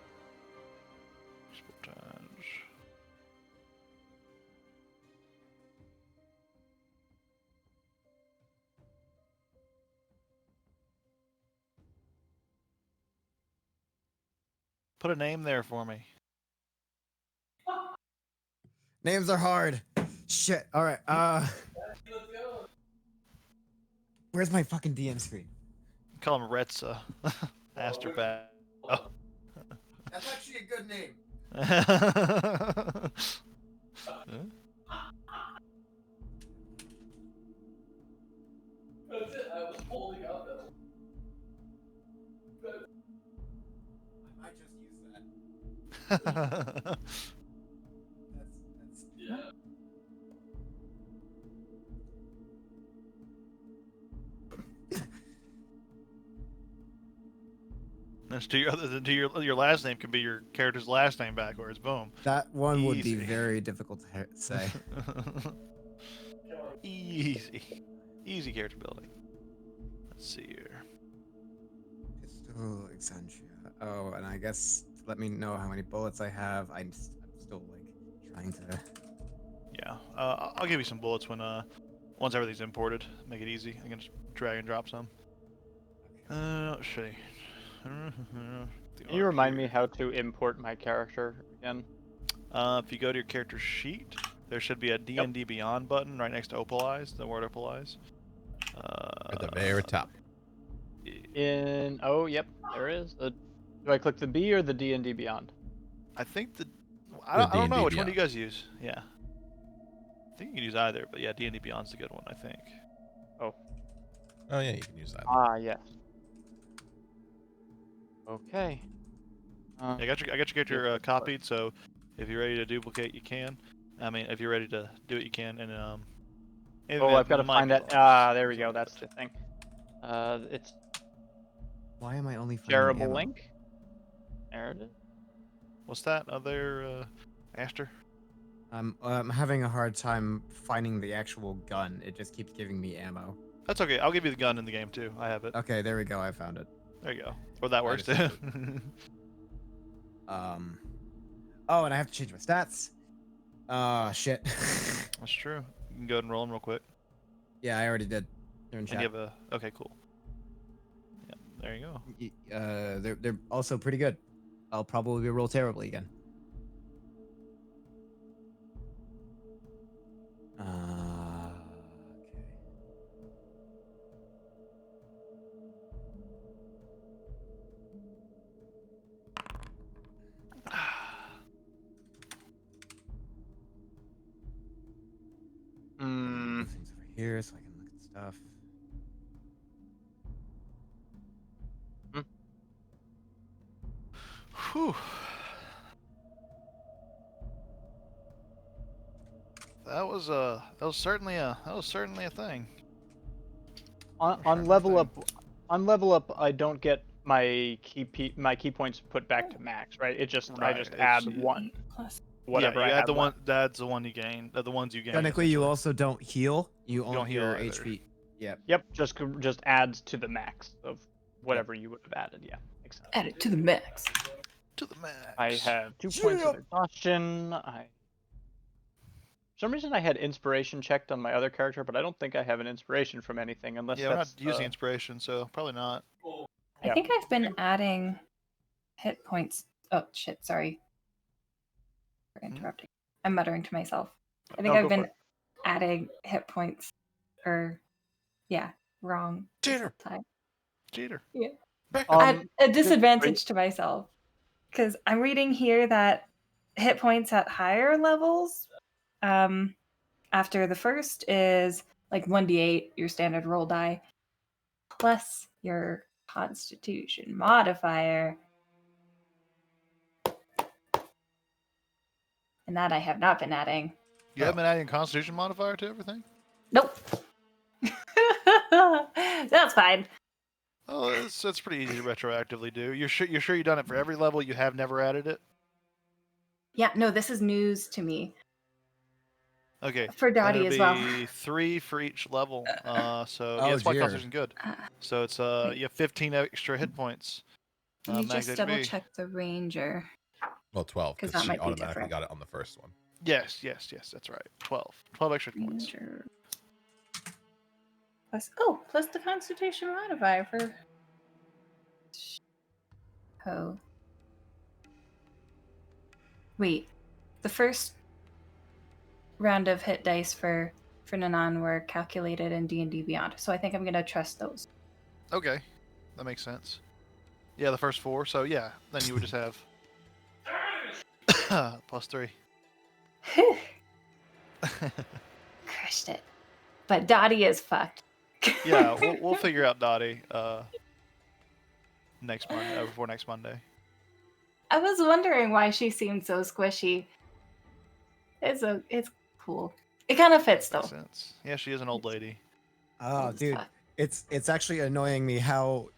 Multiple times. Put a name there for me. Names are hard. Shit. All right. Where's my fucking DM screen? Call him Retza. Asterbat. Oh. That's actually a good name. I might just use that. That's That's to your other to your last name can be your character's last name backwards. Boom. that one would be Easy. very difficult to say. Easy. Easy character building. Let's see here. Pistol Exandria. Oh, and I guess let me know how many bullets I have. I'm still like trying to. Yeah. I'll give you some bullets when once everything's imported. Make it easy. I can just drag and drop some. Shitty. Can you remind me how to import my character again? If you go to your character sheet, there should be a D&D Beyond button right next to Opalize, the word Opalize. At the very top. Oh, yep, there is. Do I click the B or the D&D Beyond? I think I don't know D&D which one do you Beyond. guys use. Yeah. I think you can use either, but yeah, D&D Beyond's the good one, I think. Oh yeah, you can use that. Ah, yes. Okay. I got your character copied, so if you're ready to duplicate, you can. I mean, if you're ready to do it, you can. And Oh, I've got to find that. Ah, there we go. That's the thing. It's Why am I only finding shareable ammo? link. There it is. What's that other Aster? I'm having a hard time finding the actual gun. It just keeps giving me ammo. That's okay. I'll give you the gun in the game too. I have it. Okay, there we go. I found it. There you go. Or that works too. just Oh, and I have to change my stats. Shit. That's true. You can go ahead and roll them real quick. Yeah, I already did. They're in And you chat. have a okay, cool. Yeah, there you go. They're also pretty good. I'll probably roll terribly again. Okay. Move things over here so I can look at stuff. Whew. That was certainly a thing. On level up, I don't get my key points put back to max, right? I just Right, add it's- one. Plus. Whatever Yeah, I you have add the one. left. That's the one you gain. The ones you gain. Technically, you essentially. also don't heal. You don't only heal your either. HP. Yep. Yep, just adds to the max of whatever you would have added. Yeah, makes sense. Add it to the max. to the max. I have 2 points of exhaustion. For some reason I had inspiration checked on my other character, but I don't think I have an inspiration from anything unless Yeah, we're that's not using inspiration, so probably not. I think I've been adding hit points. Oh shit! Sorry for interrupting. I'm muttering to myself. I think No, I've go for been it. adding hit points, or yeah, wrong. Cheater. Time. Cheater. Yeah. Back At a disadvantage to myself, because I'm reading here that hit points at higher levels, after the first is like 1d8, your standard roll die, plus your Constitution modifier. And that I have not been adding. You haven't been adding Constitution modifier to everything? Nope. That's fine. Oh, that's pretty easy to retroactively do. You're sure you've done it for every level? You have never added it? Yeah, no, this is news to me. Okay. For then Dottie it'll as well. be 3 for each level. So Oh, yeah, that's why dear. Constitution's good. So it's you have 15 extra hit points. Let me max just double HP. check the Ranger. Well, 12 'Cause because that she might be automatically different. got it on the first one. Yes, that's right. 12 extra points. Ranger. Plus the Constitution modifier for. Oh. Wait, the first round of hit dice for Nanan were calculated in D&D Beyond, so I think I'm gonna trust those. Okay, that makes sense. Yeah, the first 4. So yeah, then you would just have +3. Crushed it. But Dottie is fucked. Yeah, we'll figure out Dottie next Monday, before next Monday. I was wondering why she seemed so squishy. It's cool. It kind of fits though. Makes sense. Yeah, she is an old lady. Oh, Old as dude, fuck. it's actually annoying me how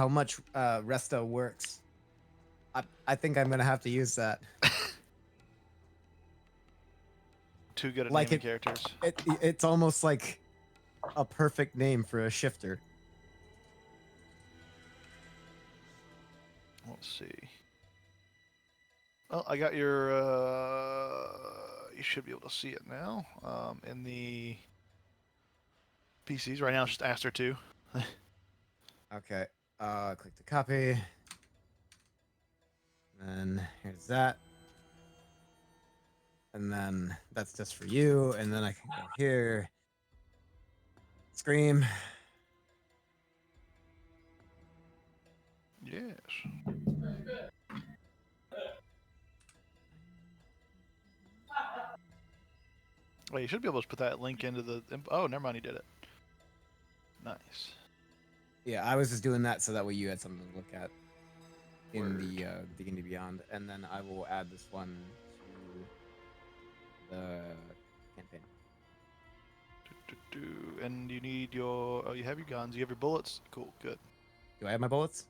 much Resta works. I think I'm gonna have to use that. Too good at Like naming characters. It's almost like a perfect name for a shifter. Let's see. Well, I got your. You should be able to see it now. In the PCs right now, it's just Aster 2. Okay. Click to copy. And here's that. And then that's just for you. And then I can go here. Scream. Yes. Wait, you should be able to put that link into the. Oh, never mind, you did it. Nice. Yeah, I was just doing that so that way you had something to look at in Word. the D&D Beyond, and then I will add this one to the campaign. And you need your. Oh, you have your guns. You have your bullets. Cool. Good. Do I have my bullets?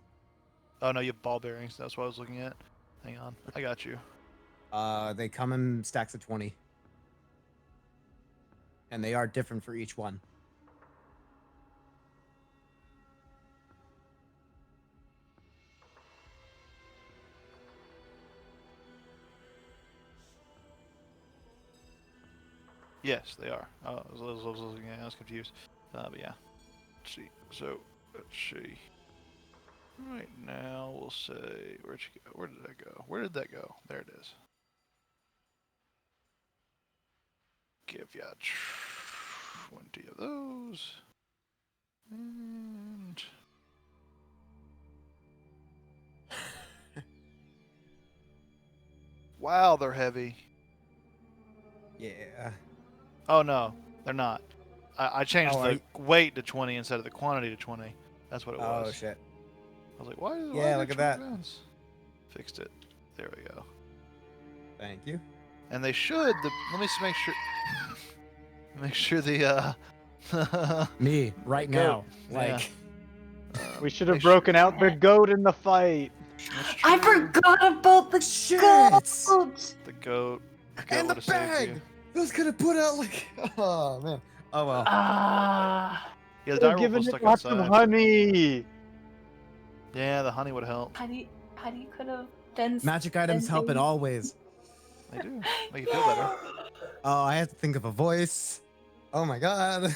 Oh no, you have ball bearings. That's what I was looking at. Hang on, I got you. They come in stacks of 20, and they are different for each one. Yes, they are. I was looking at. I was confused. But yeah. Let's see. So let's see. Right now, we'll say where'd you go? Where did that go? Where did that go? There it is. Give ya 20 of those. And wow, they're heavy. Yeah. Oh no, they're not. I changed Oh, the weight to 20 instead of the quantity to 20. That's what it was. Oh shit. I was like, why? Yeah, are look they at that. 20 pounds? Fixed it. There we go. Thank you. And they should. Let me just make sure. Make sure the Me right Goat. now. Yeah. Like We should have make sure- broken out the goat in the fight. That's I true. forgot about the Shit! goat. The goat. The goat and the would've saved bag. you. Those could have put out like. Oh man. Oh well. Ah, Yeah, the Could have direwolf given was it stuck lots outside. of honey. Yeah, the honey would help. Honey could have done. Magic items help in something. all ways. They do. Make you feel better. Oh, I have to think of a voice. Oh my god.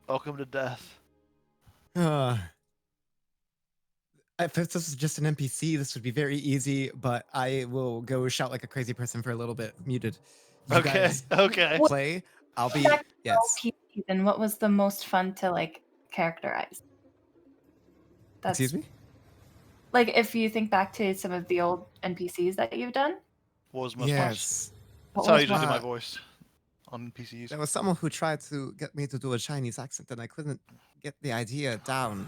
Welcome to death. If this was just an NPC, this would be very easy, but I will go shout like a crazy person for a little bit. Muted. You Okay. guys Okay. play. I'll be Back to yes. And what was the most fun to like characterize? Excuse me? Like if you think back to some of the old NPCs that you've done, What was most fun? Yes. what That's how I was usually do one? my voice on PCs. There was someone who tried to get me to do a Chinese accent and I couldn't get the idea down.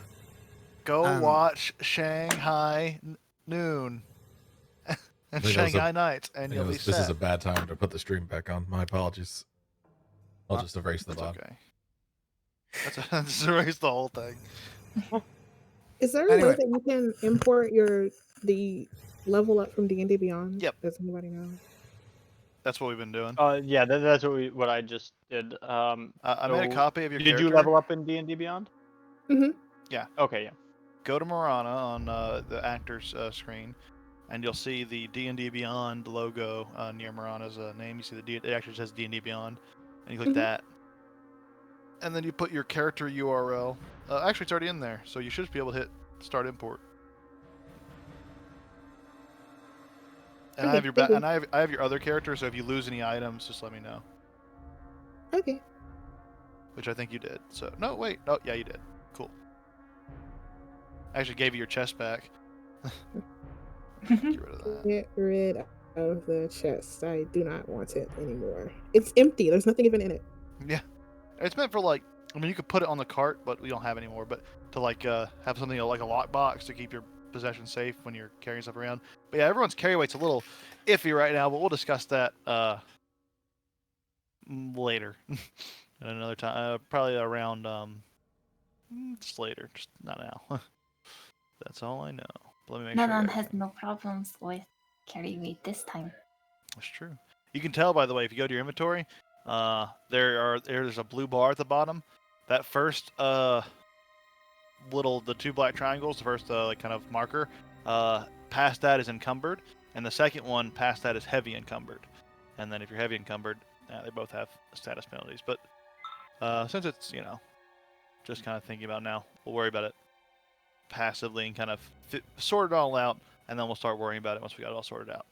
Go watch Shanghai Noon and I think it was Shanghai Nights, and I think you'll be this set. is a bad time to put the stream back on. My apologies. I'll just erase the That's bot. okay. Just erase the whole thing. Is there a Anyway. way that you can import the level up from D&D Beyond? Yep. Does anybody know? That's what we've been doing. Yeah, that's what I just did. I made a so copy of your Did character. you level up in D&D Beyond? Mhm. Yeah. Okay, yeah. Go to Marana on the actor's screen, and you'll see the D&D Beyond logo near Marana's name. You see it actually says D&D Beyond, and you click Mhm. that. And then you put your character URL. Actually, it's already in there, so you should be able to hit Start Import. And I Okay, have your thank you. and I have your other character. So if you lose any items, just let me know. Okay. Which I think you did. So no, wait, oh yeah, you did. Cool. I actually gave you your chest back. Get rid of that. Get rid of the chest. I do not want it anymore. It's empty. There's nothing even in it. Yeah, it's meant for like. I mean, you could put it on the cart, but we don't have any more. But to like have something like a lockbox to keep your possessions safe when you're carrying stuff around. But yeah, everyone's carry weight's a little iffy right now, but we'll discuss that later, at another time. Probably around just later, just not now. That's all I know. But let me make sure. Nanan that has everything- no problems with carry weight this time. That's true. You can tell, by the way, if you go to your inventory, there's a blue bar at the bottom. That first the two black triangles, the first like kind of marker, past that is encumbered, and the second one past that is heavy encumbered. And then if you're heavy encumbered, they both have status penalties. But since it's just kind of thinking about now, we'll worry about it passively and kind of sort it all out, and then we'll start worrying about it once we got it all sorted out.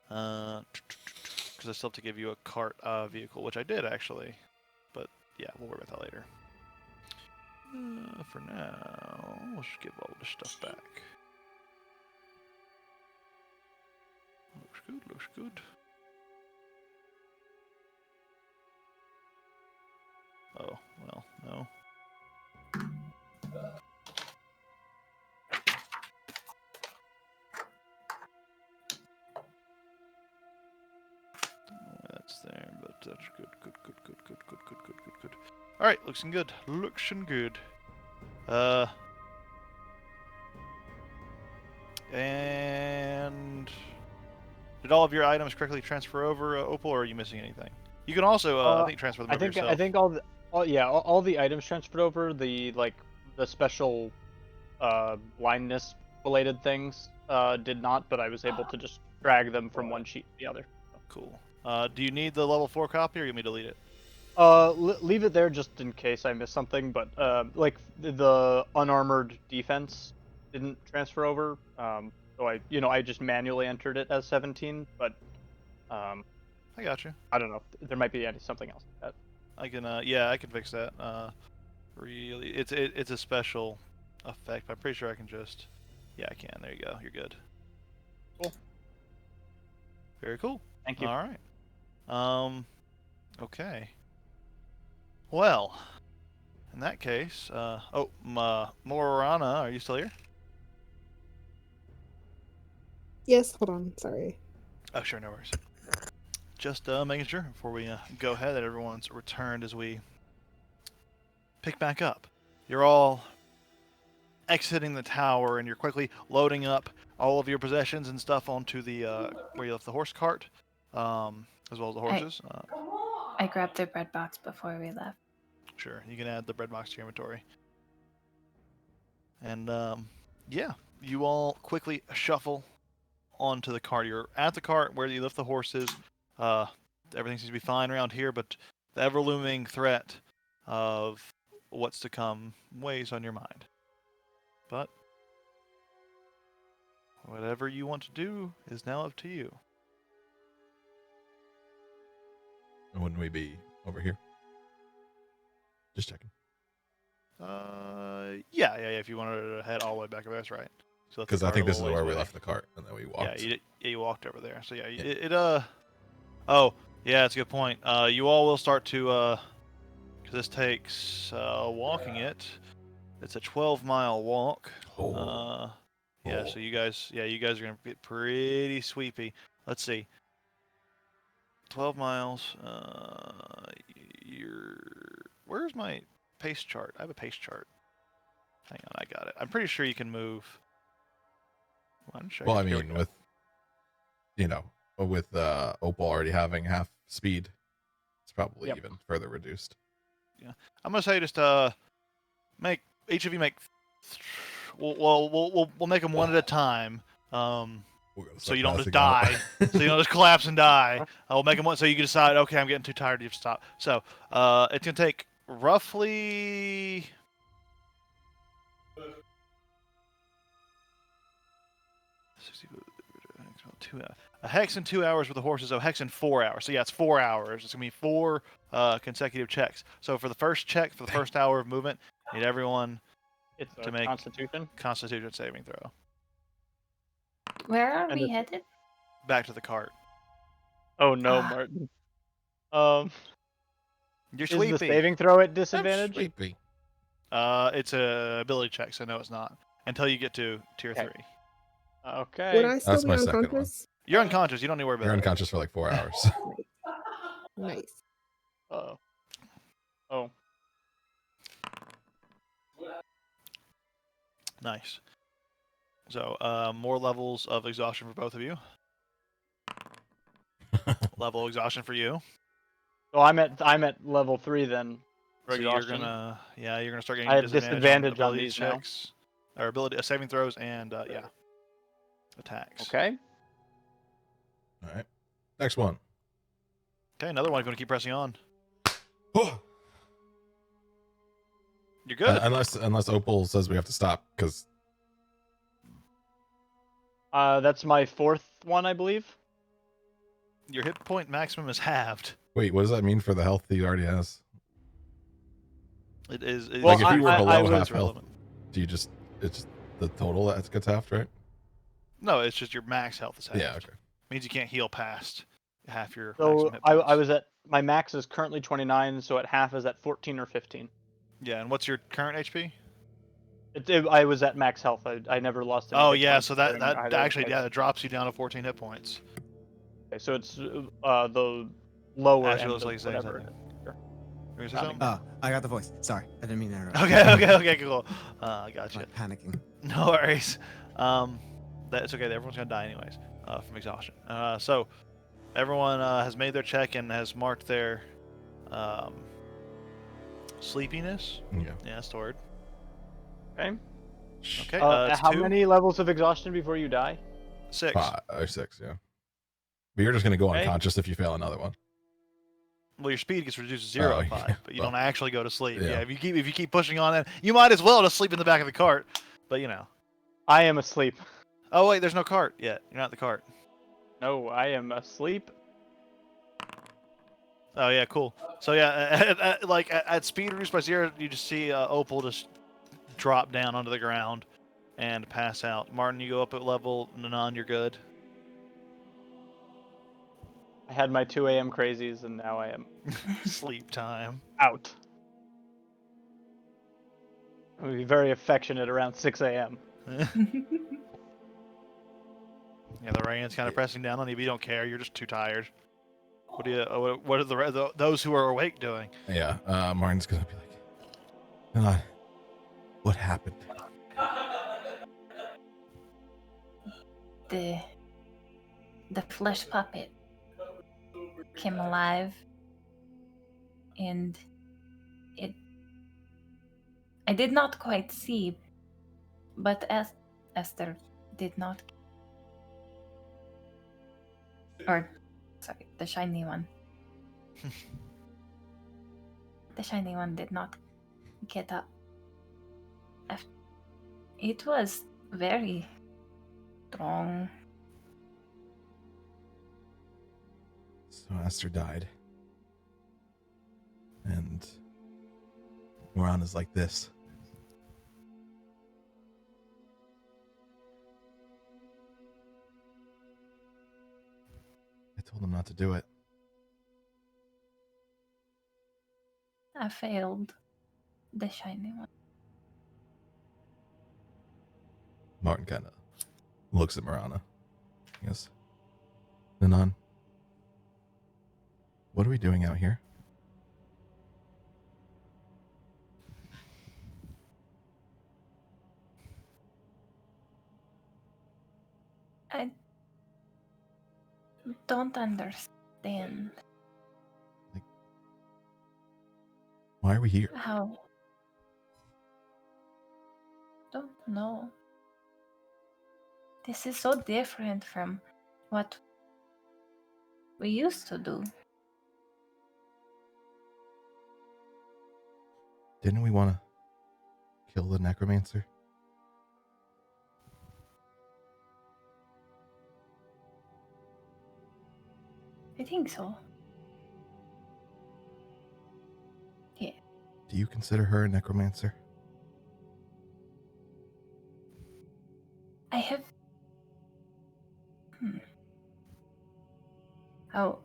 Because I still have to give you a cart vehicle, which I did actually, but yeah, we'll worry about that later. For now, let's just give all this stuff back. Looks good, looks good. Oh, well, no. That's there, but that's good, good, good, good, good, good, good, good, good, good. All right, looking good, looking good. And did all of your items correctly transfer over, Opal, or are you missing anything? You can also, I think, transfer them over yourself. I think all the items transferred over, the special blindness related things did not, but I was able to just drag them from one sheet to the other. Cool. Do you need the level 4 copy, or you want me to delete it? Leave it there just in case I miss something, but like the unarmored defense didn't transfer over. So I just manually entered it as 17, but I got you. I don't know. There might be something else like that. I can, yeah, I can fix that. Really, it's a special effect. But I'm pretty sure I can just, yeah, I can. There you go. You're good. Cool. Very cool. Thank you. All right. Okay. Well, in that case, Morana, are you still here? Yes, hold on. Sorry. Oh, sure, no worries. Just making sure before we go ahead that everyone's returned as we pick back up. You're all exiting the tower, and you're quickly loading up all of your possessions and stuff onto the where you left the horse cart, as well as the horses. I grabbed the bread box before we left. Sure, you can add the bread box to your inventory. And yeah, you all quickly shuffle onto the cart. You're at the cart where you left the horses. Everything seems to be fine around here, but the ever-looming threat of what's to come weighs on your mind. But whatever you want to do is now up to you. Wouldn't we be over here? Just checking. Yeah. If you wanted to head all the way back over, that's right. So Because I think this is where we left the cart, and then we walked. Yeah, you walked over there. So Yeah. Oh, yeah, that's a good point. You all will start to because this takes walking it. It's a 12-mile walk. Oh. Yeah. Oh. So you guys are gonna get pretty sweepy. Let's see. 12 miles. Where's my pace chart? I have a pace chart. Hang on, I got it. I'm pretty sure you can move. Well, I mean, with Opal already having half speed, it's probably even further reduced. Yeah, I'm gonna say just make each of you make. We'll make them one at a time. So you don't just die. So you don't just collapse and die. I'll make them one so you can decide. Okay, I'm getting too tired to stop. So it's gonna take roughly. A hex in 2 hours with the horses. So hex in 4 hours. So yeah, it's 4 hours. It's gonna be 4 consecutive checks. So for the first check, for the first hour of movement, need everyone It's to a make Constitution. Constitution saving throw. Where are And we the- headed? Back to the cart. Oh no, Ah. Martin. You're Is the sleepy. saving throw at I'm disadvantage? sleepy. It's a ability check, so no, it's not until you get to tier Okay. 3. Okay. Would I still That's be my second one. unconscious? You're unconscious. You don't need to worry about You're it. unconscious for like 4 hours. Nice. Oh. Oh. Nice. So, more levels of exhaustion for both of you. Level exhaustion for you. So I'm at level 3 then. For So you're exhaustion. gonna start getting I have disadvantage on ability these now. checks, or ability saving throws, and yeah, attacks. Okay. All right. Next one. Okay, another one. Going to keep pressing on. Oh. You're good. Unless Opal says we have to stop because That's my 4th one, I believe. Your hit point maximum is halved. wait, what does that mean for the health he already has? It is. Well, Like if you were I below was half health, relevant. do you just it's just the total that gets halved, right? No, it's just your max health is halved. Yeah. Okay. Means you can't heal past half your So maximum hit I points. was at my max is currently 29, so at half is at 14 or 15. Yeah, and what's your current HP? I was at max health. I never lost any. Oh hit yeah, points so during that either actually fight. that drops you down to 14 hit points. Okay, so it's the lower Actually, end looks of like he's saying whatever. something. You gonna say Sounding something? I got the voice. Sorry, I didn't mean to interrupt. Okay, cool. Gotcha. I'm panicking. No worries. That's okay. Everyone's gonna die anyways from exhaustion. So everyone has made their check and has marked their sleepiness. Yeah. Yeah, that's the word. Okay. Okay. It's How 2, many levels of exhaustion before you die? 6. 5 or 6. Yeah. But you're just gonna go Okay. unconscious if you fail another one. Well, your speed gets reduced to 0 Oh, at 5, but you well. don't actually go to sleep. Yeah. Yeah. If you keep pushing on it, you might as well just sleep in the back of the cart. But you know. I am asleep. Oh wait, there's no cart yet. You're not in the cart. No, I am asleep. Oh yeah, cool. So yeah, at speed reduced by 0, you just see Opal just drop down onto the ground and pass out. Martin, you go up at level. Nanan, you're good. I had my 2 a.m. crazies, and now I am Sleep time. out. I'm gonna be very affectionate around 6 a.m. Yeah, the rain's kind of pressing down on you, but you don't care. You're just too tired. What are those who are awake doing? Yeah. Martin's gonna be like, what happened? The flesh puppet came alive, and I did not quite see, but Esther did not, or sorry, the shiny one. The shiny one did not get up. It was very strong. So Esther died. And Morana's like this. I told him not to do it. I failed the shiny one. Martin kind of looks at Morana. He goes, Nanan, what are we doing out here? I don't understand Why are we here? how. Don't know. This is so different from what we used to do. Didn't we want to kill the necromancer? I think so. Yeah. Do you consider her a necromancer? I have. Oh,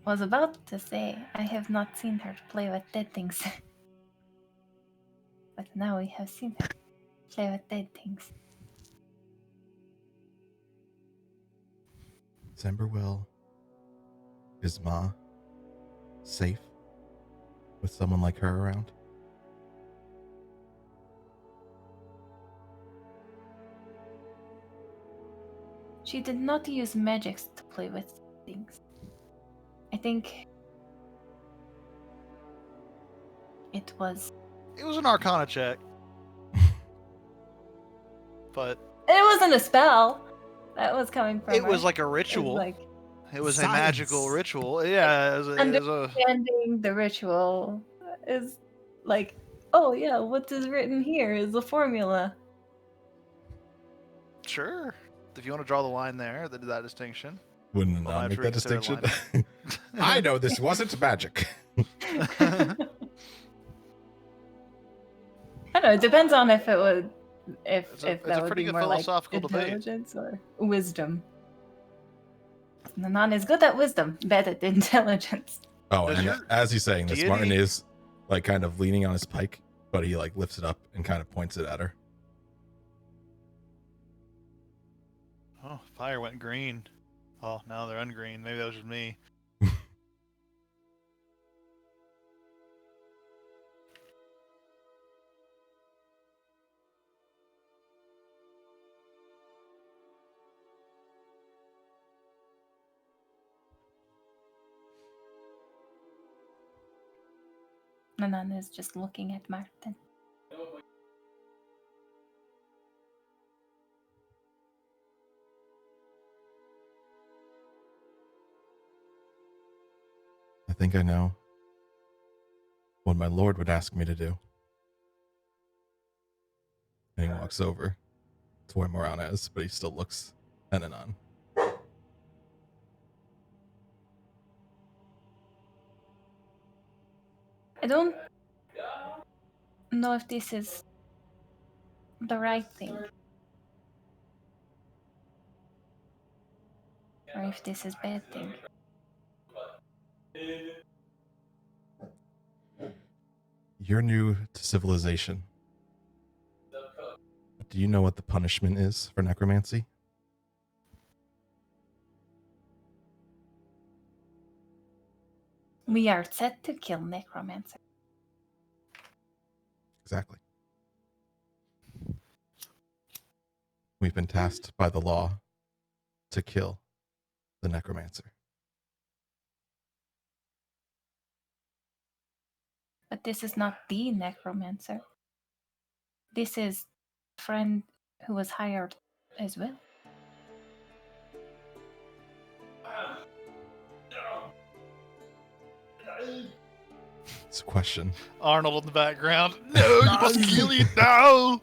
was about to say I have not seen her play with dead things. But now we have seen her play with dead things. Is Emberwell, is Ma safe with someone like her around? She did not use magics to play with things. I think it was. It was an Arcana check. But It wasn't a spell. That was coming from. it her. was like a It was ritual. like It was a Science. magical ritual. Yeah, it was a understanding the ritual is like, oh yeah, what is written here is a formula. sure. If you want to draw the line there, that distinction. Wouldn't Well, I not have make to that reconsider distinction. I know this wasn't magic. I don't know. It depends on if it would, It's a that would pretty be good more like philosophical debate. intelligence or wisdom. Nanan is good at wisdom, bad at intelligence. Oh, Does and your as he's saying this, Martin deity- is like kind of leaning on his pike, but he like lifts it up and kind of points it at her. Oh, fire went green. Oh, now they're ungreen. Maybe that was just me. Nanan is just looking at Martin. I think I know what my lord would ask me to do. And he walks over to where Morana is, but he still looks at Anon. I don't know if this is the right thing. Or if this is bad thing. You're new to civilization. Do you know what the punishment is for necromancy? We are set to kill necromancer. Exactly. We've been tasked by the law to kill the necromancer. But this is not the necromancer. This is a friend who was hired as well. It's a question. Arnold in the background. No, you must kill it now.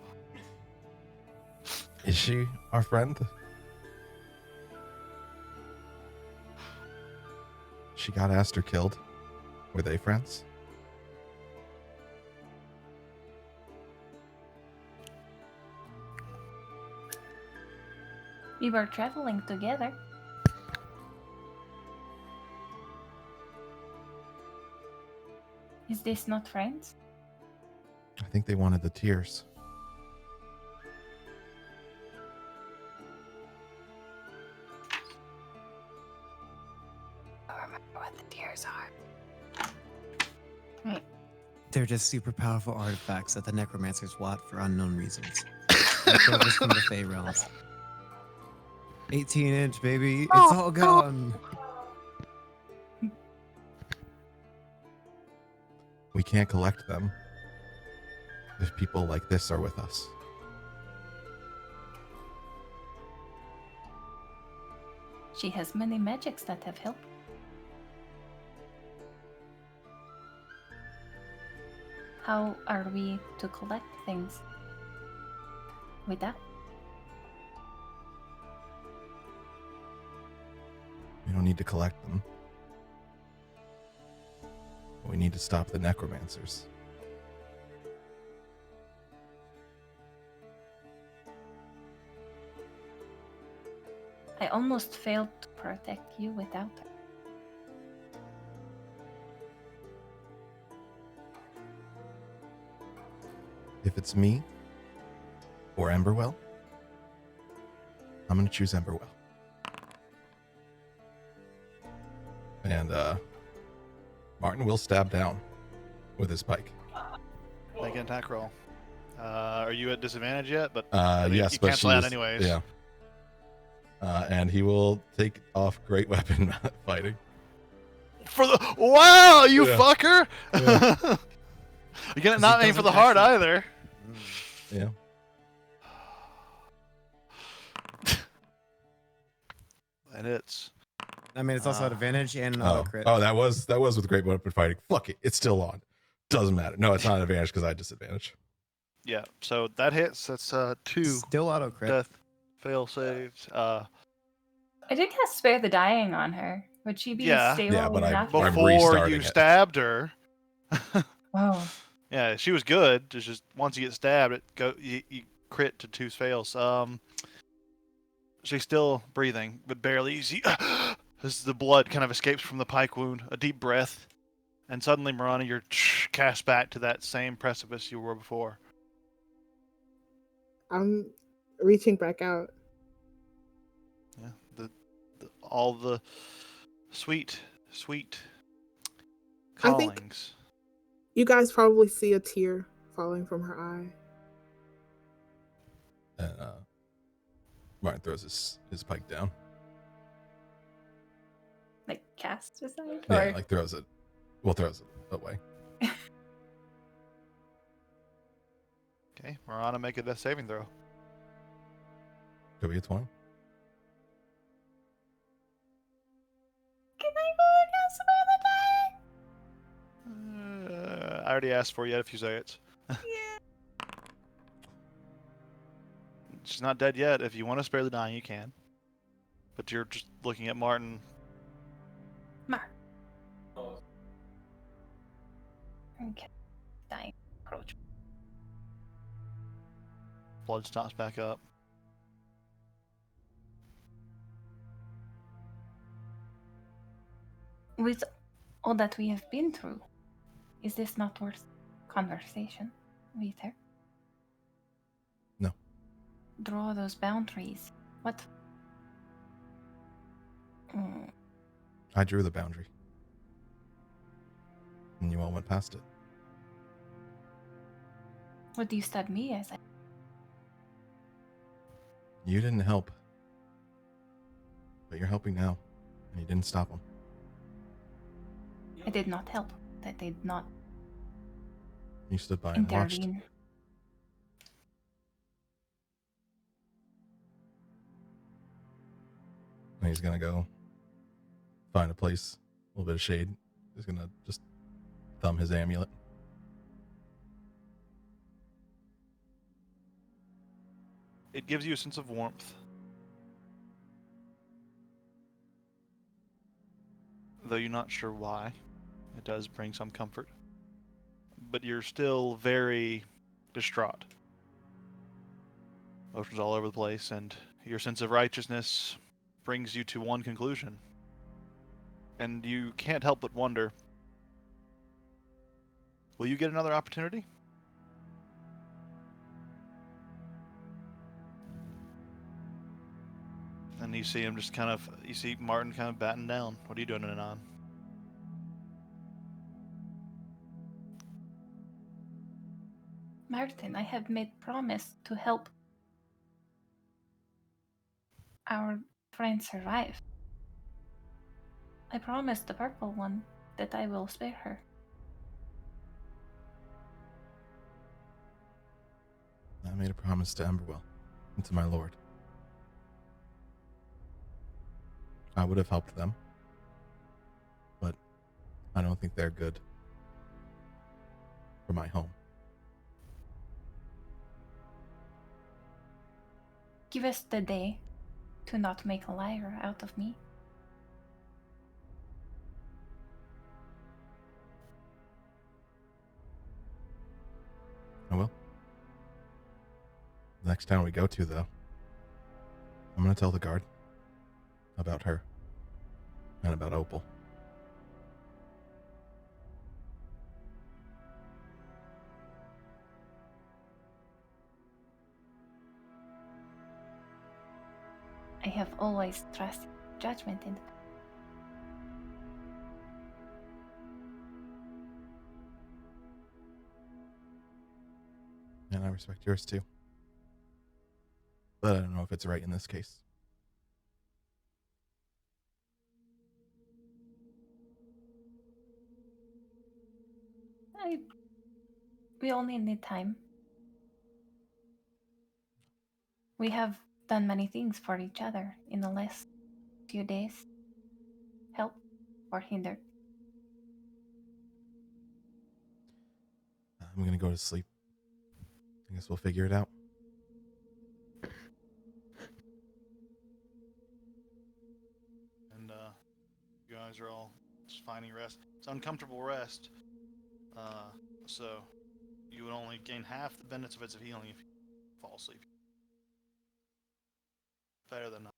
Is she our friend? She got Aster killed. Were they friends? We were traveling together. Is this not friends? I think they wanted the tears. I don't remember what the tears are. They're just super powerful artifacts that the necromancers want for unknown reasons. Leftovers from the Fey realms. 18-inch, baby. It's all gone. We can't collect them if people like this are with us. She has many magics that have helped. How are we to collect things without? We don't need to collect them. We need to stop the necromancers. I almost failed to protect you without her. If it's me or Emberwell, I'm going to choose Emberwell. And Martin will stab down with his pike. Make an attack roll. Are you at disadvantage yet? But Yes, you but cancel she out is, anyways. yeah. And he will take off great weapon fighting. For the wow, you Yeah. fucker! Yeah. You gonna 'Cause not he aim for the doesn't heart actually- either. Yeah. And it's I mean, it's also at advantage and an auto Oh, crit. that was with great weapon fighting. Fuck it, it's still on. Doesn't matter. No, it's not an advantage because I had disadvantage. yeah. So that hits. That's 2 Still auto crit. death fail saves. I did cast Spare the Dying on her. Would she be Yeah. stable Yeah, but even I'm after? Before restarting you it. stabbed her. Whoa. Yeah, she was good. It's just once you get stabbed, you crit to 2 fails. She's still breathing, but barely. You see, as the blood kind of escapes from the pike wound. A deep breath, and suddenly, Marana, you're cast back to that same precipice you were before. I'm reaching back out. Yeah, all the sweet I think- callings. You guys probably see a tear falling from her eye. And Martin throws his pike down. Like cast aside? Yeah, Or like throws it away. Okay, Marana, make a death saving throw. Could be a 20. can I go and cast Spare the Dying? I already asked for you. If you say it. Yeah. She's not dead yet. If you want to spare the dying, you can. But you're just looking at Martin. Mark. Okay. Dying. Approach. Blood stops back up. With all that we have been through, is this not worth conversation with her? No. Draw those boundaries. What? Mm, I drew the boundary. And you all went past it. what do you stab me as? You didn't help. But you're helping now. And you didn't stop them. I did not help. I did not You stood by and watched. intervene. And he's gonna go find a place, a little bit of shade. He's gonna just thumb his amulet. It gives you a sense of warmth. Though you're not sure why. It does bring some comfort. But you're still very distraught. Emotions all over the place, and your sense of righteousness brings you to one conclusion. And you can't help but wonder, will you get another opportunity? And you see him just you see Martin kind of batting down. What are you doing, Anon? Martin, I have made promise to help our friend survive. I promised the purple one that I will spare her. I made a promise to Emberwell and to my lord. I would have helped them. But I don't think they're good for my home. Give us the day to not make a liar out of me. next town we go to, though, I'm gonna tell the guard about her and about Opal. I have always trusted judgment in the And I respect yours too. But I don't know if it's right in this case. We only need time. We have done many things for each other in the last few days. Help or hindered. I'm gonna go to sleep. I guess we'll figure it out. And you guys are all just finding rest. It's uncomfortable rest. So you would only gain half the benefits of healing if you fall asleep. Better than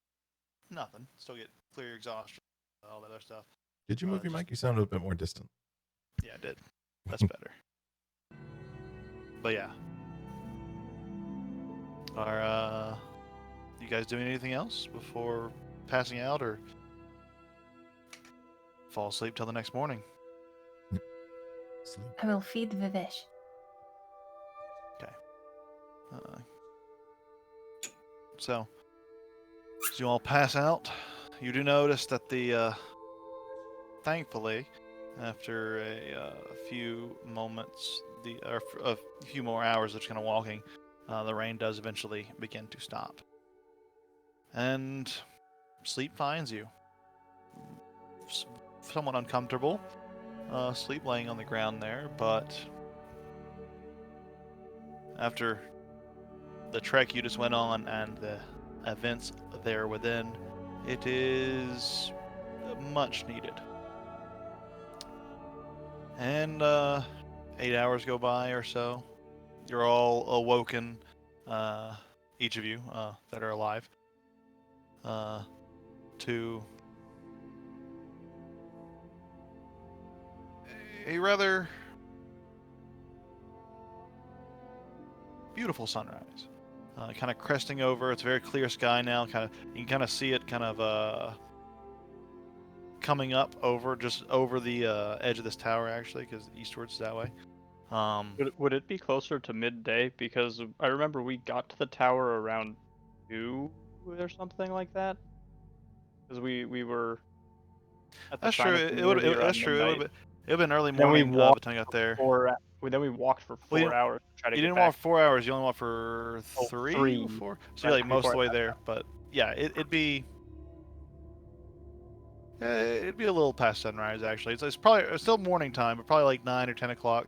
nothing. Still get clear exhaustion, all that other stuff. Did you move your mic? You sounded a bit more distant. Yeah, I did. That's better. But yeah. Are you guys doing anything else before passing out, or fall asleep till the next morning? Sleep. I will feed Vivesh. So, as you all pass out, you do notice that the, thankfully, after a few moments, a few more hours of just kind of walking, the rain does eventually begin to stop. And sleep finds you. Somewhat uncomfortable, sleep laying on the ground there, but after the trek you just went on and the events there within, it is much needed. And 8 hours go by or so. You're all awoken, each of you that are alive, to a rather beautiful sunrise. Kind of cresting over. It's a very clear sky now. You can kind of see it kind of coming up just over the edge of this tower, actually, because eastwards is that way. Would it be closer to midday? Because I remember we got to the tower around 2 or something like that. Because we were at the That's true. sign of community around That's true. midnight. It would have been early Then we morning by the walked time you got for there. then we walked for Well, 4 hours to try to You get didn't back. walk 4 hours. You only walked for Oh, 3 3. or 4. So That's you're like most of before the I way passed there. out. But yeah, it'd be a little past sunrise actually. It's still morning time, but probably like 9 or 10 o'clock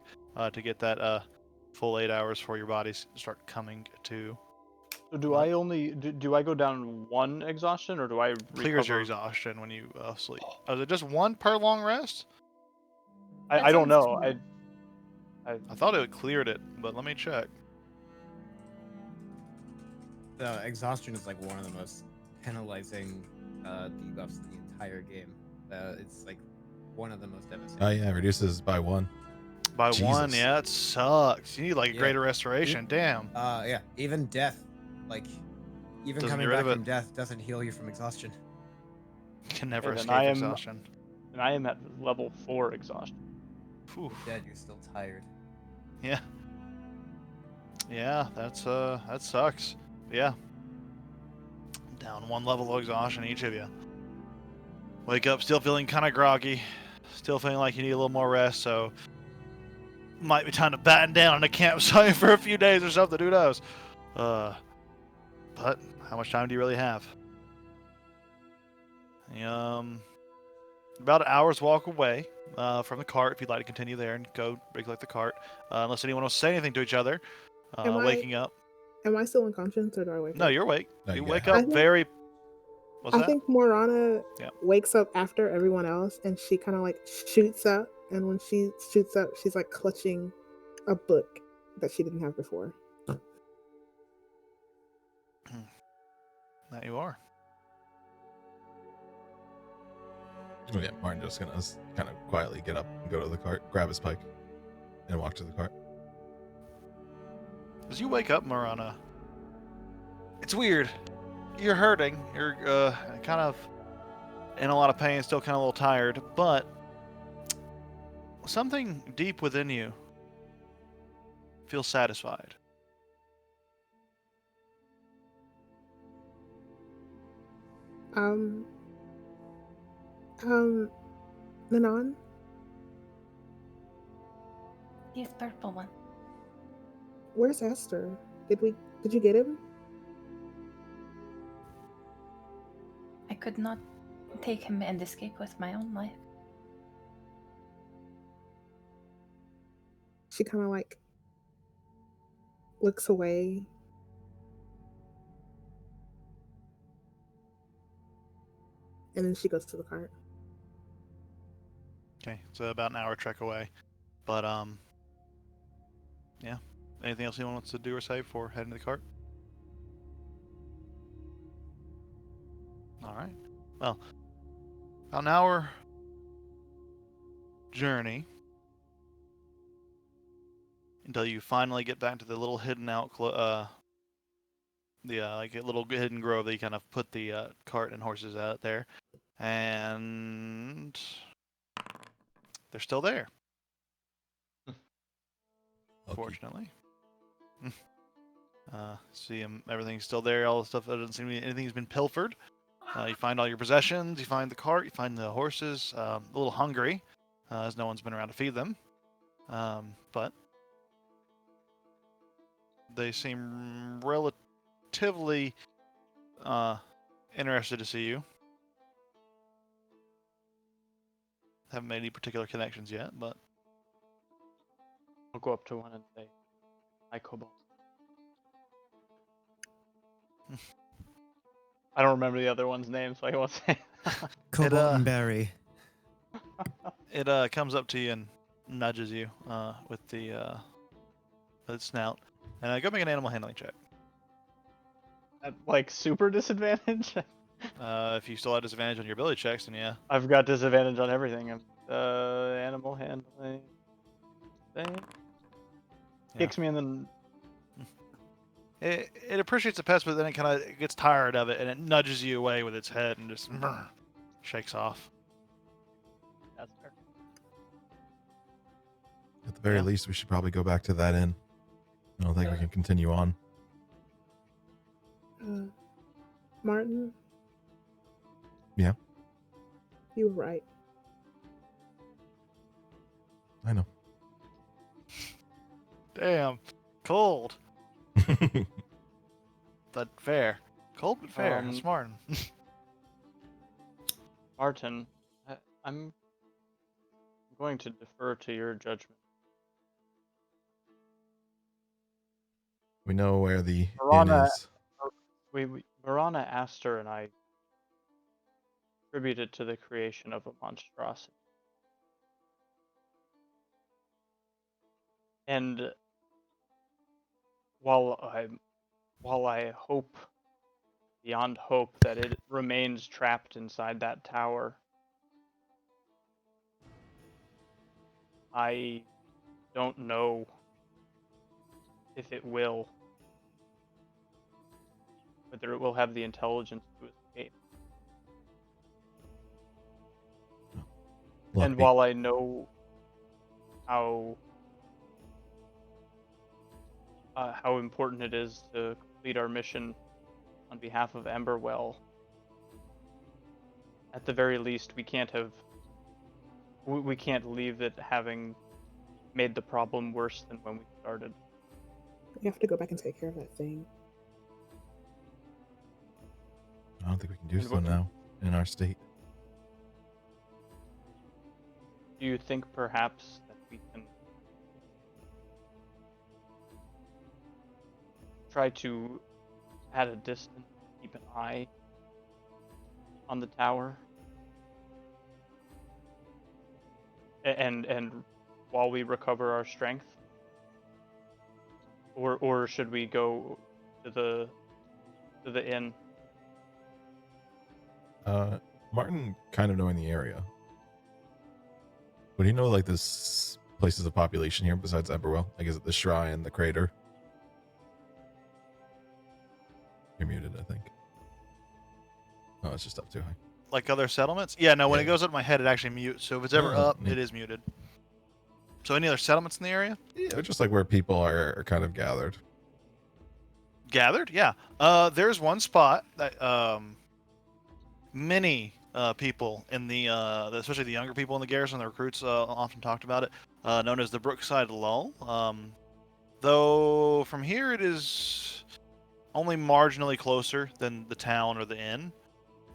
to get that full 8 hours for your bodies start coming to. So do I only do I go down 1 exhaustion, or do I Clears your recover? exhaustion when you sleep. Oh, is it just 1 per long rest? I don't sounds know. true. I thought it cleared it, but let me check. Exhaustion is like one of the most penalizing debuffs in the entire game. It's like one of the most devastating. Oh yeah, reduces by 1. By 1, Jesus. yeah, it sucks. You need like a Yeah. greater restoration. Damn. Yeah, even death, like even Doesn't coming get rid back of it. from death doesn't heal you from exhaustion. Can never then escape exhaustion. And I am at level 4 exhaustion. Whew. Dead, you're still tired. Yeah. Yeah, that sucks. Yeah. Down 1 level of exhaustion, each of you. Wake up still feeling kind of groggy. Still feeling like you need a little more rest, so might be time to batten down on the campsite for a few days or something, who knows? But how much time do you really have? About an hour's walk away from the cart, if you'd like to continue there and go recollect the cart. Unless anyone wants to say anything to each other. Waking up. Am I still unconscious or do I wake No, up? you're awake. No, You you wake got up I think- very... What's I that? think Morana Yeah. wakes up after everyone else, and she kind of like shoots up. And when she shoots up, she's like clutching a book that she didn't have before. That you are. Oh yeah, Martin just gonna kind of quietly get up and go to the cart, grab his pike, and walk to the cart. As you wake up, Marana, it's weird. You're hurting. You're kind of in a lot of pain, still kind of a little tired, but something deep within you feels satisfied. Um, Nanon, He's purple one. where's Esther? Did you get him? I could not take him and escape with my own life. She kind of like looks away. And then she goes to the cart. Okay, it's about an hour trek away, but yeah. Anything else anyone wants to do or say before heading to the cart? All right. Well, about an hour journey until you finally get back to the little hidden out, like a little hidden grove that you kind of put the cart and horses out there, and they're still there. Fortunately. See them, everything's still there. All the stuff that doesn't seem to be anything's been pilfered. You find all your possessions. You find the cart. You find the horses. A little hungry, as no one's been around to feed them. But they seem relatively interested to see you. Haven't made any particular connections yet, but I'll go up to one and say, "Hi, Cobalt." I don't remember the other one's name, so I won't say. Cobalt and Berry. it comes up to you and nudges you with its snout. And go make an animal handling check. At, like, super disadvantage? If you still have disadvantage on your ability checks, then yeah. I've got disadvantage on everything. Animal handling thing. Kicks me in the... It appreciates the pest, but then it kind of gets tired of it, and it nudges you away with its head and just shakes off. That's fair. At the very Yeah. least, we should probably go back to that inn. I don't think we can continue on. Martin? Yeah? You were right. I know. Damn, cold. But fair. Cold but fair. That's smart. Martin, I'm going to defer to your judgment. We know where the inn Marana, is. Marana, Aster, and I contributed to the creation of a monstrosity. And while I hope beyond hope that it remains trapped inside that tower, I don't know if it will, whether it will have the intelligence to escape. Look, And while I know how important it is to complete our mission on behalf of Emberwell, at the very least, we can't leave it having made the problem worse than when we started. You have to go back and take care of that thing. I don't think we can do And so what- now in our state. Do you think perhaps that we can try to, at a distance, keep an eye on the tower? And while we recover our strength? Or should we go to the inn Martin, kind of knowing the area, would he know like this places of population here besides Emberwell? Like, is it the shrine, the crater? You're muted, I think. Oh, it's just up too high. Like other settlements? Yeah, no, when Yeah. it goes up my head, it actually mutes. So if it's ever Oh, up, neat. it is muted. So any other settlements in the area? Yeah, just like where people are kind of gathered. Gathered? Yeah. There's one spot that many people in the especially the younger people in the garrison, the recruits often talked about it, known as the Brookside Lull. Though from here it is only marginally closer than the town or the inn.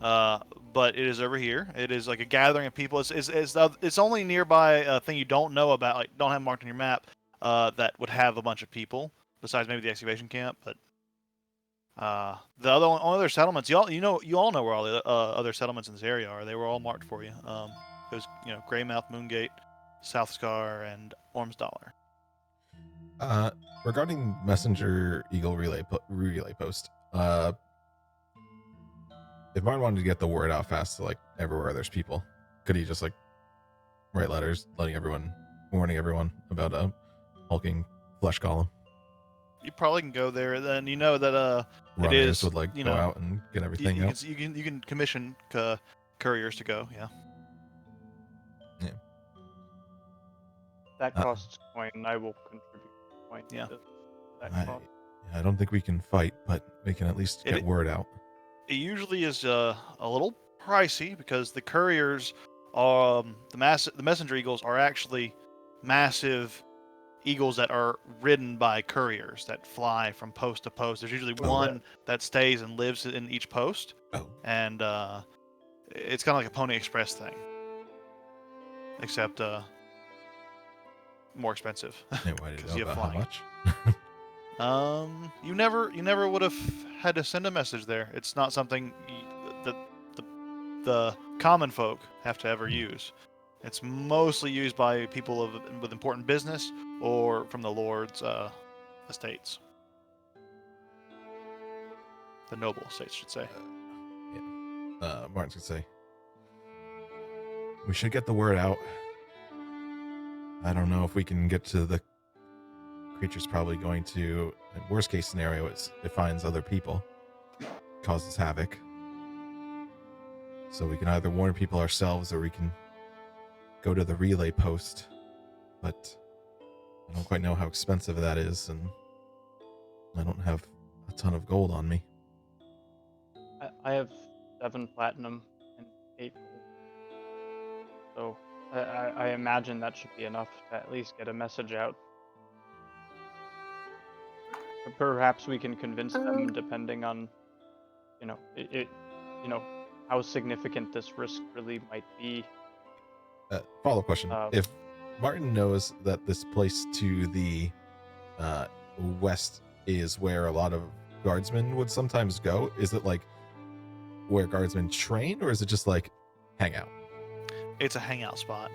But it is over here. It is like a gathering of people. It's only nearby a thing you don't know about, like don't have marked on your map, that would have a bunch of people besides maybe the excavation camp. But the only other settlements, you all know where all the other settlements in this area are. They were all marked for you. It was Greymouth, Moongate, South Scar, and Ormsdollar. Regarding Messenger Eagle relay post, if Martin wanted to get the word out fast to like everywhere there's people, could he just like write letters warning everyone about a hulking flesh golem? You probably can go there. Then you know that it Runners is would like go out and get everything out. you can commission couriers to go. Yeah. That costs coin. I will contribute coin. Yeah. To that cost. I don't think we can fight, but we can at least get word out. It usually is a little pricey because the couriers, the messenger eagles are actually massive eagles that are ridden by couriers that fly from post to post. There's usually one that stays and lives in each post, and it's kind of like a Pony Express thing, except more expensive. Hey, why did because you you have know how flying. much? You never would have had to send a message there. It's not something that the common folk have to ever use. It's mostly used by people with important business or from the lord's estates. The noble estates, should say. Martin's gonna say, we should get the word out. I don't know if we can get to the creature's probably going to, in worst case scenario, it finds other people, causes havoc. So we can either warn people ourselves or we can go to the relay post. But I don't quite know how expensive that is, and I don't have a ton of gold on me. I have 7 platinum and 8 gold. So I imagine that should be enough to at least get a message out. Perhaps we can convince them, depending on, how significant this risk really might be. Follow-up question. If Martin knows that this place to the west is where a lot of guardsmen would sometimes go, is it like where guardsmen train, or is it just like hang out? It's a hangout spot.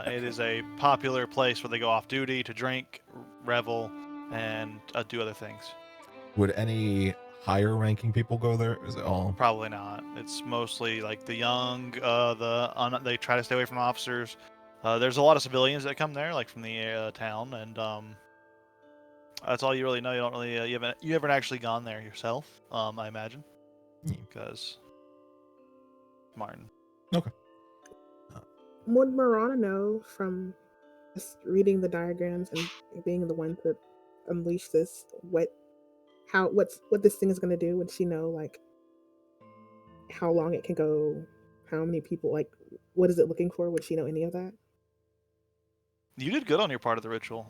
It is a popular place where they go off duty to drink, revel, and do other things. Would any higher ranking people go there? Is it all? Probably not. It's mostly like the young, they try to stay away from officers. There's a lot of civilians that come there, like from the town, and that's all you really know. You don't really, you haven't actually gone there yourself, I imagine, because Martin. Okay. Would Marana know from just reading the diagrams and being the one to unleash this what this thing is going to do? Would she know like how long it can go, how many people, like what is it looking for? Would she know any of that? You did good on your part of the ritual.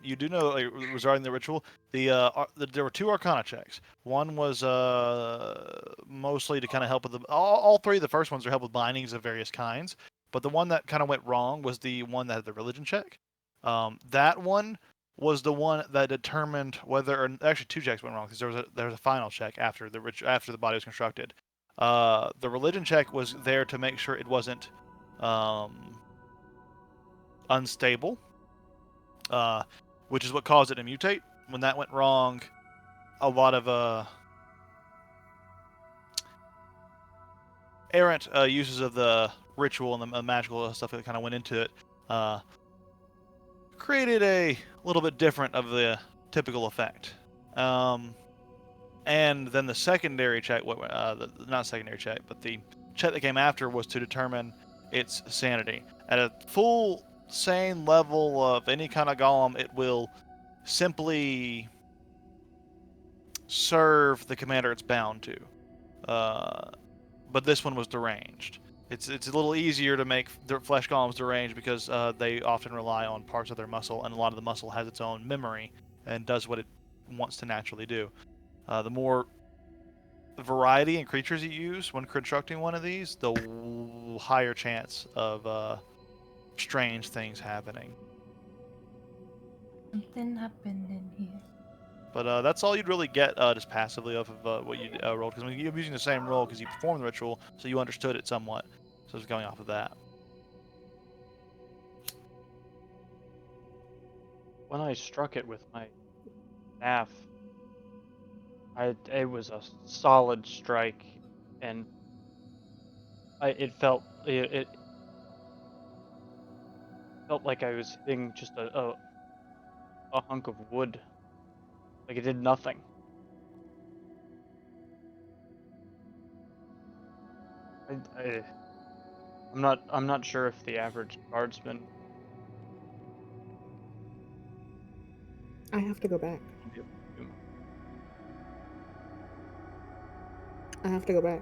You do know, like, regarding the ritual, there were 2 Arcana checks. One was mostly to kind of help with all 3 of the first ones are help with bindings of various kinds. But the one that kind of went wrong was the one that had the religion check. That one was the one that determined whether, or actually 2 checks went wrong because there was a final check after the body was constructed. The religion check was there to make sure it wasn't unstable, which is what caused it to mutate. When that went wrong, a lot of errant uses of the ritual and the magical stuff that kind of went into it created a little bit different of the typical effect. And then the secondary check, not secondary check, but the check that came after was to determine its sanity. At a full sane level of any kind of golem, it will simply serve the commander it's bound to. But this one was deranged. It's a little easier to make the flesh golems deranged because they often rely on parts of their muscle, and a lot of the muscle has its own memory and does what it wants to naturally do. The more variety in creatures you use when constructing one of these, the higher chance of strange things happening. Something happened in here. But that's all you'd really get just passively off of what you rolled, because you're using the same roll because you performed the ritual, so you understood it somewhat. So it's going off of that. When I struck it with my staff, it was a solid strike, and it felt like I was hitting just a hunk of wood. Like it did nothing. I'm not sure if the average guardsman. I have to go back. I have to go back.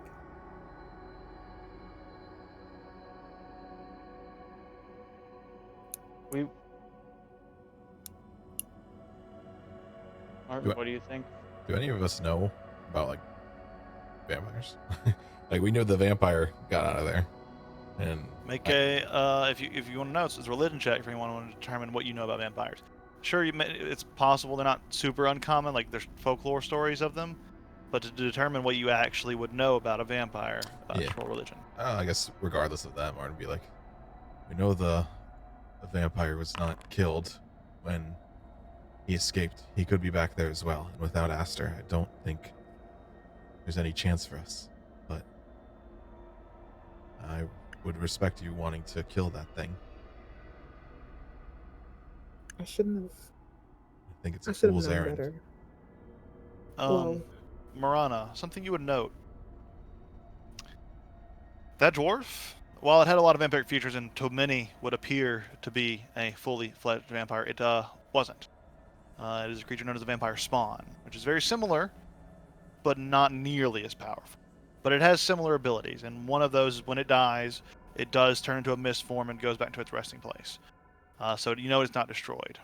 Martin, what do you think? Do any of us know about like vampires? Like we know the vampire got out of there, and make if you want to know, it's a religion check if you want to determine what you know about vampires. Sure, it's possible they're not super uncommon, like there's folklore stories of them, but to determine what you actually would know about a vampire, roll religion. I guess regardless of that, Martin would be like, we know the vampire was not killed when he escaped. He could be back there as well, and without Aster, I don't think there's any chance for us. But I would respect you wanting to kill that thing. I shouldn't have. I think it's a I should have fool's known errand. better. Marana, something you would note. That dwarf, while it had a lot of vampiric features and to many would appear to be a fully fledged vampire, it wasn't. It is a creature known as a vampire spawn, which is very similar, but not nearly as powerful. But it has similar abilities, and one of those is when it dies, it does turn into a mist form and goes back to its resting place. So you know it's not destroyed.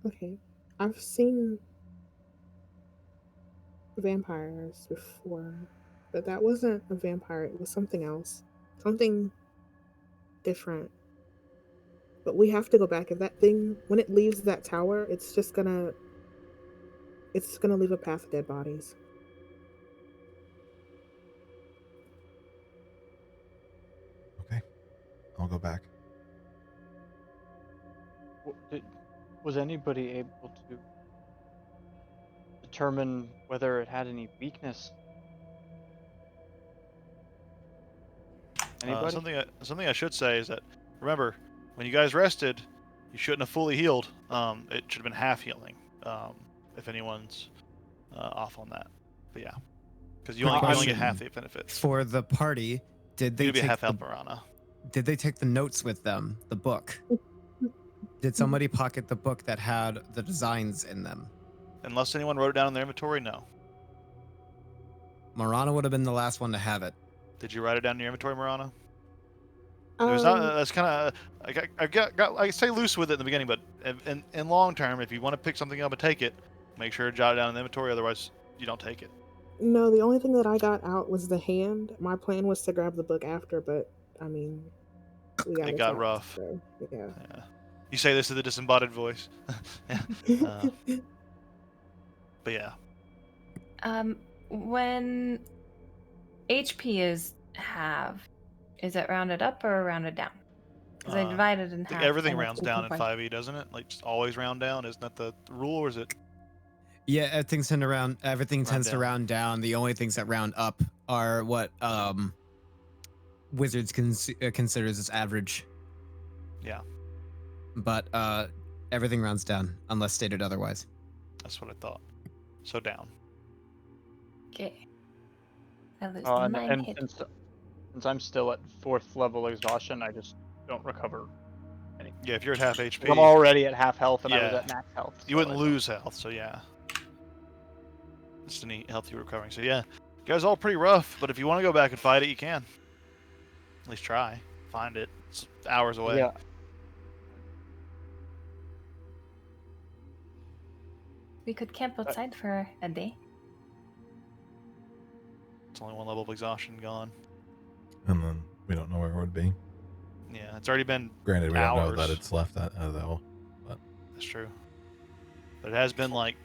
Okay. I've seen vampires before, but that wasn't a vampire. It was something else. Something different. But we have to go back. If that thing, when it leaves that tower, it's gonna leave a path of dead bodies. Okay, I'll go back. Was anybody able to determine whether it had any weakness? Anybody? Something I should say is that, remember, when you guys rested, you shouldn't have fully healed. It should have been half healing, if anyone's off on that. But yeah, because you only get half the benefits. For the party, did they You'd be take half the, health, Marana. did they take the notes with them, the book? Did somebody pocket the book that had the designs in them? Unless anyone wrote it down in their inventory, no. Marana would have been the last one to have it. Did you write it down in your inventory, Marana? There's not. That's kind of. I stay loose with it in the beginning, but in long term, if you want to pick something up and take it, make sure to jot it down in the inventory. Otherwise, you don't take it. No, the only thing that I got out was the hand. My plan was to grab the book after, but I mean, It got rough. So, yeah. You say this to the disembodied voice. But yeah. When HP is halved, is it rounded up or rounded down? Because I divided in I think half. everything and it's rounds down in 1.5. 5e, doesn't it? Like just always round down. Isn't that the rule, or is it? Yeah, everything tends to round down. down. The only things that round up are what wizards considers as average. Yeah. But everything rounds down unless stated otherwise. That's what I thought. So down. Okay. I lose And 9 hit. since I'm still at 4th level exhaustion, I just don't recover any. Yeah, if you're at half HP, I'm already at half health, and I was Yeah. at max health. you so wouldn't I don't- lose health. So yeah, just any health you're recovering. So yeah, you guys all pretty rough. But if you want to go back and fight it, you can. At least try. Find it. It's hours away. Yeah. We could camp outside for a day. It's only 1 level of exhaustion gone. And then we don't know where it would be. Yeah, it's already been. Granted, we don't know that Hours. it's left at that hole. That's true. But it has been like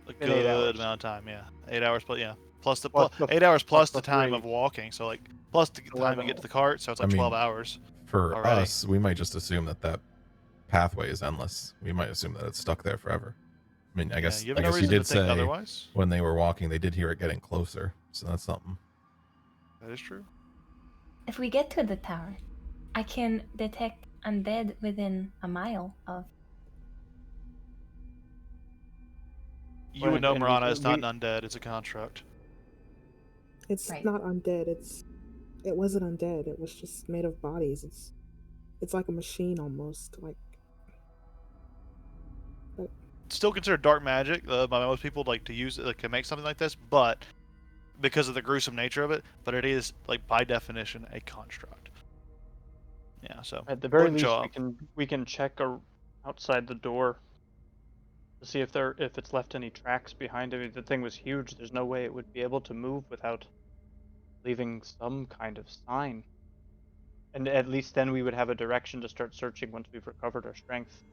a Been 8 good hours. amount of time. Yeah, 8 hours. Plus, yeah, plus the Plus the- 8 hours plus plus the the time 3. of walking. So like plus the time 11. you get to the cart. So it's like I mean, 12 hours. For Already. us, we might just assume that pathway is endless. We might assume that it's stuck there forever. I mean, I guess you I have no guess you reason to did think say otherwise. when they were walking, they did hear it getting closer. So that's something. That is true. If we get to the tower, I can detect undead within a mile of. You Well, would know and Marana is not we- an undead. It's a construct. It's Right. not undead. It wasn't undead. It was just made of bodies. It's like a machine almost. Like Still considered dark magic by most people, like to use it, like to make something like this, but because of the gruesome nature of it, but it is like by definition a construct. Yeah, so At the very wouldn't least, show we can check outside the door to see if it's left any tracks behind it. The thing was huge. There's no way it would be able to move without leaving some kind of sign. And at least then we would have a direction to start searching once we've recovered our strength.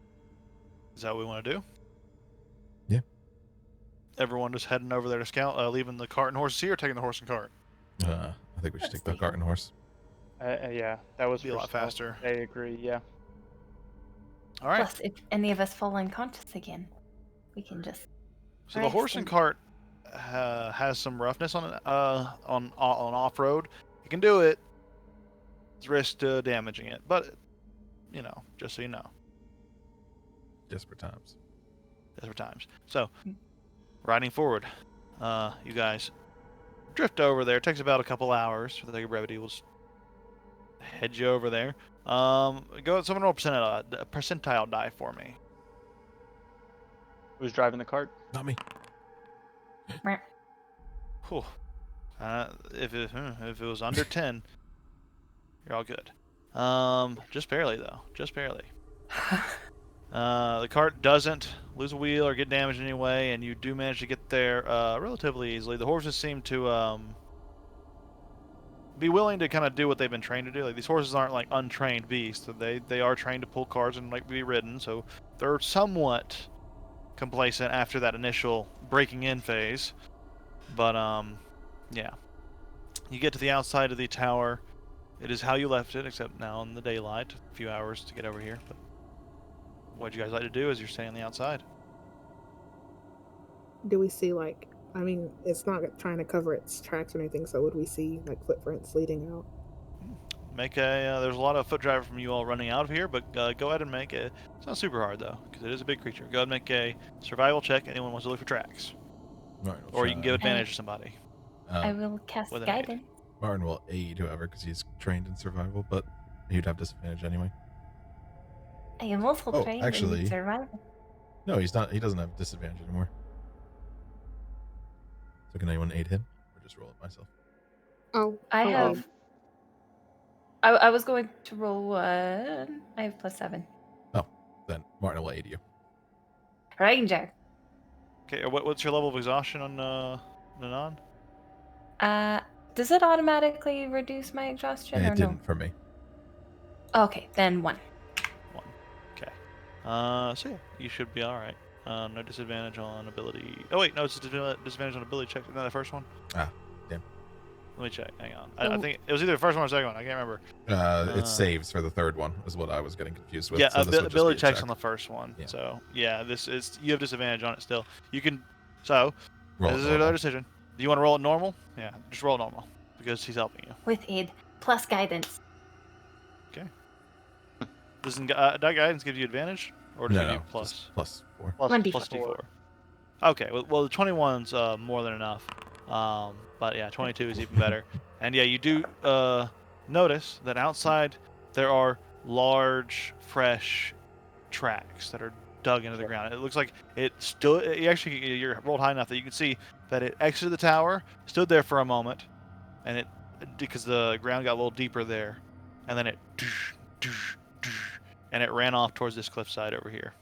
is that what we want to do? Yeah. Everyone just heading over there to scout, leaving the cart and horses here, or taking the horse and cart? I think we should Let's take the take cart and horse. Yeah, that was Be a for lot stealth. faster. I agree. Yeah. All right. Plus, if any of us fall unconscious again, we can just. So the horse and cart has some roughness on it, on off road. You can do it. It's risk to damaging it, but you know, just so you know, Desperate times. desperate times. So, riding forward, you guys drift over there. It takes about a couple hours for the sake of brevity. We'll just head you over there. Go. Someone roll percentile die for me. Who's driving the cart? Not me. Whew. If it was under 10, you're all good. Just barely though. Just barely. The cart doesn't lose a wheel or get damaged in any way, and you do manage to get there relatively easily. The horses seem to be willing to kind of do what they've been trained to do. Like these horses aren't like untrained beasts. They are trained to pull carts and like be ridden, so they're somewhat complacent after that initial breaking in phase. But yeah. You get to the outside of the tower. It is how you left it, except now in the daylight. A few hours to get over here. But what you guys like to do as you're staying on the outside? do we see like? I mean, it's not trying to cover its tracks or anything. So would we see like footprints leading out? Make a. There's a lot of foot traffic from you all running out of here, but go ahead and make a. It's not super hard though, because it is a big creature. Go ahead and make a survival check. Anyone wants to look for tracks, All right, or you can give advantage to somebody. I will cast with an aid. guidance. Martin will aid whoever because he's trained in survival, but he'd have disadvantage anyway. I am also Oh, trained actually- in survival. No, he's not. He doesn't have disadvantage anymore. So can anyone aid him, or just roll it myself? Oh, I oh, have. I was going to roll one. I have +7. Then Martin will aid you. Ranger. Okay, what's your level of exhaustion on Nanan? Does it automatically reduce my exhaustion And or it didn't for me. no? Okay, then 1. One. Okay. So yeah, you should be all right. No disadvantage on ability. Oh wait, no, it's a disadvantage on ability check. Isn't that the first one? Ah, damn. Let me check. Hang on. I Oh. think it was either the first one or the second one. I can't remember. It saves for the third one, is what I was getting confused with. Yeah, so this would just ability be a checks check. on the first one. Yeah. So yeah, this is you have disadvantage on it still. You can. So Roll this it is another normal. decision. Do you want to roll it normal? Yeah, just roll normal because he's helping you. With aid plus guidance. Okay. Doesn't that guidance give you advantage, or does it give you plus? Just +4. Plus 1d4. Plus D4. Okay, well the 21's more than enough. But yeah, 22 is even better. And yeah, you do notice that outside there are large, fresh tracks that are dug into the ground. It looks like it stood. You're rolled high enough that you can see that it exited the tower, stood there for a moment, and it because the ground got a little deeper there, and then it and it ran off towards this cliffside over here.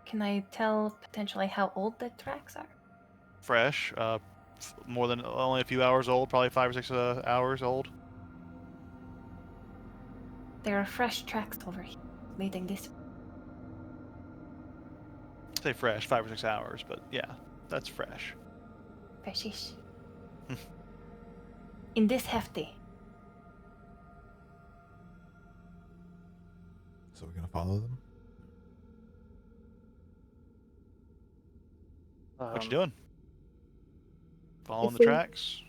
Can I tell potentially how old the tracks are? Fresh, more than only a few hours old, probably 5 or 6 hours old. There are fresh tracks over here leading this way. Say fresh, 5 or 6 hours, but yeah, that's fresh. Freshish. In this hefty. So we're gonna follow them. What you doing? Following If the we- tracks?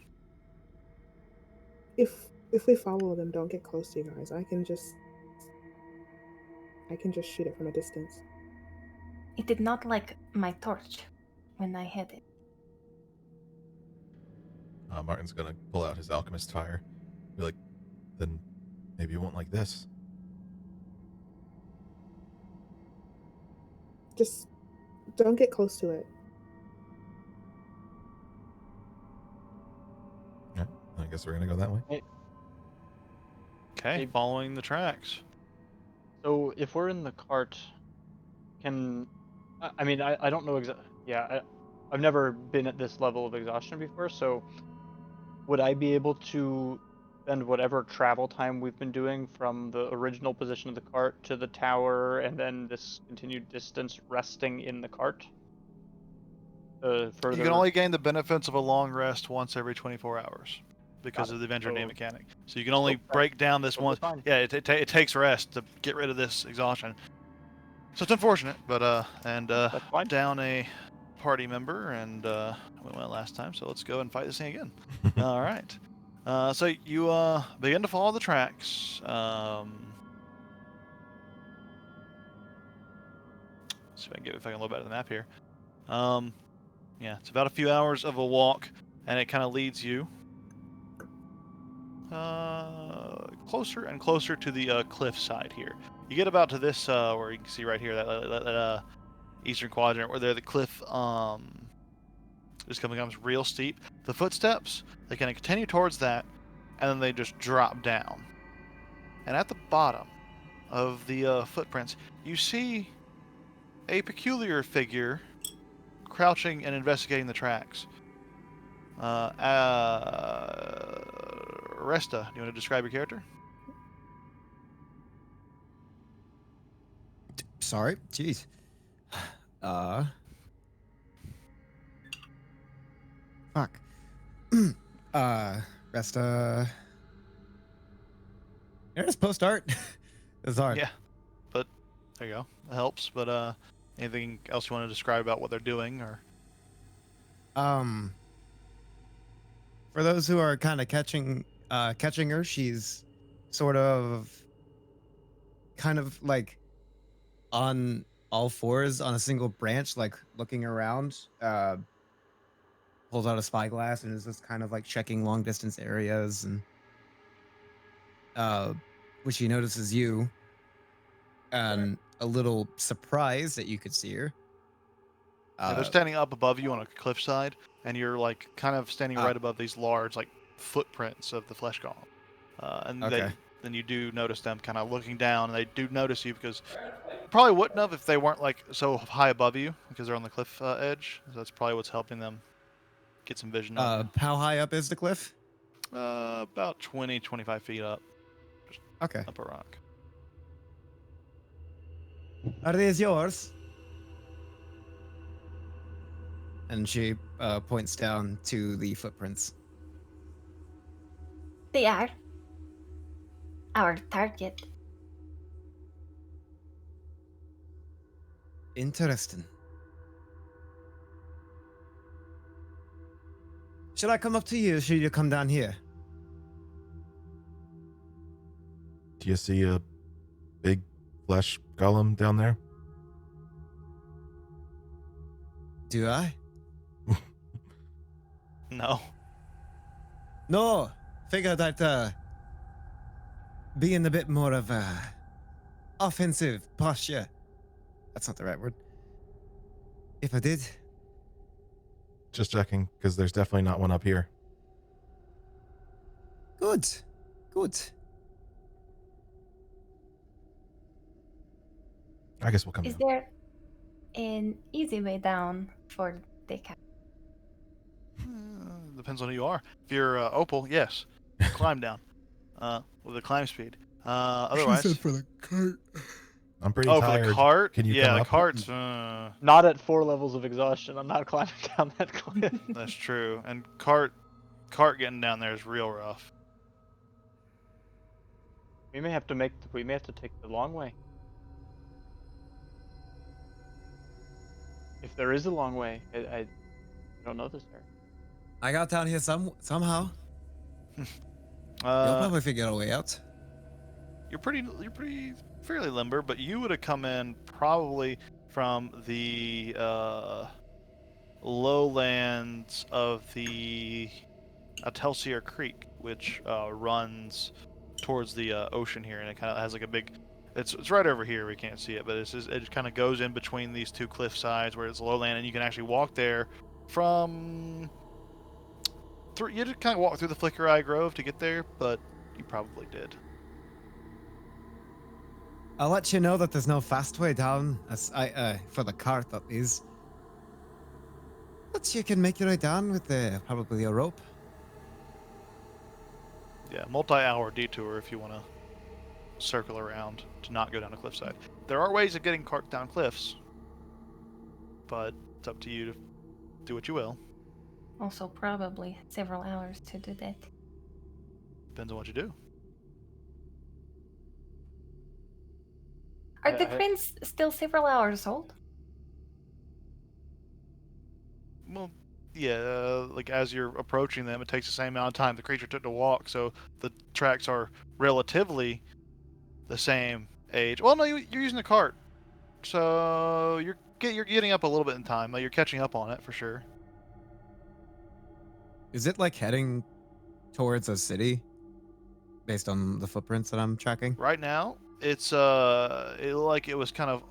If we follow them, don't get close to you guys. I can just shoot it from a distance. It did not like my torch when I had it. Martin's gonna pull out his alchemist fire. Be like, then maybe you won't like this. Just don't get close to it. Yeah, I guess we're gonna go that way. Okay, Hey. following the tracks. So if we're in the cart, can I mean I don't know exactly. Yeah, I've never been at this level of exhaustion before. So would I be able to spend whatever travel time we've been doing from the original position of the cart to the tower, and then this continued distance resting in the cart? Further. You can only gain the benefits of a long rest once every 24 hours because Got of it. the Avenger Day So- mechanic. So you can only that's break down this totally one. fine. Yeah, it takes rest to get rid of this exhaustion. So it's unfortunate, but That's fine. down a party member, and we went last time, so let's go and fight this thing again. All right. So you begin to follow the tracks. See if I can load back to the map here. Yeah, it's about a few hours of a walk, and it kind of leads you closer and closer to the cliff side here. You get about to this where you can see right here that eastern quadrant where the cliff just becomes real steep. The footsteps, they kind of continue towards that, and then they just drop down. And at the bottom of the footprints, you see a peculiar figure crouching and investigating the tracks. Resta, do you want to describe your character? Sorry, jeez. Fuck. Resta. There's post art. It's hard. Yeah, but there you go. It helps. But anything else you want to describe about what they're doing, or? For those who are kind of catching her, she's sort of kind of like on all fours on a single branch, like looking around, pulls out a spyglass and is just kind of like checking long distance areas, and when she notices you, and a little surprised that you could see her. Yeah, they're standing up above you on a cliffside, and you're like kind of standing right above these large like footprints of the flesh golem. And Okay. then you do notice them kind of looking down, and they do notice you because probably wouldn't have if they weren't like so high above you because they're on the cliff edge. So that's probably what's helping them get some vision on How high up is the cliff? you. About 20, 25 feet up, Okay. up a rock. Are these yours? And she points down to the footprints. They are our target. Interesting. Should I come up to you or should you come down here? Do you see a big flesh golem down there? Do I? No. No. Figured I'd be in a bit more of a offensive posture. That's not the right word. If I did. Just checking, because there's definitely not one up here. Good. Good. I guess we'll come Is down. there an easy way down for the cat? Depends on who you are. If you're Opal, yes, climb down with a climb speed. Otherwise, for the cart. I'm pretty oh, tired. for the cart, Can you yeah, come the up? cart's. Not at 4 levels of exhaustion. I'm not climbing down that cliff. That's true, and cart getting down there is real rough. We may have to take the long way. If there is a long way, I don't know this area. I got down here somehow. You'll probably figure a way out. You're pretty fairly limber, but you would have come in probably from the lowlands of the Atelsier Creek, which runs towards the ocean here, and it kind of has like a big. It's right over here. We can't see it, but it kind of goes in between these two cliff sides where it's lowland, and you can actually walk there from. You had to kind of walk through the Flicker Eye Grove to get there, but you probably did. I'll let you know that there's no fast way down, for the cart that is. But you can make your way down with probably a rope. Yeah, multi-hour detour if you want to circle around to not go down a cliffside. There are ways of getting carts down cliffs, but it's up to you to do what you will. Also, probably several hours to do that. Depends on what you do. Are the cranes still several hours old? Well, yeah, like as you're approaching them, it takes the same amount of time the creature took to walk, so the tracks are relatively the same age. Well, no, you're using the cart, so you're getting up a little bit in time. Like you're catching up on it for sure. Is it like heading towards a city based on the footprints that I'm tracking? Right now, it's like it was kind of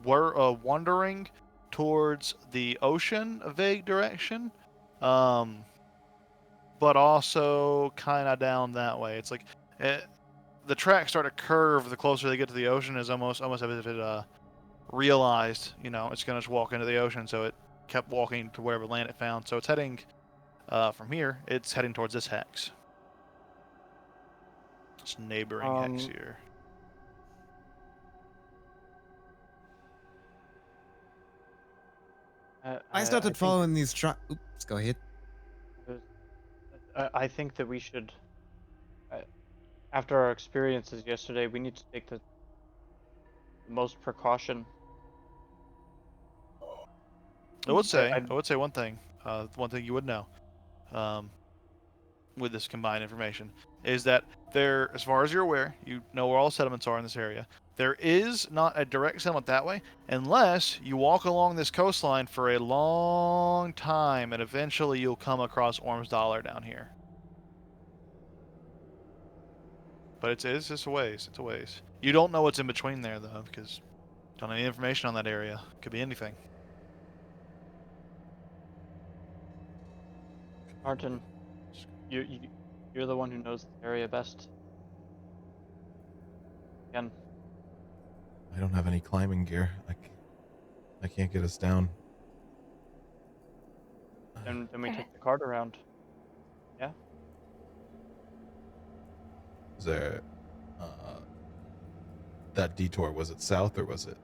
wandering towards the ocean, a vague direction, but also kind of down that way. It's like the tracks start to curve the closer they get to the ocean. Is almost as if it realized, it's gonna just walk into the ocean, so it kept walking to wherever land it found. So it's heading from here. It's heading towards this hex. It's neighboring hex here. I started following these tracks. Oops, go ahead. I think that we should, after our experiences yesterday, we need to take the most precaution. I would say one thing. One thing you would know, with this combined information, is that there, as far as you're aware, you know where all settlements are in this area. There is not a direct settlement that way, unless you walk along this coastline for a long time, and eventually you'll come across Ormsdollar down here. But it's just a ways. It's a ways. You don't know what's in between there, though, because you don't have any information on that area. Could be anything. Martin, you're the one who knows the area best. Again. I don't have any climbing gear. I can't get us down. Then we take the cart around. Yeah. Is there that detour, was it south or was it?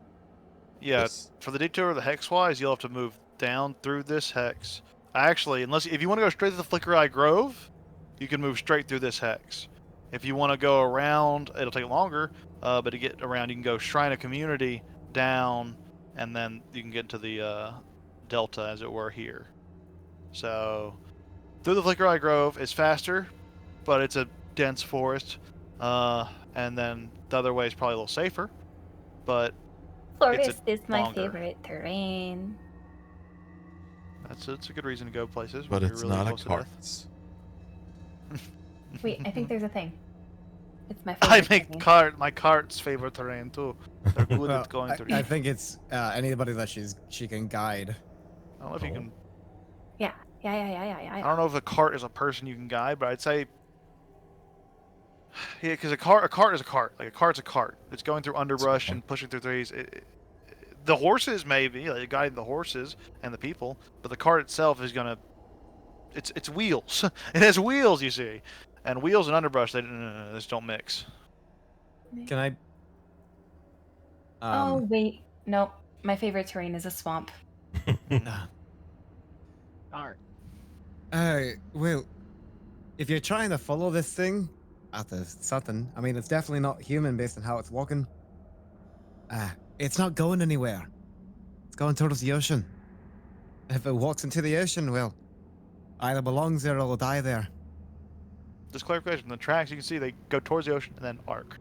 Yeah, this? for the detour, the hex-wise, you'll have to move down through this hex. Actually, if you want to go straight to the Flicker Eye Grove, you can move straight through this hex. If you want to go around, it'll take longer, but to get around, you can go Shrine of Community down, and then you can get to the Delta, as it were, here. So, through the Flickereye Grove is faster, but it's a dense forest. And then the other way is probably a little safer, but Forest is my longer. favorite terrain. it's a good reason to go places. But when it's you're really not a close to death. carts. Wait, I think there's a thing. It's my I favorite. make terrain. my cart's favorite terrain too. They're good Well, at going through. I think it's anybody that she can guide. I don't know if you can. Yeah. I don't know if a cart is a person you can guide, but I'd say. Yeah, because a cart is a cart. Like a cart's a cart. It's going through underbrush and pushing through trees. The horses maybe, like guiding the horses and the people, but the cart itself is gonna. It's wheels. It has wheels, you see, and wheels and underbrush they just don't mix. Can I? Oh wait, no. My favorite terrain is a swamp. Darn. Well, if you're trying to follow this thing, after something, I mean, it's definitely not human based on how it's walking. It's not going anywhere. It's going towards the ocean. If it walks into the ocean, well, either belongs there or will die there. Just clarification: the tracks you can see they go towards the ocean and then arc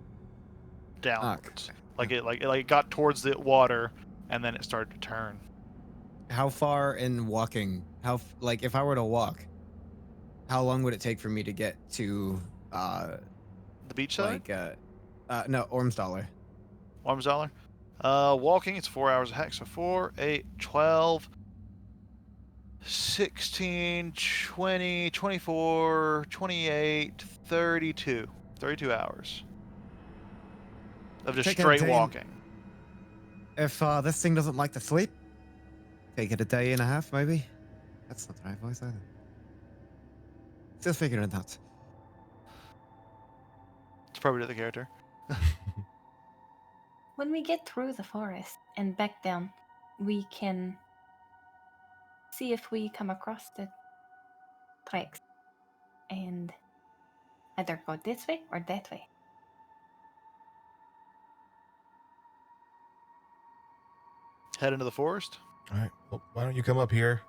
downwards. Like it got towards the water and then it started to turn. How far in walking? Like if I were to walk, how long would it take for me to get to The beach side, no, Ormsdollar. Ormsdollar. Walking it's 4 hours a heck, so 4, 8, 12, 16, 20, 24, 28, 32. 32 hours of just Take a straight day. walking. If this thing doesn't like to sleep, take it a day and a half, maybe. That's not the right voice either. Still figuring it out. It's probably the character. When we get through the forest and back down, we can see if we come across the tracks and either go this way or that way. Head into the forest. All right. Well, why don't you come up here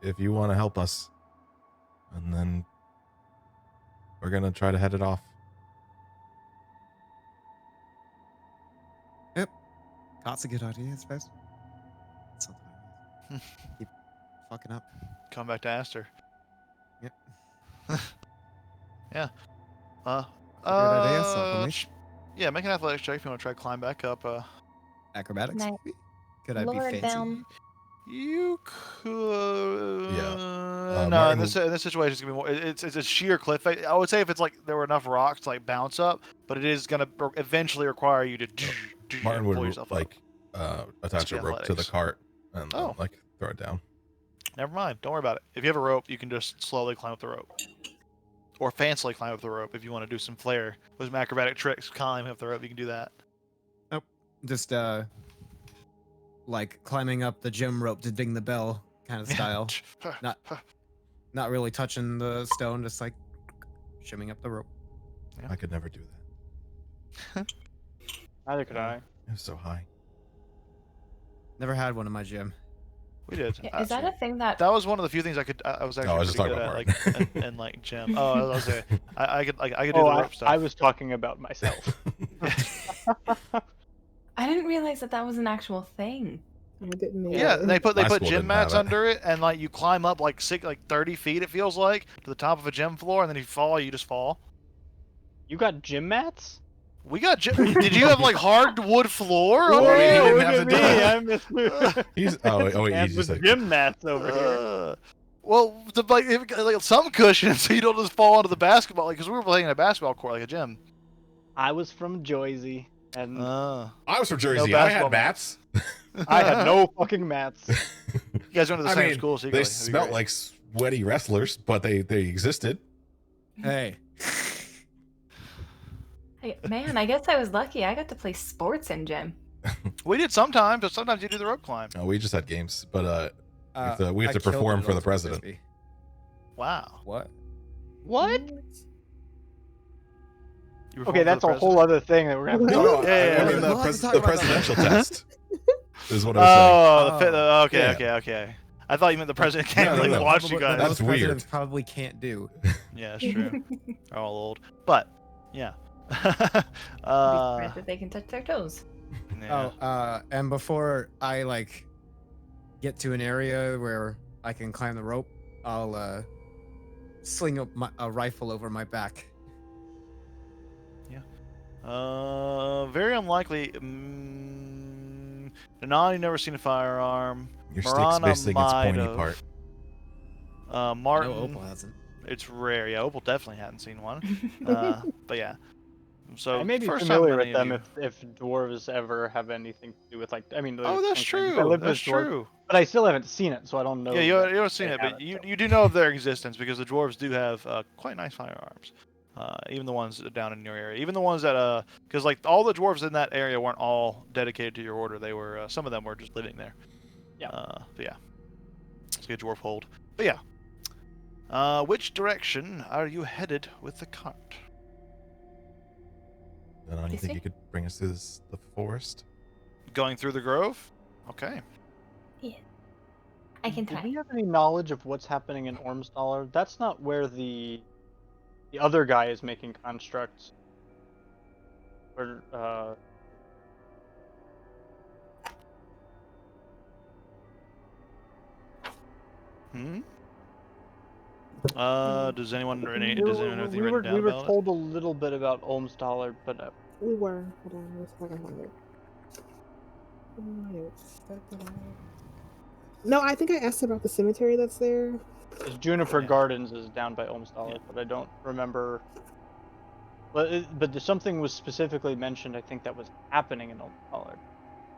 if you want to help us, and then we're gonna try to head it off. That's a good idea, I suppose. That's not the right voice. Keep fucking up. Come back to Aster. Yep. Yeah. Good idea, so Yeah, make an athletics check if you want to try to climb back up. Acrobatics. Nice. maybe? Could I be Lower fancy? down. You could. Yeah. No, Martin- in this situation, it's gonna be more. It's a sheer cliff face. I would say if it's like there were enough rocks to like bounce up, but it is gonna eventually require you to Martin pull would yourself like attach be a rope to the athletics. cart and then, Oh. like throw it down. up. Never mind. Don't worry about it. If you have a rope, you can just slowly climb up the rope, or fancily climb up the rope if you want to do some flair with some acrobatic tricks. Climb up the rope. You can do that. Just like climbing up the gym rope to ding the bell kind of style. Not really touching the stone, just like shimming up the rope. Yeah. I could never do that. Neither could I. It was so high. Never had one in my gym. We did. Yeah, is that a thing that That was one of the few things I could. I was actually I was just pretty good talking at, about like, and like gym. Oh, I was saying, I could do Oh, the rope stuff. I was talking about myself. I didn't realize that was an actual thing. I didn't know. Yeah, and they put My school gym didn't mats have it. under it, and like you climb up like 30 feet. It feels like to the top of a gym floor, and then you fall. You just fall. You got gym mats? We got gym. Did you have like hardwood floor? Whoa, under he it? didn't look have at to me! do it. I'm Mr. He's wait, Man he's with just like gym mats over here. Well, like some cushion, so you don't just fall onto the basketball. Like, because we were playing in a basketball court, like a gym. I was from Jersey, and I was from Jersey. No I basketball had mats. I had no fucking mats. You guys went to the I same mean, school, secretly. they That'd be smelt great. like sweaty wrestlers, but they existed. Hey. Hey, man, I guess I was lucky. I got to play sports in gym. We did sometimes, but sometimes you do the rope climb. No, we just had games, but we have I to killed perform it for the on president. Frisbee. Wow. What? What? You were Okay, for the that's a whole president? other thing that we're gonna. No, no, Yeah, I mean we'll have to talk the about that. presidential test is what I was saying. Oh, Oh. okay, Yeah. okay. I thought you meant the president can't No, like no. watch you Probably- guys. That's most weird. presidents probably can't do. Yeah, that's true. They're all old, but yeah. Be surprised that they can touch their toes. Yeah. And before I like get to an area where I can climb the rope, I'll sling a rifle over my back. Very unlikely. Danan, you never seen a firearm. Your stick's Marana missing its might pointy have. part. Martin, No, Opal hasn't. it's rare. Yeah, Opal definitely hadn't seen one. But yeah. So I may be first time familiar any with of them you- if dwarves ever have anything to do with like. I mean, Oh, that's I true. live That's with dwarves, true. but I still haven't seen it, so I don't know. Yeah, you that haven't seen they it, have but you so. you do know of their existence because the dwarves do have quite nice firearms. Even the ones down in your area, even the ones that because like all the dwarves in that area weren't all dedicated to your order. They were some of them were just living there. Yeah. But yeah, it's a good dwarf hold. But yeah, which direction are you headed with the cart? And you This think way? you could bring us through the forest? Going through the grove? Okay. I can Do try. we have any knowledge of what's happening in Ormsdaler? That's not where the other guy is making constructs. Where Hmm. Does anyone know anything we written down were about it? told a little bit about Ormsdaler, but We were. Hold on, let's have a hundred. No, I think I asked about the cemetery that's there. because Juniper Yeah. Gardens is down by Ormsdaler, Yeah. but I don't remember. But something was specifically mentioned. I think that was happening in Ormsdaler,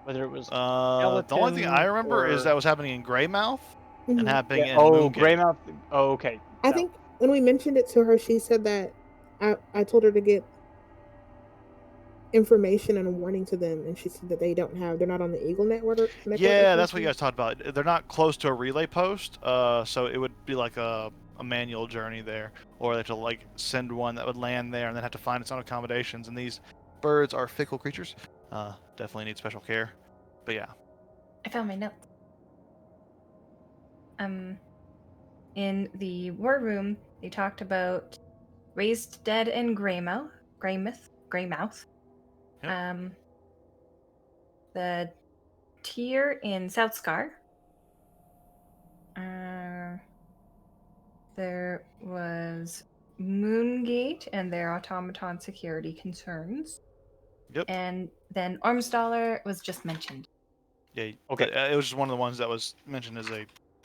whether it was The only thing I skeletons remember is or- that was happening in Greymouth and Mhm. happening in Oh, Moongate. Greymouth. Oh, okay. I That- think when we mentioned it to her, she said that I told her to get information and a warning to them, and she said that they're not on the Eagle network. Yeah, that's what you guys talked about. They're not close to a relay post, so it would be like a manual journey there, or they have to like send one that would land there and then have to find its own accommodations. And these birds are fickle creatures. Definitely need special care. But yeah. I found my notes. In the war room, they talked about raised dead in Greymouth. Yep. The tier in South Scar. There was Moongate and their automaton security concerns. Yep. And then Ormsdaler was just mentioned. Yeah. Okay. It was just one of the ones that was mentioned as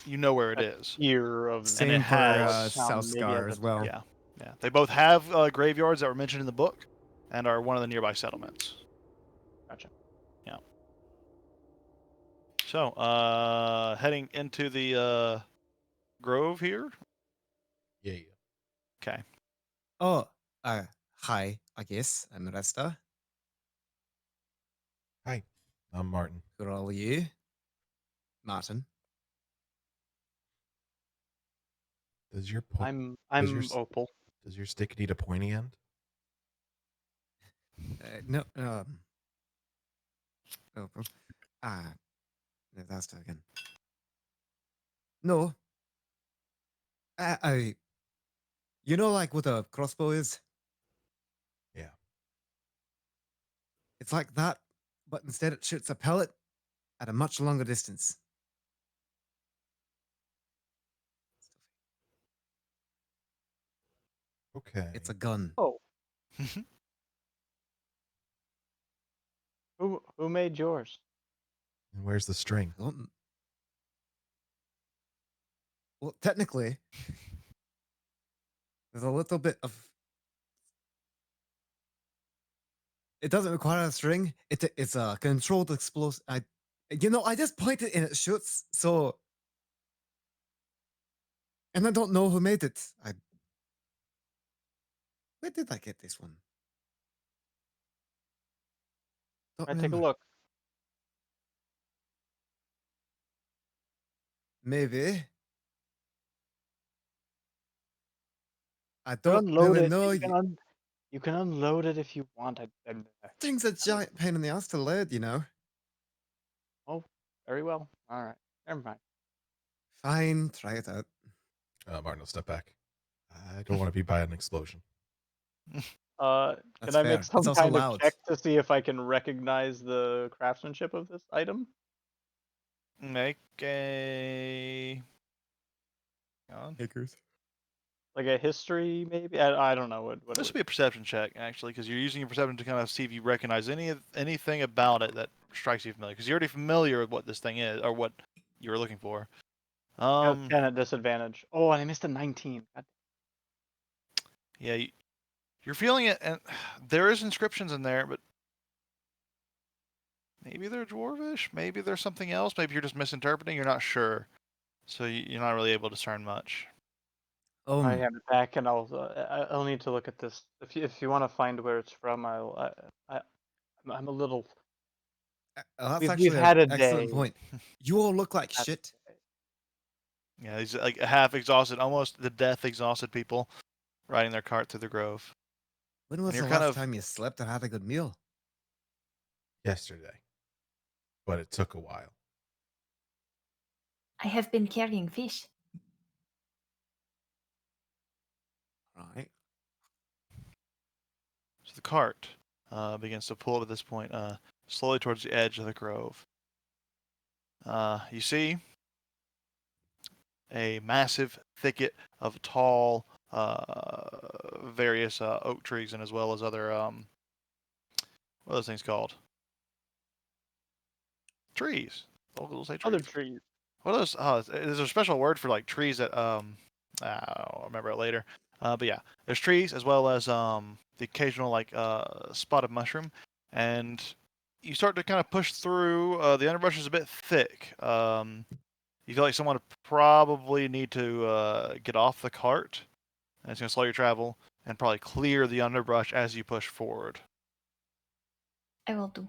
you know where it is. Year of Same it for has- South maybe Scar I've as been- well. Yeah. Yeah. They both have graveyards that were mentioned in the book, and are one of the nearby settlements. Gotcha. Yeah. So, heading into the grove here. Yeah. Okay. Oh, hi. I guess I'm Resta. Hi, I'm Martin. Who are all you? Martin. Does your I'm yours- Opal. does your stick need a pointy end? No. Opal. That's again. No. You know, like what a crossbow is? Yeah. It's like that, but instead it shoots a pellet at a much longer distance. Okay. It's a gun. Oh, who made yours? And where's the string? I don't- Well, technically, there's a little bit of. It doesn't require a string. It's a controlled explosive. I just point it and it shoots. So, and I don't know who made it. Where did I get this one? Don't I take a remember. look. Maybe. I You don't unload really it. know. You can unload it if you want. Things a giant pain in the ass to load, you know. Oh, very well. All right. Never mind. Fine, try it out. Martin will step back. I don't want to be by an explosion. That's Can I fair. make some It's also kind of loud. check to see if I can recognize the craftsmanship of this item? Make a. Hang on. Hackers. Like a history, maybe? I don't know what it This would would be a perception check, actually, because you're using your perception to kind of see if you recognize anything about it that strikes you familiar. Because you're already familiar with what this thing is, or what you were looking for. Got 10 at disadvantage. Oh, and I missed a 19. Yeah, you're feeling it, and there is inscriptions in there, but maybe they're dwarvish, maybe there's something else, maybe you're just misinterpreting. You're not sure, so you're not really able to discern much. I have it back, and I'll need to look at this. If you want to find where it's from, I'm a little. That's We've actually had an a excellent day. point. You all look like That's shit. Yeah, these like half exhausted, almost the death exhausted people riding their cart through the grove. When was you're the kind last of- time you slept and had a good meal? Yesterday. But it took a while. I have been carrying fish. Right. So the cart begins to pull up at this point, slowly towards the edge of the grove. You see a massive thicket of tall, various oak trees, and as well as other what are those things called? Trees. Locals say trees. Other trees. What are those? There's a special word for like trees that I'll remember it later. But yeah, there's trees as well as the occasional like spotted mushroom, and you start to kind of push through. The underbrush is a bit thick. You feel like someone would probably need to get off the cart, and it's gonna slow your travel and probably clear the underbrush as you push forward. I will do.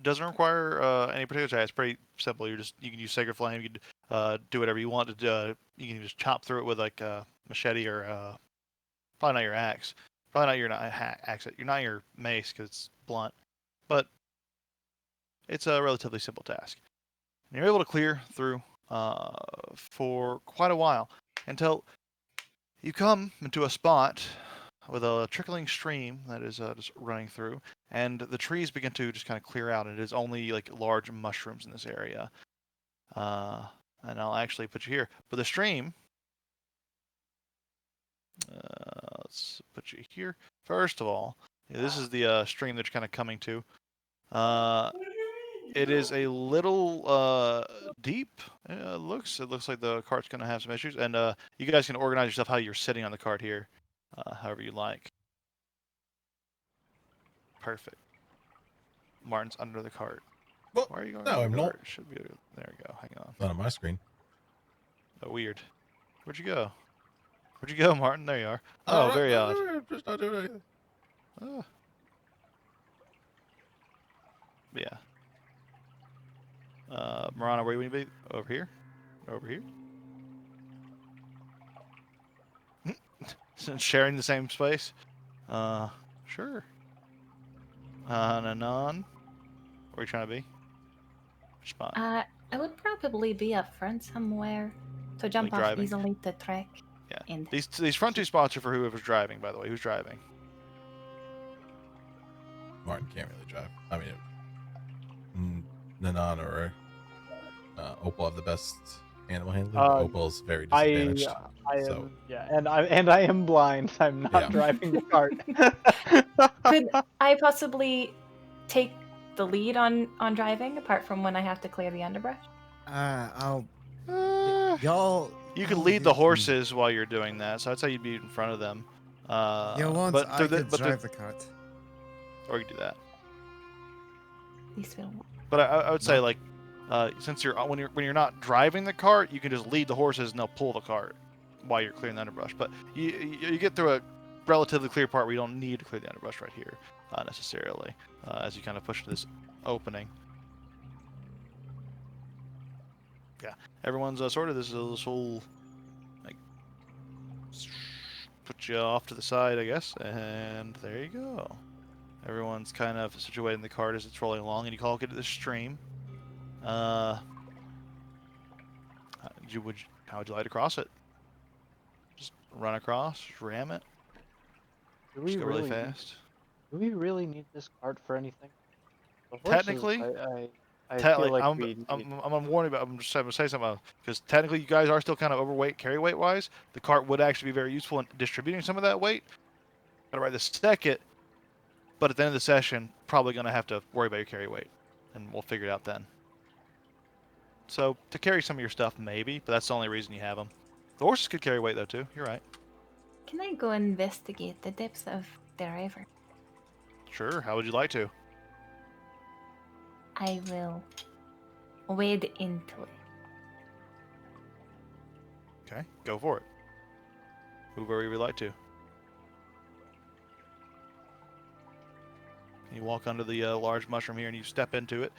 Doesn't require any particular task. It's pretty simple. You can use Sacred Flame. You can do whatever you want to do. You can just chop through it with like a machete or probably not your axe. Probably not your axe. You're not your mace because it's blunt. But it's a relatively simple task. And you're able to clear through for quite a while until you come into a spot with a trickling stream that is just running through, and the trees begin to just kind of clear out, and it is only like large mushrooms in this area. And I'll actually put you here. But the stream, let's put you here. First of all, this is the stream that you're kind of coming to. It is a little deep. It looks like the cart's gonna have some issues, and you guys can organize yourself how you're sitting on the cart here, however you like. Perfect. Martin's under the cart. Well, Why are you going? no, under I'm the not. cart? Should be. There we go. Hang on. Not on my screen. Oh, weird. Where'd you go? Where'd you go, Martin? There you are. Oh, very odd. Just not doing anything. Oh. Yeah. Marana, where do you want to be? Over here? Over here? Sharing the same space? Sure. Nanon? Where are you trying to be? Which spot? I would probably be up front somewhere to jump Like off driving? easily to trek. Yeah. And These front two spots are for whoever's driving, by the way. Who's driving? Martin can't really drive. I mean, Nanan or Opal have the best animal handling. But Opal's very disadvantaged. I am, so. yeah, and I am blind. I'm not Yeah. driving the cart. could I possibly take the lead on driving, apart from when I have to clear the underbrush? I'll Uh, y'all. You could y'all lead the can- horses while you're doing that, so I'd say you'd be in front of them. Once but I through could but drive the cart. or you could do that. This will. But I would say No. like, since when you're not driving the cart, you can just lead the horses and they'll pull the cart while you're clearing the underbrush. But you get through a relatively clear part where you don't need to clear the underbrush right here necessarily, as you kind of push to this opening. Yeah, everyone's sorted. This whole like put you off to the side, I guess, and there you go. Everyone's kind of situated in the cart as it's rolling along, and you all get to the stream. How would you like to cross it? Just run across, just ram it, Do just we go really really fast. do we really need this cart for anything? The horses, Technically, I feel like I'm, we I'm, need. I'm gonna warn you, but I'm just gonna say something because technically you guys are still kind of overweight carry weight wise. The cart would actually be very useful in distributing some of that weight. But right this second, but at the end of the session, probably gonna have to worry about your carry weight, and we'll figure it out then. So to carry some of your stuff, maybe, but that's the only reason you have them. The horses could carry weight though too. You're right. Can I go investigate the depths of the river? Sure. How would you like to? I will wade into it. Okay, go for it. Whoever you would like to. You walk under the large mushroom here and you step into it.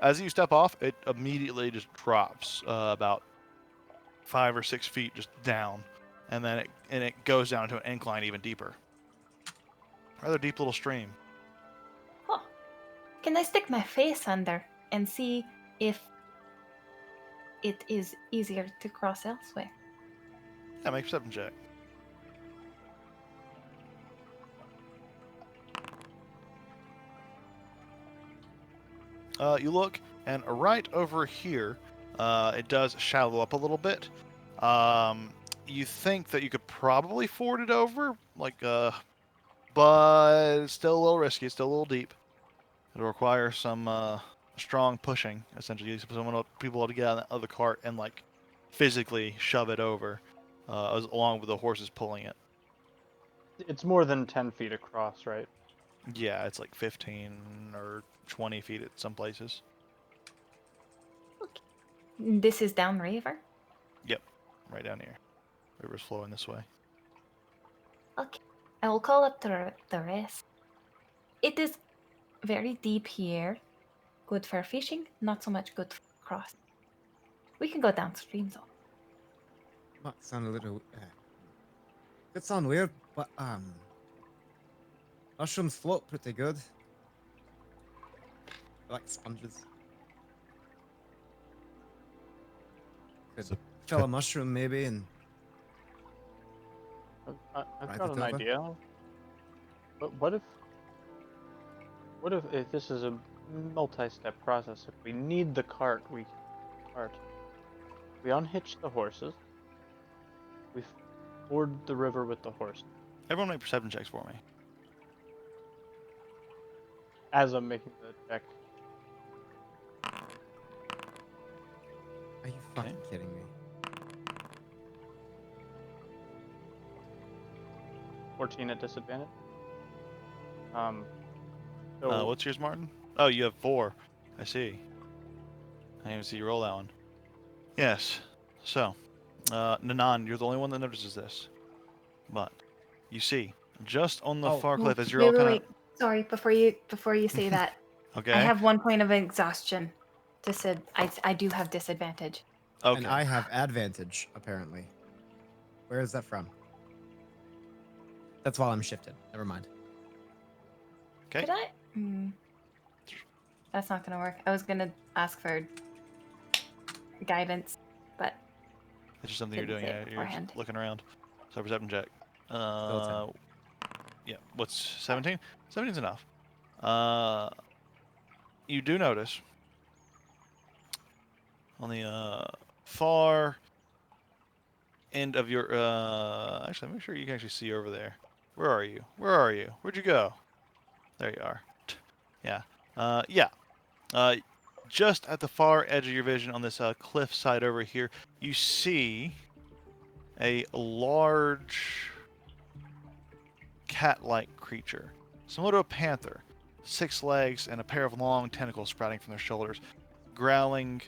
As you step off, it immediately just drops about 5 or 6 feet just down, and then it goes down to an incline even deeper. Rather deep little stream. Oh, can I stick my face under and see if it is easier to cross elsewhere? Yeah, make a perception check. You look, and right over here, it does shallow up a little bit. You think that you could probably ford it over, but it's still a little risky. It's still a little deep. It'll require some strong pushing, essentially. People to get out of the cart and physically shove it over, along with the horses pulling it. It's more than 10 feet across, right? Yeah, it's like 15 or 20 feet at some places. This is downriver? Yep, right down here. River's flowing this way. Okay. I will call up the rest. It is very deep here. Good for fishing, not so much good for crossing. We can go downstream though. Might sound a little. Could sound weird, but mushrooms float pretty good. They're like sponges. Could So- fill a mushroom maybe and I've Right, got an it's over. idea. But what if this is a multi-step process? If we need the cart, we unhitch the horses. We ford the river with the horse. Everyone make perception checks for me. As I'm making the check, are you fucking kidding me? 14 at disadvantage. So What's yours, Martin? Oh, you have 4. I see. I didn't even see you roll that one. Yes. So, Nanan, you're the only one that notices this. But you see, just on the Oh. far cliff, as you're wait, all wait, kind wait. Sorry, before you say that, of okay. I have 1 point of exhaustion. I do have disadvantage. Okay. And I have advantage, apparently. Where is that from? That's while I'm shifted. Never mind. Okay. Could I? That's not gonna work. I was gonna ask for guidance, but It's just something you're didn't doing. say it Yeah, you're beforehand. just looking around. So perception check. Still Yeah. What's 17? 17's enough. You do notice on the far end of your actually, make sure you can actually see over there. Where are you? Where are you? Where'd you go? There you are. Yeah. Just at the far edge of your vision on this cliff side over here, you see a large cat-like creature, similar to a panther, 6 legs and a pair of long tentacles sprouting from their shoulders, growling,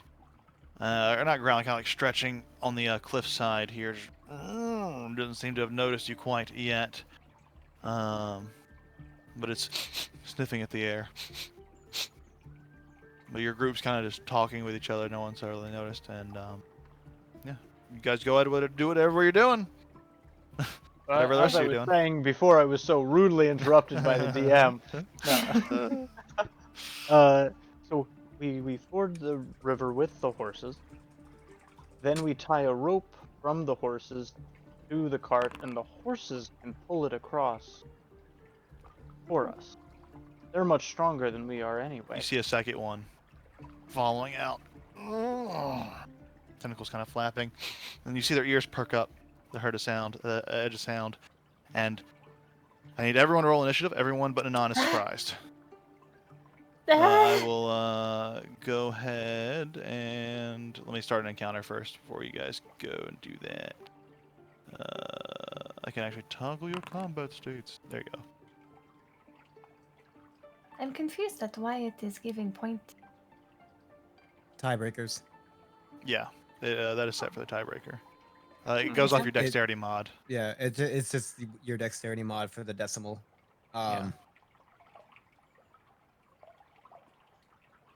or not growling, kind of like stretching on the cliff side here. Doesn't seem to have noticed you quite yet, but it's sniffing at the air. But your group's kind of just talking with each other. No one's really noticed, and yeah, you guys go ahead and do whatever you're doing. Whatever the as rest I of you was doing. saying before, I was so rudely interrupted by the DM. So we ford the river with the horses. Then we tie a rope from the horses to the cart, and the horses can pull it across for us. They're much stronger than we are anyway. You see a second one following out. Tentacles kind of flapping. And you see their ears perk up. They heard a sound, edge of sound. And I need everyone to roll initiative. Everyone but Anon is surprised. I will go ahead and let me start an encounter first before you guys go and do that. I can actually toggle your combat states. There you go. I'm confused at why it is giving point. Tiebreakers. Yeah, that is set for the tiebreaker. It goes off your dexterity mod. Yeah, it's just your dexterity mod for the decimal. Yeah.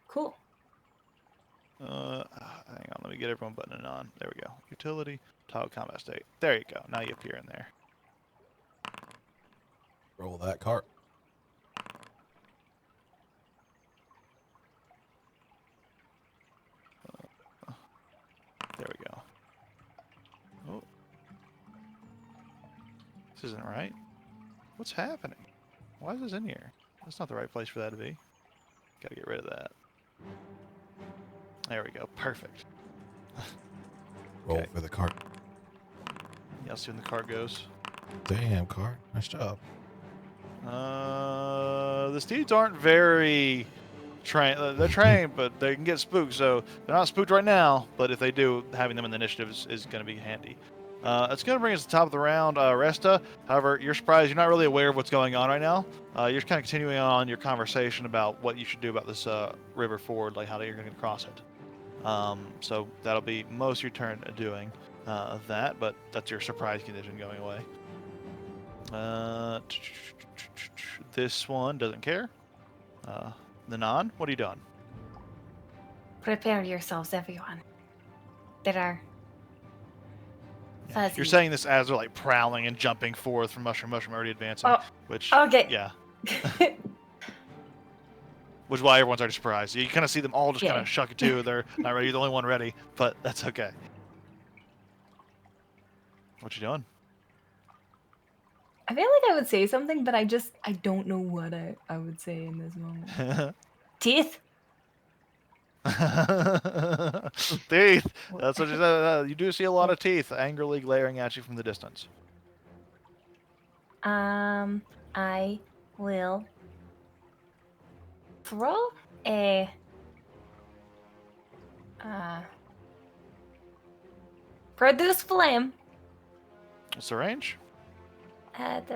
Cool. Hang on, let me get everyone buttoning on. There we go. Utility, toggle combat state. There you go. Now you appear in there. Roll that cart. There we go. Oh. This isn't right. What's happening? Why is this in here? That's not the right place for that to be. Gotta get rid of that. There we go. Perfect. Roll Okay. for the cart. Yeah, I'll see when the card goes. Damn, cart. Nice job. The steeds aren't very trained. They're trained, but they can get spooked, so they're not spooked right now. But if they do, having them in the initiative is going to be handy. It's going to bring us to the top of the round, Resta. However, you're surprised. You're not really aware of what's going on right now. You're kind of continuing on your conversation about what you should do about this river ford, like how you're going to cross it. So that'll be most of your turn doing that, but that's your surprise condition going away. This one doesn't care. Nanan, what are you doing? Prepare yourselves, everyone. There are fuzzy. You're saying this as they're like prowling and jumping forth from mushroom already advancing, Oh, which okay. yeah, which is why everyone's already surprised. You kind of see them all just kind of shuck it too. They're not ready. You're the only one ready, but that's okay. What you doing? I feel like I would say something, but I don't know what I would say in this moment. Teeth. Teeth. That's what you said. You do see a lot of teeth angrily glaring at you from the distance. I will throw a produce flame. What's the range? Look,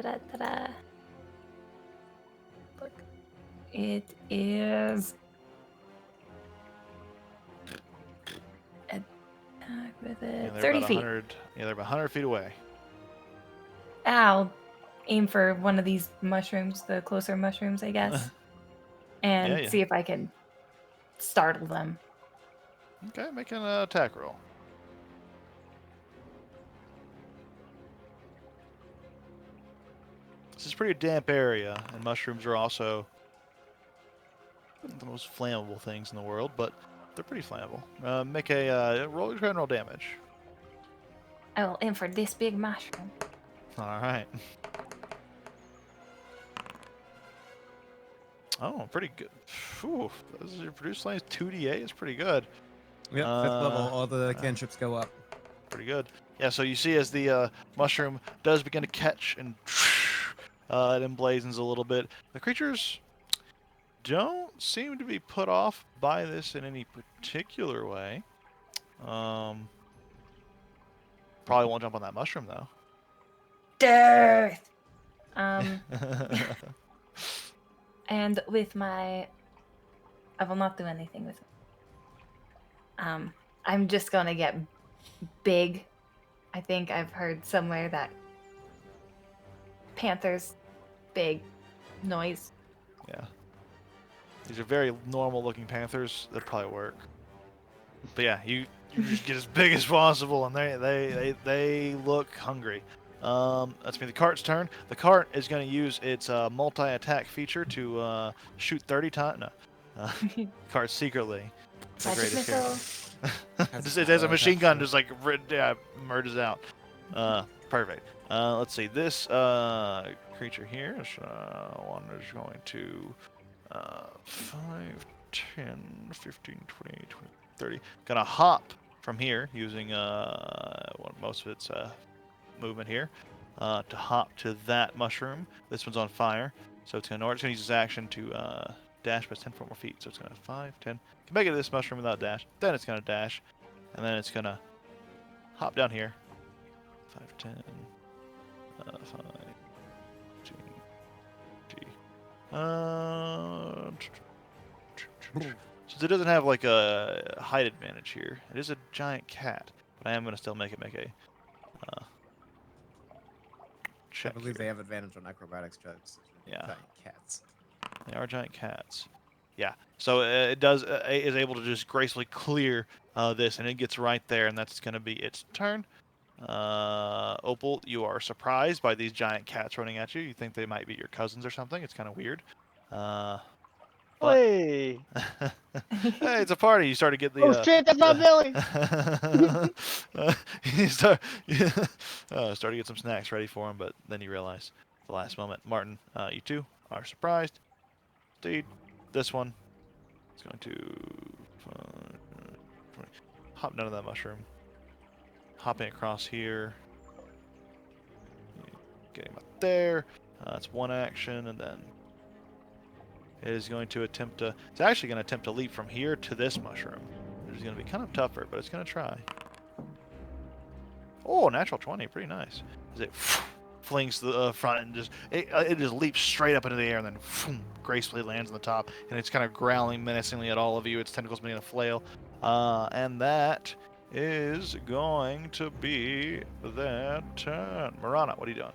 it is with it 30 feet. Yeah, they're about 100 feet away. I'll aim for one of these mushrooms, the closer mushrooms, I guess, and see if I can startle them. Okay, make an attack roll. This is a pretty damp area, and mushrooms are also the most flammable things in the world, but they're pretty flammable. Make a roll your roll damage. I will aim for this big mushroom. All right. Oh, pretty good. Whew, this is your produce lanes 2d8 is pretty good. Yep, 5th level. All the cantrips go up. Pretty good. Yeah, so you see as the mushroom does begin to catch and it emblazons a little bit. The creatures don't seem to be put off by this in any particular way. Probably won't jump on that mushroom though. Death. And with my, I will not do anything with it. I'm just gonna get big. I think I've heard somewhere that panthers, big noise. Yeah. These are very normal looking panthers. That probably work. But yeah, you just get as big as possible, and they look hungry. That's me. The cart's turn. The cart is going to use its multi-attack feature to shoot 30 times. No, cart secretly. The Magic greatest missile. character. It has a machine gun, just like merges out. Perfect. Let's see. This creature here is one is going to 5, 10, 15, 20, 30. Gonna hop from here using most of its movement here to hop to that mushroom. This one's on fire, so it's gonna use its action to dash by 10 more feet. So it's gonna 5, 10. Can make it to this mushroom without dash. Then it's gonna dash, and then it's gonna hop down here. 5, 10, 5, G, G. Since it doesn't have like a height advantage here, it is a giant cat, but I am gonna still make it make a check. I believe here. they have advantage on acrobatics checks. Yeah. Giant cats. They are giant cats. Yeah. So it does is able to just gracefully clear this, and it gets right there, and that's going to be its turn. Opal, you are surprised by these giant cats running at you. You think they might be your cousins or something. It's kind of weird. But Hey, hey, it's a party. You start to get the. oh shit, that's my belly. You start to get some snacks ready for him, but then you realize at the last moment, Martin, you too are surprised. Indeed, this one is going to hop down to that mushroom, hopping across here, getting up there. That's one action, and then it is going to attempt to. It's actually going to attempt to leap from here to this mushroom, which is going to be kind of tougher, but it's going to try. Oh, natural 20, pretty nice. As it flings to the front and just it just leaps straight up into the air and then gracefully lands on the top, and it's kind of growling menacingly at all of you. Its tentacles making a flail, and that is going to be that turn. Marana, what are you doing?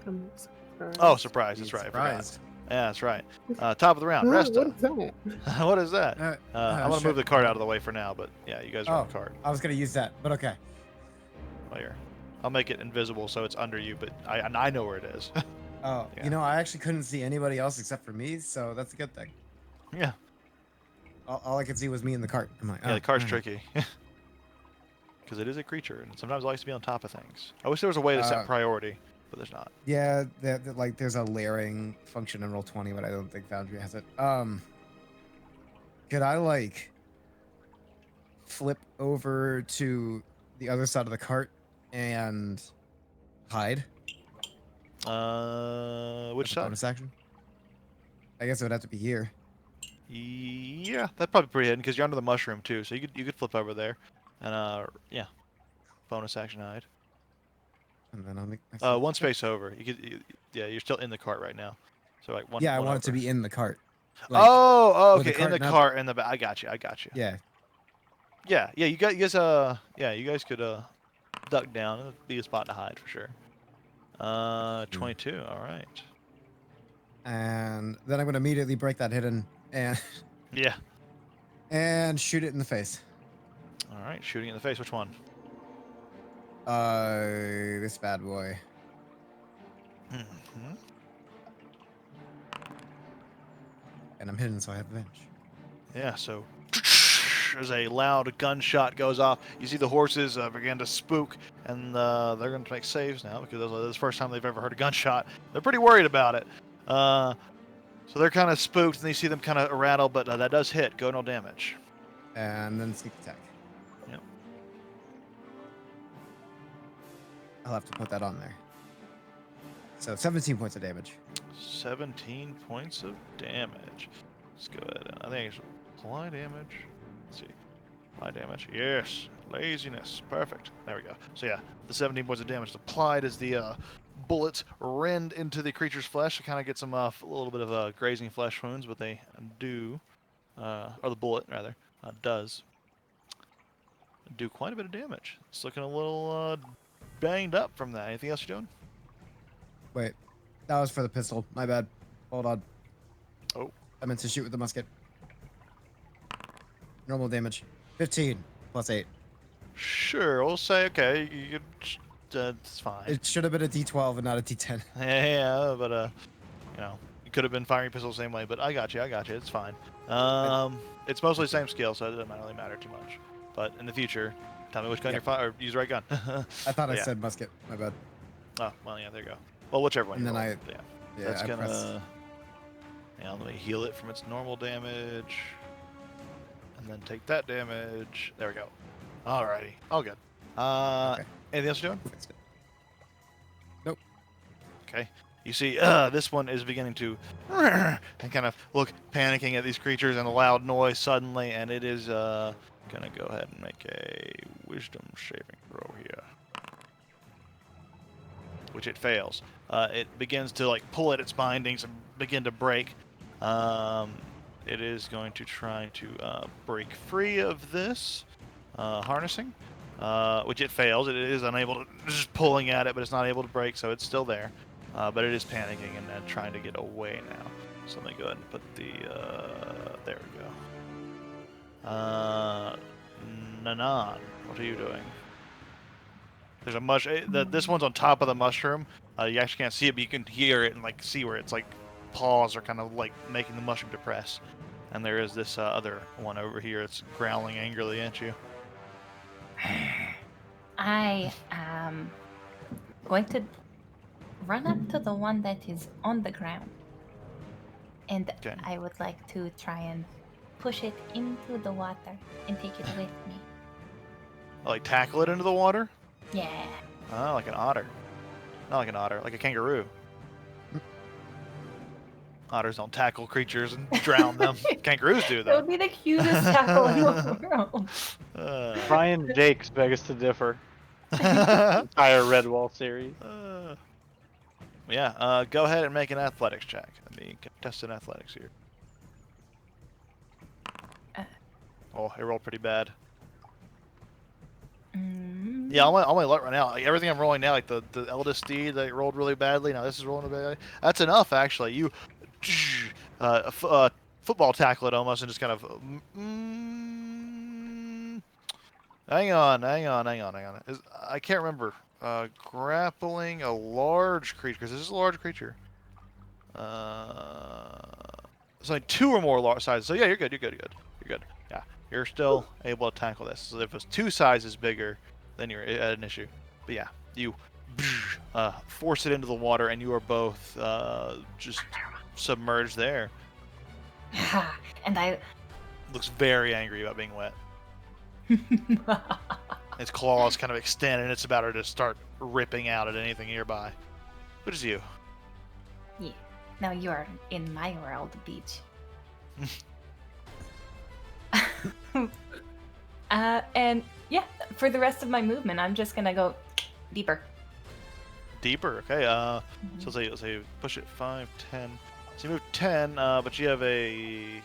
I'm surprised. Oh, surprise! That's right. I Surprised. forgot. Yeah, that's right. Top of the round. What Resta. is that? What is that? I'm gonna sure. move the card out of the way for now, but yeah, you guys are on the card. I was gonna use that, but okay. Well, here, I'll make it invisible so it's under you, but I know where it is. Oh, Yeah. you know, I actually couldn't see anybody else except for me, so that's a good thing. Yeah. All I could see was me in the cart. I'm like, Yeah, oh, the card's alright. tricky. Because it is a creature, and sometimes it likes to be on top of things. I wish there was a way to set priority, but there's not. Yeah, like there's a layering function in Roll20, but I don't think Foundry has it. Could I like flip over to the other side of the cart and hide? Which As a side? bonus action? I guess it would have to be here. Yeah, that's probably pretty hidden because you're under the mushroom too, so you could flip over there, and yeah, bonus action hide. And then I'll make myself- One space over. Yeah, you're still in the cart right now, so like one. Yeah, I one want it to over. be in the cart. Like, Oh, with the okay, in the cart, not- cart, in the back. I got you. Yeah. Yeah. You guys, you guys could duck down. It'd be a spot to hide for sure. 22. All right. And then I'm gonna immediately break that hidden and Yeah. and shoot it in the face. All right. Shooting in the face. Which one? This bad boy. Mm-hmm. And I'm hidden, so I have advantage. Yeah. So as a loud gunshot goes off, you see the horses begin to spook, and they're going to make saves now because this is the first time they've ever heard a gunshot. They're pretty worried about it. So they're kind of spooked, and you see them kind of rattle, but that does hit. Go no damage. And then sneak attack. Yep. I'll have to put that on there. So 17 points of damage. 17 points of damage. Let's go ahead. I think it's apply damage. Let's see. Apply damage. Yes. Laziness. Perfect. There we go. So yeah, the 17 points of damage is applied as the bullets rend into the creature's flesh to kind of get some a little bit of grazing flesh wounds, but they do, or the bullet rather, does do quite a bit of damage. It's looking a little banged up from that. Anything else you're doing? Wait, that was for the pistol. My bad. Hold on. Oh. I meant to shoot with the musket. Normal damage. 15 plus 8. Sure, we'll say okay. You could, it's fine. It should have been a D12 and not a D10. Yeah, but you know, could have been firing pistols the same way, but I got you. It's fine. It's mostly the same skill, so it doesn't really matter too much. But in the future, tell me which gun you're firing, or use the right gun. I thought I said musket. My bad. Oh, well, yeah, there you go. Well, whichever one. And then roll. I- Yeah. Yeah, That's I gonna. pressed. Yeah, let me heal it from its normal damage, and then take that damage. There we go. Alrighty, all good. Okay. Anything else you're doing? Fixed it. Nope. Okay. You see, this one is beginning to and kind of look panicking at these creatures and a loud noise suddenly, and it is gonna go ahead and make a wisdom saving throw here, which it fails. It begins to like pull at its bindings and begin to break. It is going to try to break free of this harnessing, which it fails. It is unable to, just pulling at it, but it's not able to break, so it's still there. But it is panicking and trying to get away now. So let me go ahead and put the, there we go. Nanan, what are you doing? There's a this one's on top of the mushroom. You actually can't see it, but you can hear it and like see where it's like paws are kind of like making the mushroom depress. And there is this other one over here. It's growling angrily at you. I am going to run up to the one that is on the ground. And Okay. I would like to try and push it into the water and take it with me. Like tackle it into the water? Yeah. Oh, like an otter. Not like an otter, like a kangaroo. Otters don't tackle creatures and drown them. Kangaroos do, That would though. be the cutest tackle in the world. Brian Jakes begs to differ. Entire Redwall series. Yeah, go ahead and make an athletics check. Let me test an athletics here. Oh, it rolled pretty bad. Yeah, on my luck right now, like everything I'm rolling now, like the eldest steed that rolled really badly. Now this is rolling really badly. That's enough, actually. You football tackle it almost and just kind of. Hang on. I can't remember. Grappling a large creature, because this is a large creature. It's like 2 or more large sizes. So yeah, you're good. Yeah, you're still able to tackle this. So if it was 2 sizes bigger, then you're at an issue. But yeah, you force it into the water, and you are both just submerged there. And I. Looks very angry about being wet. Its claws kind of extend, and it's about to start ripping out at anything nearby. What is you? Yeah. Now you are in my world, beach. And yeah, for the rest of my movement, I'm just gonna go deeper. Deeper, okay. So let's say push it 5, 10. So you move 10, but you have a.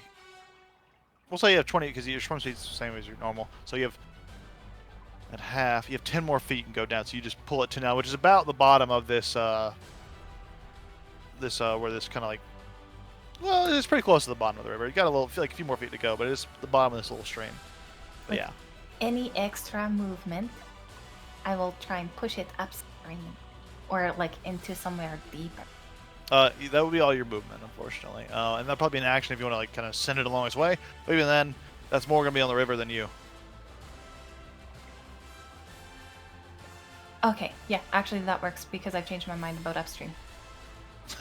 We'll say you have 20 because your swim speed's the same as your normal. So you have at half. You have 10 more feet and go down. So you just pull it to now, which is about the bottom of this. Where this kind of like. Well, it's pretty close to the bottom of the river. You got a few more feet to go, but it's the bottom of this little stream. But With yeah. Any extra movement, I will try and push it upstream, or like into somewhere deeper. That would be all your movement, unfortunately. And that'd probably be an action if you want to like kind of send it along its way. But even then, that's more gonna be on the river than you. Okay, yeah, actually that works because I've changed my mind about upstream.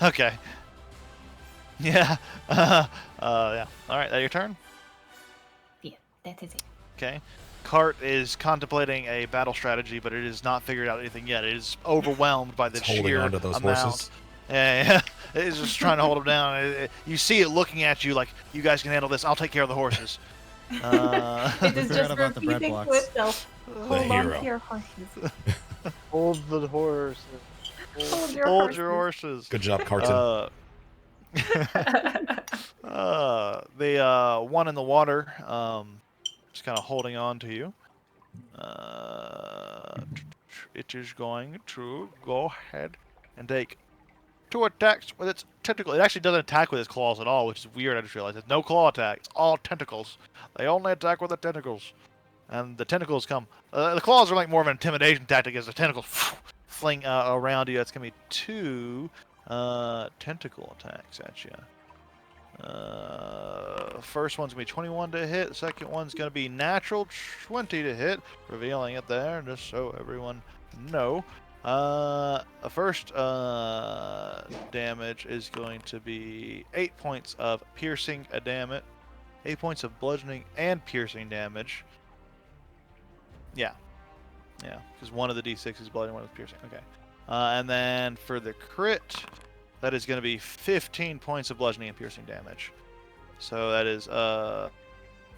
Okay. Yeah. Yeah. All right. That your turn. Yeah, that is it. Okay. Cart is contemplating a battle strategy, but it has not figured out anything yet. It is overwhelmed by the It's holding sheer onto those amount. horses. Yeah. It is just trying to hold them down. You see it looking at you like, "You guys can handle this. I'll take care of the horses." It is Forgot just about the bread repeating to blocks. itself. Hold on hero. to your horses. Hold the horse. Hold your Hold horses. your horses. Good job, Carton. The one in the water, just kind of holding on to you. It is going to go ahead and take 2 attacks with its tentacle. It actually doesn't attack with its claws at all, which is weird. I just realized it's no claw attack. It's all tentacles. They only attack with the tentacles, and the tentacles come. The claws are like more of an intimidation tactic as the tentacles fling around you. That's gonna be 2. Tentacle attacks at you. First one's gonna be 21 to hit. Second one's gonna be natural 20 to hit. Revealing it there, just so everyone know. First damage is going to be 8 points of piercing damage, 8 points of bludgeoning and piercing damage. Yeah, because one of the d6 is bludgeoning, one is piercing. Okay, and then for the crit, that is going to be 15 points of bludgeoning and piercing damage. So that is I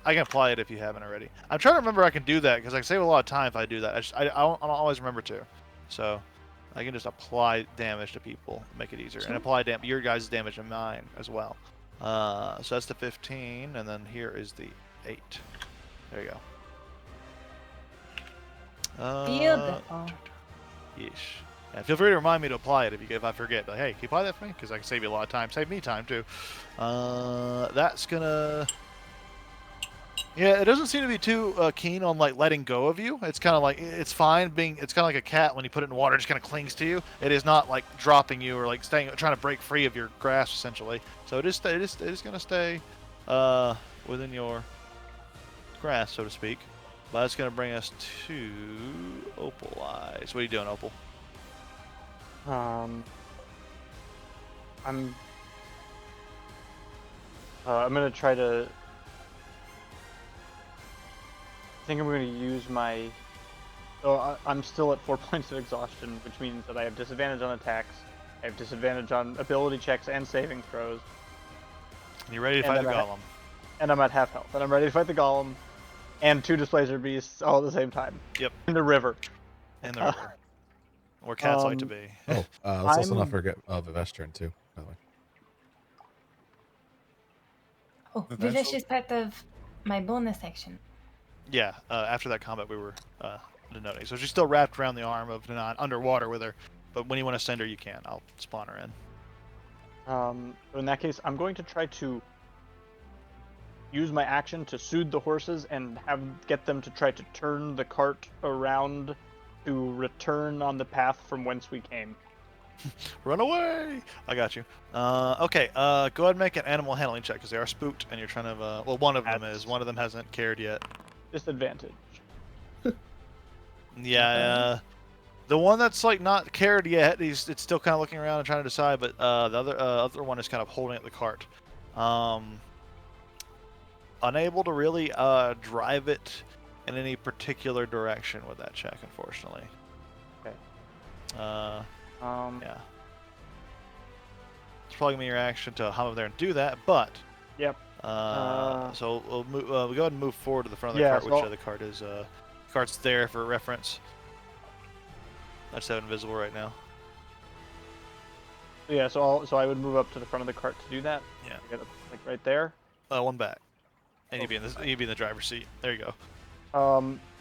can apply it if you haven't already. I'm trying to remember I can do that because I can save a lot of time if I do that. I don't always remember to. So I can just apply damage to people, make it easier, and apply your guys' damage to mine as well. So that's the 15, and then here is the 8. There you go. Beautiful. Yeesh. And feel free to remind me to apply it if I forget. Like, hey, can you apply that for me? Because I can save you a lot of time. Save me time too. That's gonna. Yeah, it doesn't seem to be too keen on like letting go of you. It's kind of like it's fine being. It's kind of like a cat when you put it in water, it just kind of clings to you. It is not like dropping you or like trying to break free of your grasp essentially. So it is gonna stay within your grasp, so to speak. But that's gonna bring us to Opal Eyes. What are you doing, Opal? I'm gonna try to. I think I'm gonna use my. So I'm still at 4 points of exhaustion, which means that I have disadvantage on attacks. I have disadvantage on ability checks and saving throws. And you ready to fight the golem? And I'm at half health, and I'm ready to fight the golem, and 2 displacer beasts all at the same time. Yep. In the river. In the river. Where cats like to be. Oh, let's also not forget Vivesh turn too, by the way. Oh, Vivesh is part of my bonus section. Yeah, after that combat we were denoting. So she's still wrapped around the arm of Nanan underwater with her, but when you want to send her, you can. I'll spawn her in. In that case, I'm going to try to use my action to soothe the horses and get them to try to turn the cart around to return on the path from whence we came. Run away! I got you. Okay, go ahead and make an animal handling check because they are spooked and you're trying to. Well, one of them is. One of them hasn't cared yet. Disadvantage. Yeah, the one that's like not cared yet, it's still kind of looking around and trying to decide, but the other one is kind of holding up the cart. Unable to really drive it in any particular direction with that check, unfortunately. Okay. Yeah. It's probably gonna be your action to hop over there and do that, but. Yep. So we'll go ahead and move forward to the front of the cart, which the cart is. Cart's there for reference. I just have it invisible right now. Yeah, so I would move up to the front of the cart to do that. Yeah. Get up, like right there. One back. And you'd be in the driver's seat. There you go.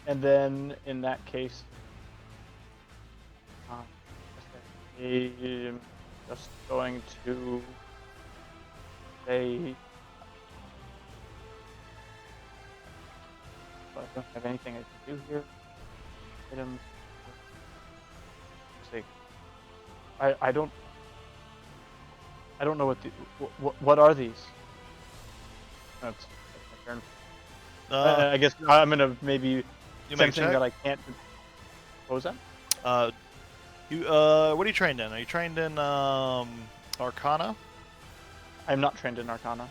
And then in that case, I'm just going to say. I don't have anything I can do here. Items. Let's see. I don't know what are these? That's my turn. I guess I'm gonna maybe something that I can't. What was that? What are you trained in? Are you trained in Arcana? I'm not trained in Arcana.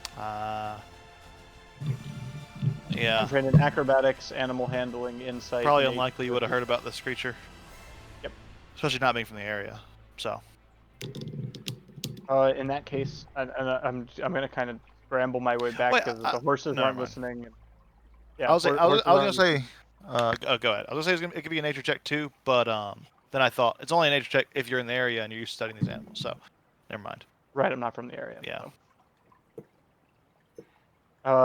Yeah. I'm trained in acrobatics, animal handling, insight. Probably unlikely you would have heard about this creature. Yep. Especially not being from the area. So. In that case, I'm gonna kind of scramble my way back because the horses aren't listening. And, yeah. I was gonna say. Go ahead. I was gonna say it could be a nature check too, but then I thought it's only a nature check if you're in the area and you're used to studying these animals. So, never mind. Right, I'm not from the area. Yeah. So.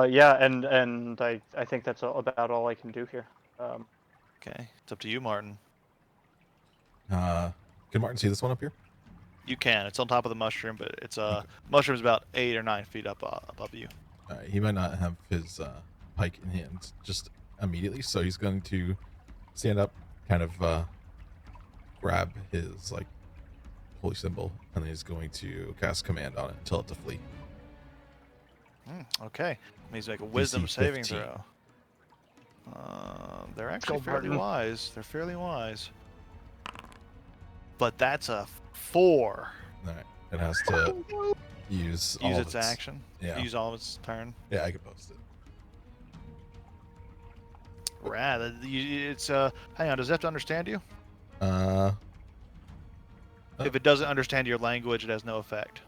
Yeah, and I think that's about all I can do here. Okay, it's up to you, Martin. Can Martin see this one up here? You can. It's on top of the mushroom, but it's mushroom's about 8 or 9 feet up above you. He might not have his pike in hand just immediately, so he's going to stand up, kind of grab his like holy symbol, and then he's going to cast command on it and tell it to flee. Okay. Needs to make a wisdom DC saving 15. throw. They're actually Go fairly Barton. wise. They're fairly wise. But that's a 4. All right, it has to use all Use of its action. Yeah, Use all of its turn. yeah, I can post it. Rad. It's hang on. Does it have to understand you? Oh. If it doesn't understand your language, it has no effect.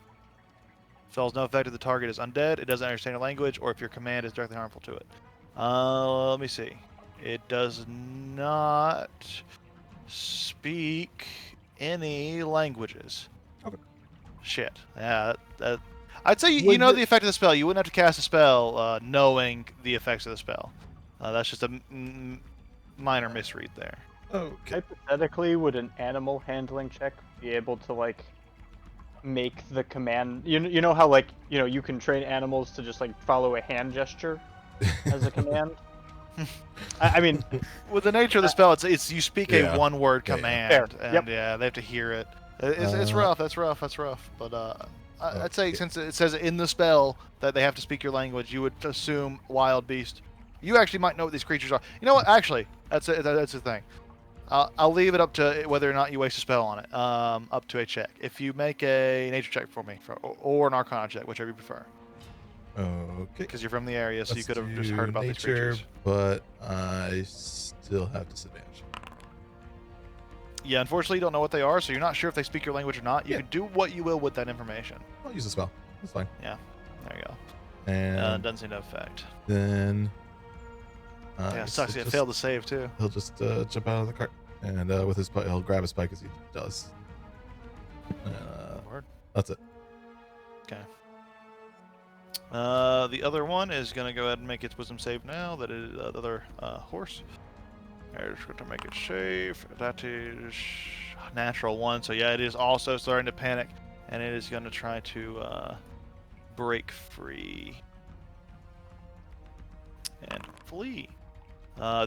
Spells no effect if the target is undead, it doesn't understand your language, or if your command is directly harmful to it. Let me see. It does not speak any languages. Okay. Shit. Yeah. I'd say you Would know the- the effect of the spell. You wouldn't have to cast a spell knowing the effects of the spell. That's just a minor misread there. Okay. Hypothetically, would an animal handling check be able to like make the command? You know how like you can train animals to just like follow a hand gesture as a command. I mean, With the nature of the spell, it's you speak Yeah. a one-word Yeah, yeah. command, Fair. and Yep. yeah, they have to hear it. It's rough. That's rough. But I'd say Okay. since it says in the spell that they have to speak your language, you would assume wild beast. You actually might know what these creatures are. You know what? Actually, that's the thing. I'll leave it up to whether or not you waste a spell on it. Up to a check. If you make a nature check for me, or an arcana check, whichever you prefer, Okay. because you're from the area, so you Let's could have just do heard about these nature, creatures. but I still have disadvantage. Yeah, unfortunately, you don't know what they are, so you're not sure if they speak your language or not. You Yeah. can do what you will with that information. I'll use the spell. That's fine. There you go. And Doesn't seem to affect. then Yeah, it sucks. It failed to save too. He'll just jump out of the cart, and with his he'll grab his spike as he does. Word. That's it. Okay. The other one is gonna go ahead and make its wisdom save now. That is the other horse. It's going to make it save. That is natural 1. So yeah, it is also starting to panic, and it is going to try to break free and flee.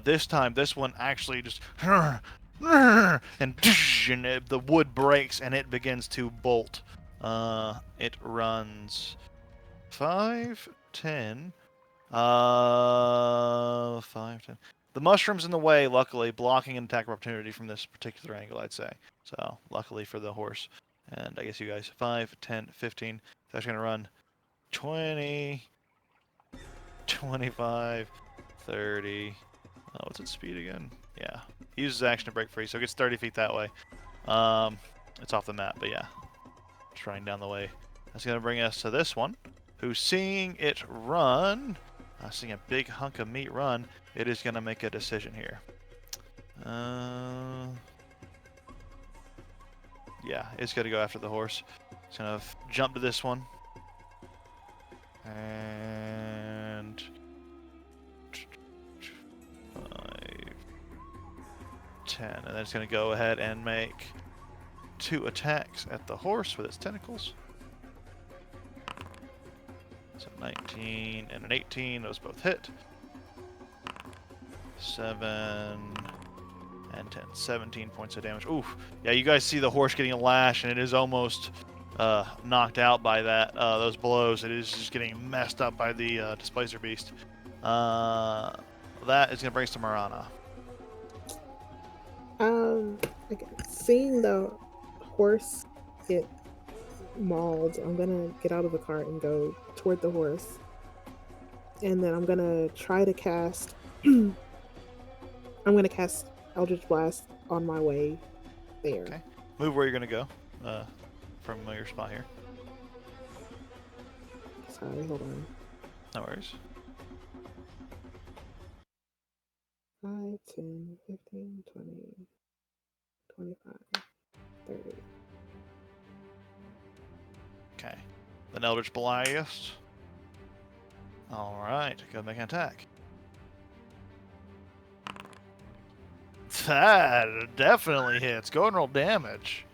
This time, this one actually just and the wood breaks and it begins to bolt. It runs 5, 10. 5, 10. The mushroom's in the way, luckily, blocking an attack of opportunity from this particular angle, I'd say. So, luckily for the horse. And I guess you guys, 5, 10, 15. It's actually going to run 20, 25, 30. What's its speed again? Yeah. He uses action to break free, so it gets 30 feet that way. It's off the map, but yeah. It's running down the way. That's going to bring us to this one, who's seeing it run. Seeing a big hunk of meat run, it is going to make a decision here. Yeah, it's going to go after the horse. It's going to jump to this one. And 5, 10. And then it's going to go ahead and make 2 attacks at the horse with its tentacles. So 19 and an 18, those both hit. 7 and 10, 17 points of damage. Oof. Yeah, you guys see the horse getting a lash, and it is almost knocked out by those blows. It is just getting messed up by the Displacer Beast. That is going to bring us to Marana. Again, seeing the horse get mauled, I'm gonna get out of the cart and go toward the horse, and then I'm gonna try to cast. I'm gonna cast Eldritch Blast on my way there. Okay. Move where you're going to go from your spot here. Sorry, hold on. No worries. 5, 10, 15, 20, 25, 30. Okay. Then Eldritch Blast. Alright, go make an attack. That definitely hits. Go and roll damage.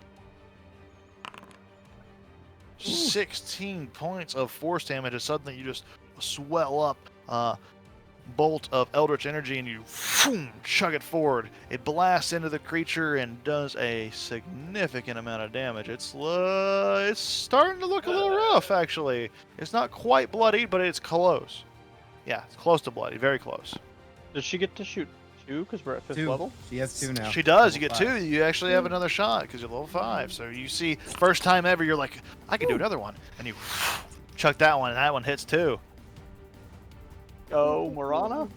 16 points of force damage is suddenly you just swell up. bolt of eldritch energy and you chug it forward. It blasts into the creature and does a significant amount of damage. It's starting to look a little rough, actually. It's not quite bloodied, but it's close. Yeah, it's close to bloody, very close. Does she get to shoot 2 because we're at 5th 2. level? She has 2 now. She does. You Level get 5. 2. You actually have another shot because you're level 5. So you see, first time ever, you're like, I can do another one. And you chuck that one, and that one hits too. Go, Marana.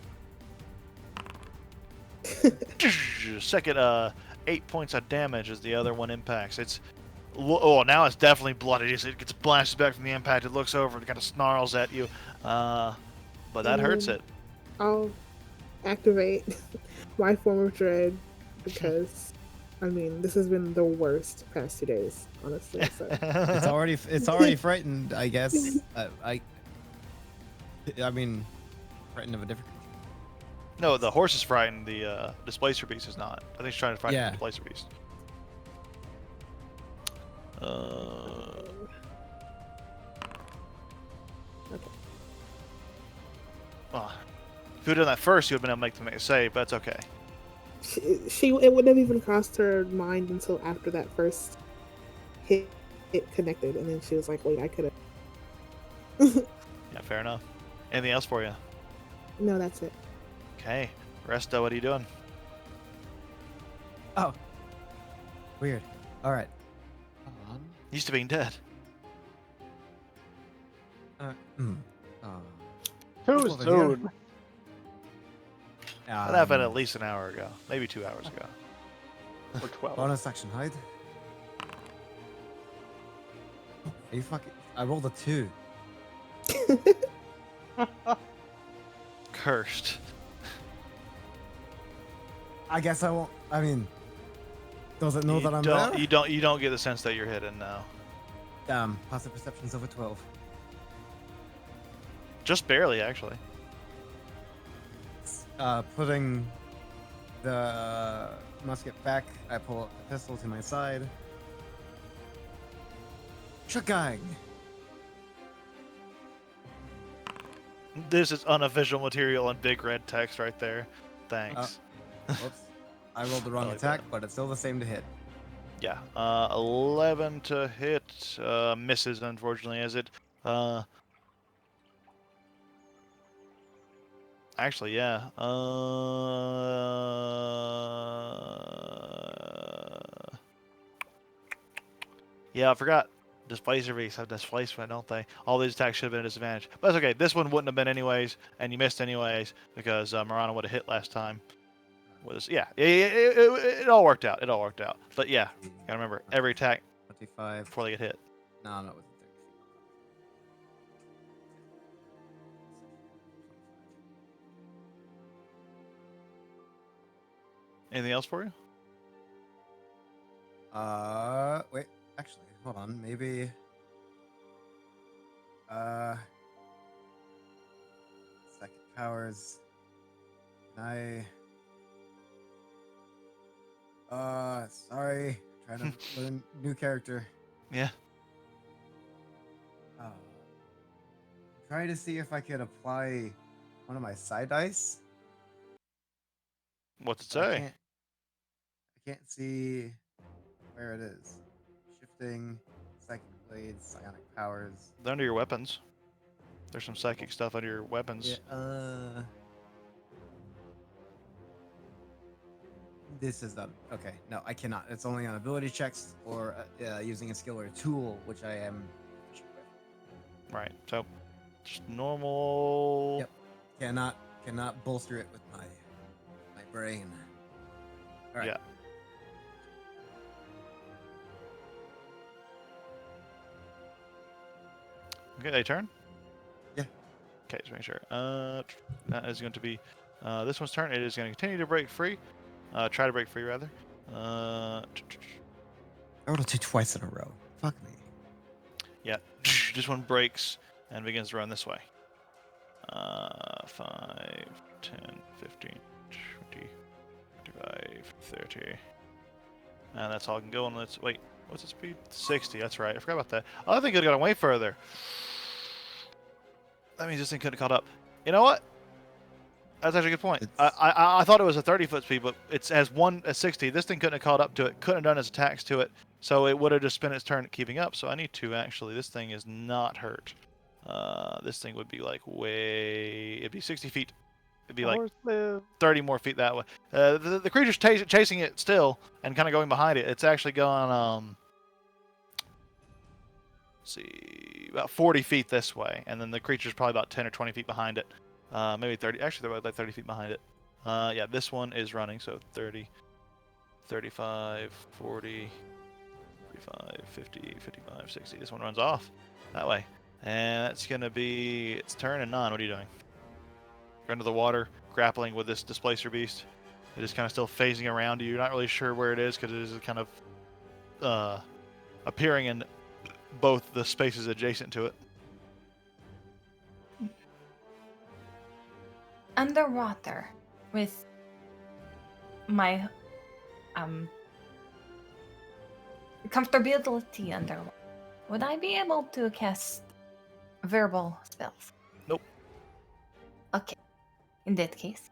Second, 8 points of damage as the other one impacts. Oh, now it's definitely bloody. It gets blasted back from the impact. It looks over and kind of snarls at you. But that hurts it. I'll activate my form of dread because, I mean, this has been the worst past 2 days, honestly. So. It's already frightened, I guess. I mean, frightened of a different. No, the horse is frightened. The Displacer Beast is not. I think she's trying to frighten the Displacer Beast. Okay. Well, if you had done that first, you would have been able to make the save, but that's okay. It wouldn't have even crossed her mind until after that first hit it connected, and then she was like, "Wait, I could have." Yeah, fair enough. Anything else for you? No, that's it. Okay, Resto, what are you doing? Oh, weird. All right. Used to being dead. Too over soon. That happened at least an hour ago, maybe 2 hours ago. Or 12. Bonus action hide. Are you fucking? I rolled a 2. Cursed. I guess I won't. I mean, does it know that I'm there? You don't get the sense that you're hidden now. Damn. Passive perception's over 12. Just barely, actually. Putting the musket back, I pull up the pistol to my side. Shagang! This is unofficial material in big red text right there. Thanks. Whoops. I rolled the wrong I like attack, that. but it's still the same to hit. Yeah. 11 to hit. Misses, unfortunately, as it. Actually, yeah. Yeah, I forgot. Displacer beasts have displacement, don't they? All these attacks should have been a disadvantage. But that's okay. This one wouldn't have been anyways, and you missed anyways because Marana would have hit last time. It all worked out. It all worked out. But yeah, gotta remember every attack 25. before they get hit. No, it wasn't 30. Anything else for you? Wait. Actually, hold on. Maybe. Second powers. Can I? Sorry. Trying to learn new character. Yeah. Try to see if I could apply one of my side dice. What's it I say? can't see where it is. Shifting, psychic blades, psionic powers. They're under your weapons. There's some psychic stuff under your weapons. Yeah, this is the okay. No, I cannot. It's only on ability checks or using a skill or a tool, which I am proficient with. Right. So, just normal. Yep. Cannot bolster it with my brain. All right. Yeah. Okay, they turn? Yeah. Okay, just make sure. That is going to be this one's turn. It is going to continue to break free. Try to break free, rather. I rolled a 2 twice in a row. Fuck me. Yeah. This one breaks and begins to run this way. 5, 10, 15, 20, 25, 30. And that's all I can go on. Let's wait. What's the speed? 60. That's right. I forgot about that. I think it got way further. That means this thing couldn't have caught up. You know what? That's actually a good point. It's- I thought it was a 30-foot speed, but it has one at 60. This thing couldn't have caught up to it, couldn't have done its attacks to it, so it would have just spent its turn keeping up. So I need to actually. This thing is not hurt. This thing would be like it'd be 60 feet. It'd be like 30 more feet that way. The creature's chasing it still and kind of going behind it. It's actually going let's see, about 40 feet this way, and then the creature's probably about 10 or 20 feet behind it. Maybe 30. Actually, they're like 30 feet behind it. Yeah, this one is running, so 30, 35, 40, 45, 50, 55, 60. This one runs off that way. And that's going to be its turn. And Non, what are you doing? You're under the water, grappling with this displacer beast. It is kind of still phasing around you. You're not really sure where it is because it is kind of appearing in both the spaces adjacent to it. Underwater with my comfortability underwater, would I be able to cast verbal spells? Nope. Okay. In that case,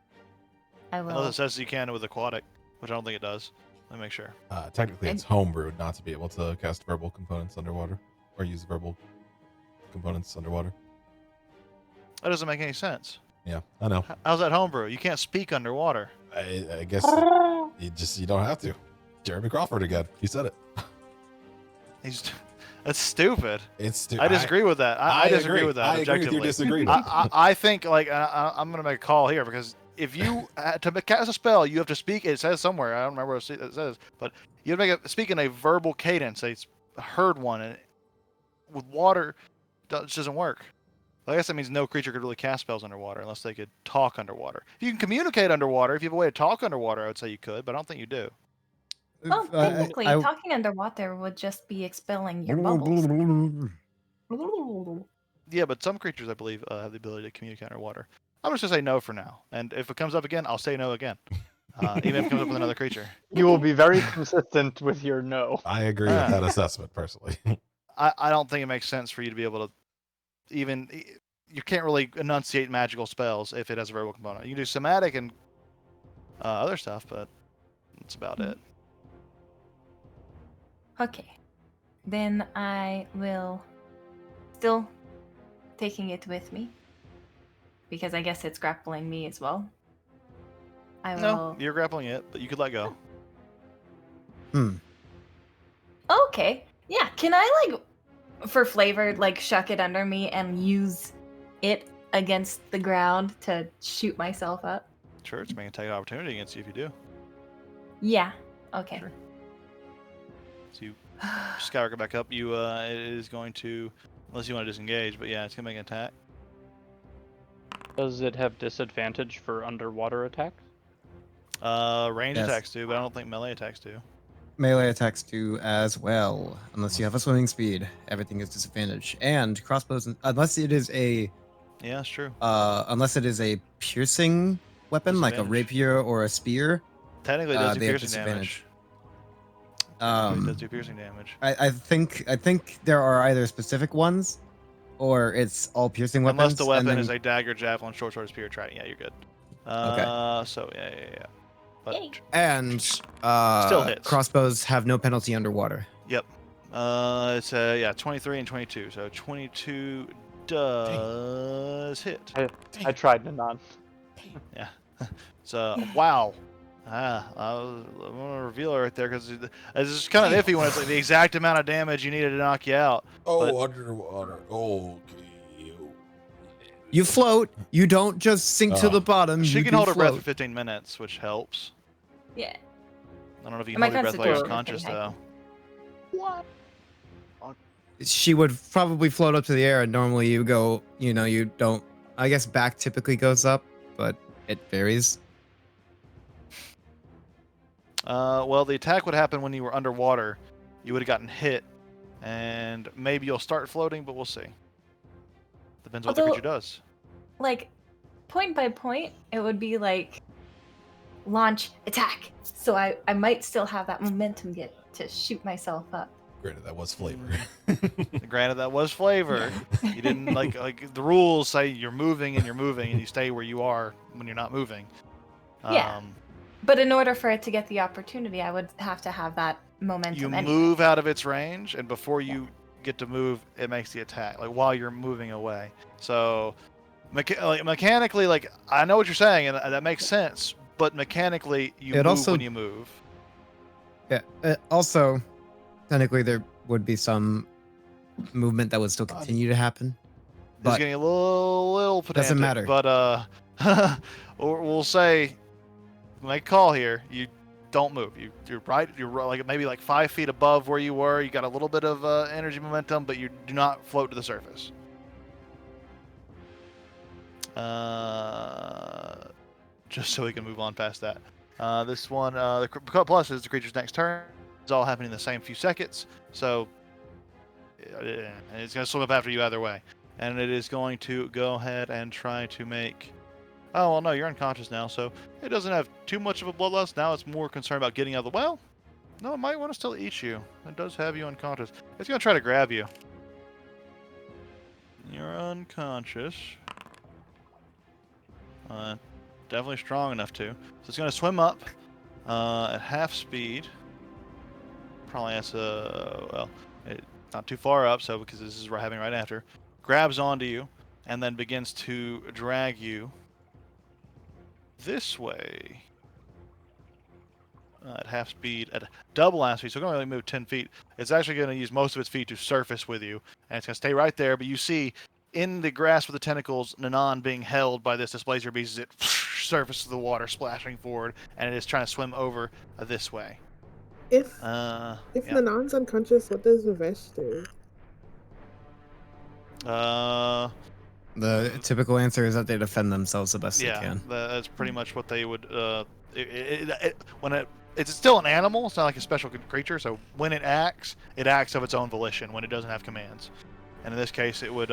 I will. Unless it says you can with aquatic, which I don't think it does. Let me make sure. Technically, it's homebrewed not to be able to cast verbal components underwater or use verbal components underwater. That doesn't make any sense. Yeah, I know. How's that homebrew? You can't speak underwater. I guess you don't have to. Jeremy Crawford again. He said it. That's stupid. It's stupid. I disagree with that. I disagree with that I agree with objectively. your disagreement. I think like I'm gonna make a call here because if you to cast a spell, you have to speak. It says somewhere. I don't remember what it says, but you have to speak in a verbal cadence. It's a heard one, and with water, it doesn't work. I guess that means no creature could really cast spells underwater unless they could talk underwater. If you can communicate underwater, if you have a way to talk underwater, I would say you could, but I don't think you do. Well, technically, talking underwater would just be expelling your bubbles. Yeah, but some creatures, I believe, have the ability to communicate underwater. I'm just gonna say no for now, and if it comes up again, I'll say no again, even if it comes up with another creature. You will be very consistent with your no. I agree with that assessment personally. I don't think it makes sense for you to be able to even. You can't really enunciate magical spells if it has a verbal component. You can do somatic and other stuff, but that's about it. Okay. Then I will still taking it with me. Because I guess it's grappling me as well. I will. No, you're grappling it, but you could let go. Okay. Yeah. Can I for flavor, shuck it under me and use it against the ground to shoot myself up? Sure, it's making a take opportunity against you if you do. Yeah. Okay. Sure. So you skyrocket back up. You it is going to, unless you want to disengage, but yeah, it's gonna make an attack. Does it have disadvantage for underwater attacks? Range Yes. attacks do, but I don't think melee attacks do. Melee attacks do as well, unless you have a swimming speed. Everything is disadvantage. And crossbows, unless it is a Yeah, that's true. piercing weapon like a Disadvantage. rapier or a spear. Technically, it does do they have piercing damage. disadvantage. It does do piercing damage. I think there are either specific ones, or it's all piercing weapons. Unless the and weapon then- is a dagger, javelin, short sword, spear, trident. Yeah, you're good. So yeah. But Yay. and Still hits. crossbows have no penalty underwater. yep. It's 23 and 22. So 22 does hit. I tried to not. Yeah. So wow. I'm gonna reveal it right there because it's just kind of iffy when it's like the exact amount of damage you needed to knock you out. Oh, underwater. Okay. You float. You don't just sink to Oh. the bottom. She you can do hold her breath float. for 15 minutes, which helps. Yeah. I don't know if you My can hold your breath while you're constitution conscious thing, I though. What? She would probably float up to the air, and normally you go. You don't. I guess back typically goes up, but it varies. Well, the attack would happen when you were underwater. You would have gotten hit, and maybe you'll start floating, but we'll see. Depends what the Although- creature does. Point by point, it would be launch, attack. So I might still have that momentum to shoot myself up. Granted, that was flavor. Granted, that was flavor. You didn't like the rules say you're moving and you stay where you are when you're not moving. Yeah. But in order for it to get the opportunity, I would have to have that momentum. You anyway. move out of its range, and before you get to move, it makes the attack, like while you're moving away. So, mechanically, like I know what you're saying, and that makes sense. But mechanically, you move when you move. Yeah. Also, technically, there would be some movement that would still continue to happen. It's getting a little pedantic. Doesn't matter. But or we'll say, make a call here. You don't move. You're right. You're like maybe like 5 feet above where you were. You got a little bit of energy momentum, but you do not float to the surface. Just so we can move on past that. This one, the plus is the creature's next turn. It's all happening in the same few seconds. So it's going to swim up after you either way. And it is going to go ahead and try to make... Oh, well, no, you're unconscious now, so it doesn't have too much of a bloodlust. Now it's more concerned about getting out of the well. No, it might want to still eat you. It does have you unconscious. It's going to try to grab you. You're unconscious. Definitely strong enough to. So it's going to swim up at half speed. Probably has to... well, it's not too far up, so because this is what we're having right after. Grabs onto you, and then begins to drag you this way at half speed, at double half speed, so it's going to only move 10 feet. It's actually going to use most of its feet to surface with you, and it's going to stay right there, but you see in the grasp of the tentacles, Nanan being held by this displacer beast as it surfaces the water, splashing forward, and it is trying to swim over this way. If yeah. Nanan's unconscious, what does Vivesh do? The typical answer is that they defend themselves the best they can. Yeah, that's pretty much what they would. It's still an animal. It's not like a special creature. So when it acts of its own volition. When it doesn't have commands, and in this case, it would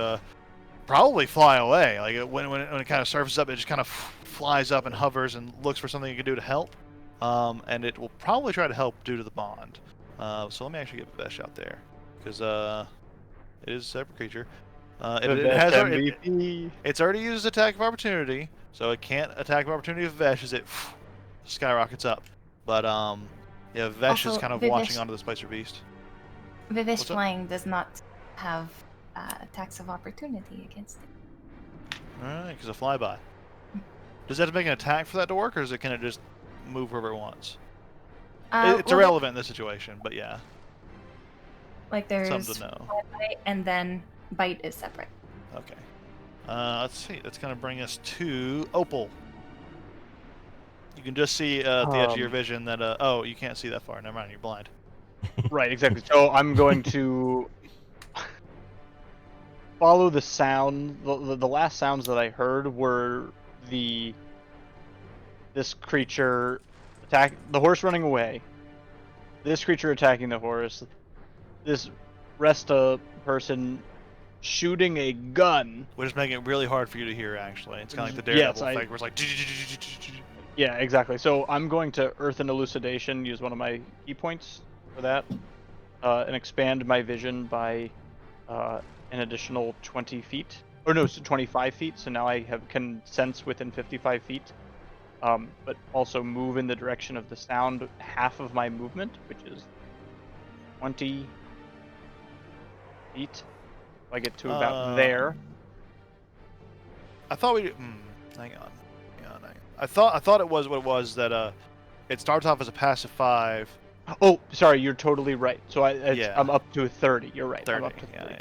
probably fly away. Like when it kind of surfaces up, it just kind of flies up and hovers and looks for something it can do to help. And it will probably try to help due to the bond. So let me actually get Vesh out there because it is a separate creature. It's already used attack of opportunity, so it can't attack of opportunity with Vesh as it skyrockets up. But yeah, Vesh is kind of watching onto the Spicer Beast. Vivesh flying does not have attacks of opportunity against it. Alright, because a flyby. Does it have to make an attack for that to work, or can it just move wherever it wants? It's irrelevant in this situation, but yeah. Like there's something to know. Flyby and then bite is separate. Okay. Let's see. That's going to bring us to Opal. You can just see at the edge of your vision that... oh, you can't see that far. Never mind. You're blind. Right, exactly. So I'm going to follow the sound. The last sounds that I heard were this creature attack the horse running away. This creature attacking the horse. This resta person shooting a gun. Which is making it really hard for you to hear, actually. It's kind of like the Daredevil effect where it's like... Yeah, exactly. So I'm going to Earth and Elucidation, use one of my key points for that, and expand my vision by an additional 20 feet. Or no, 25 feet, so now I can sense within 55 feet. But also move in the direction of the sound half of my movement, which is 20 feet. I get to about there. I thought we... hang on. I thought it was what it was that it starts off as a passive 5. Oh, sorry, you're totally right. So I'm up to 30. You're right. 30. I'm up to 30.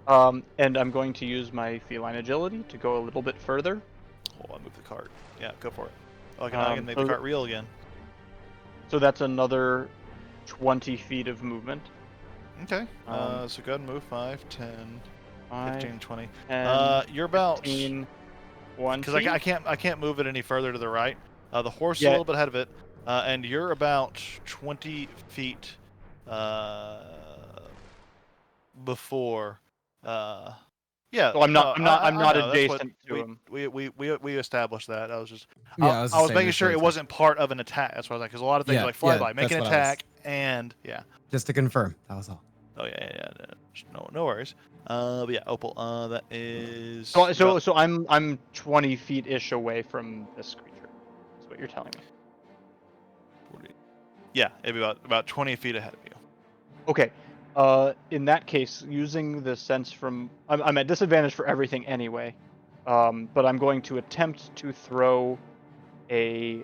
Yeah. And I'm going to use my feline agility to go a little bit further. Oh, I moved the cart. Yeah, go for it. Oh, I can make the cart real again. So that's another 20 feet of movement. Okay. So go ahead and move 5, 10, 15, 20. 10, you're about 15, 20. Because I can't move it any further to the right. The horse is a little bit ahead of it, and you're about 20 feet before. Yeah. So I'm not adjacent to him. We established that. I was just Yeah, I was making sure it wasn't part of an attack. That's what I was like, because a lot of things like flyby, make an attack, and yeah. Just to confirm, that was all. Oh yeah. No worries. But yeah, Opal. That is. So I'm 20 feet ish away from this creature. That's what you're telling me. 40. Yeah, it'd be about 20 feet ahead of you. Okay. In that case, using the sense from I'm at disadvantage for everything anyway. But I'm going to attempt to throw a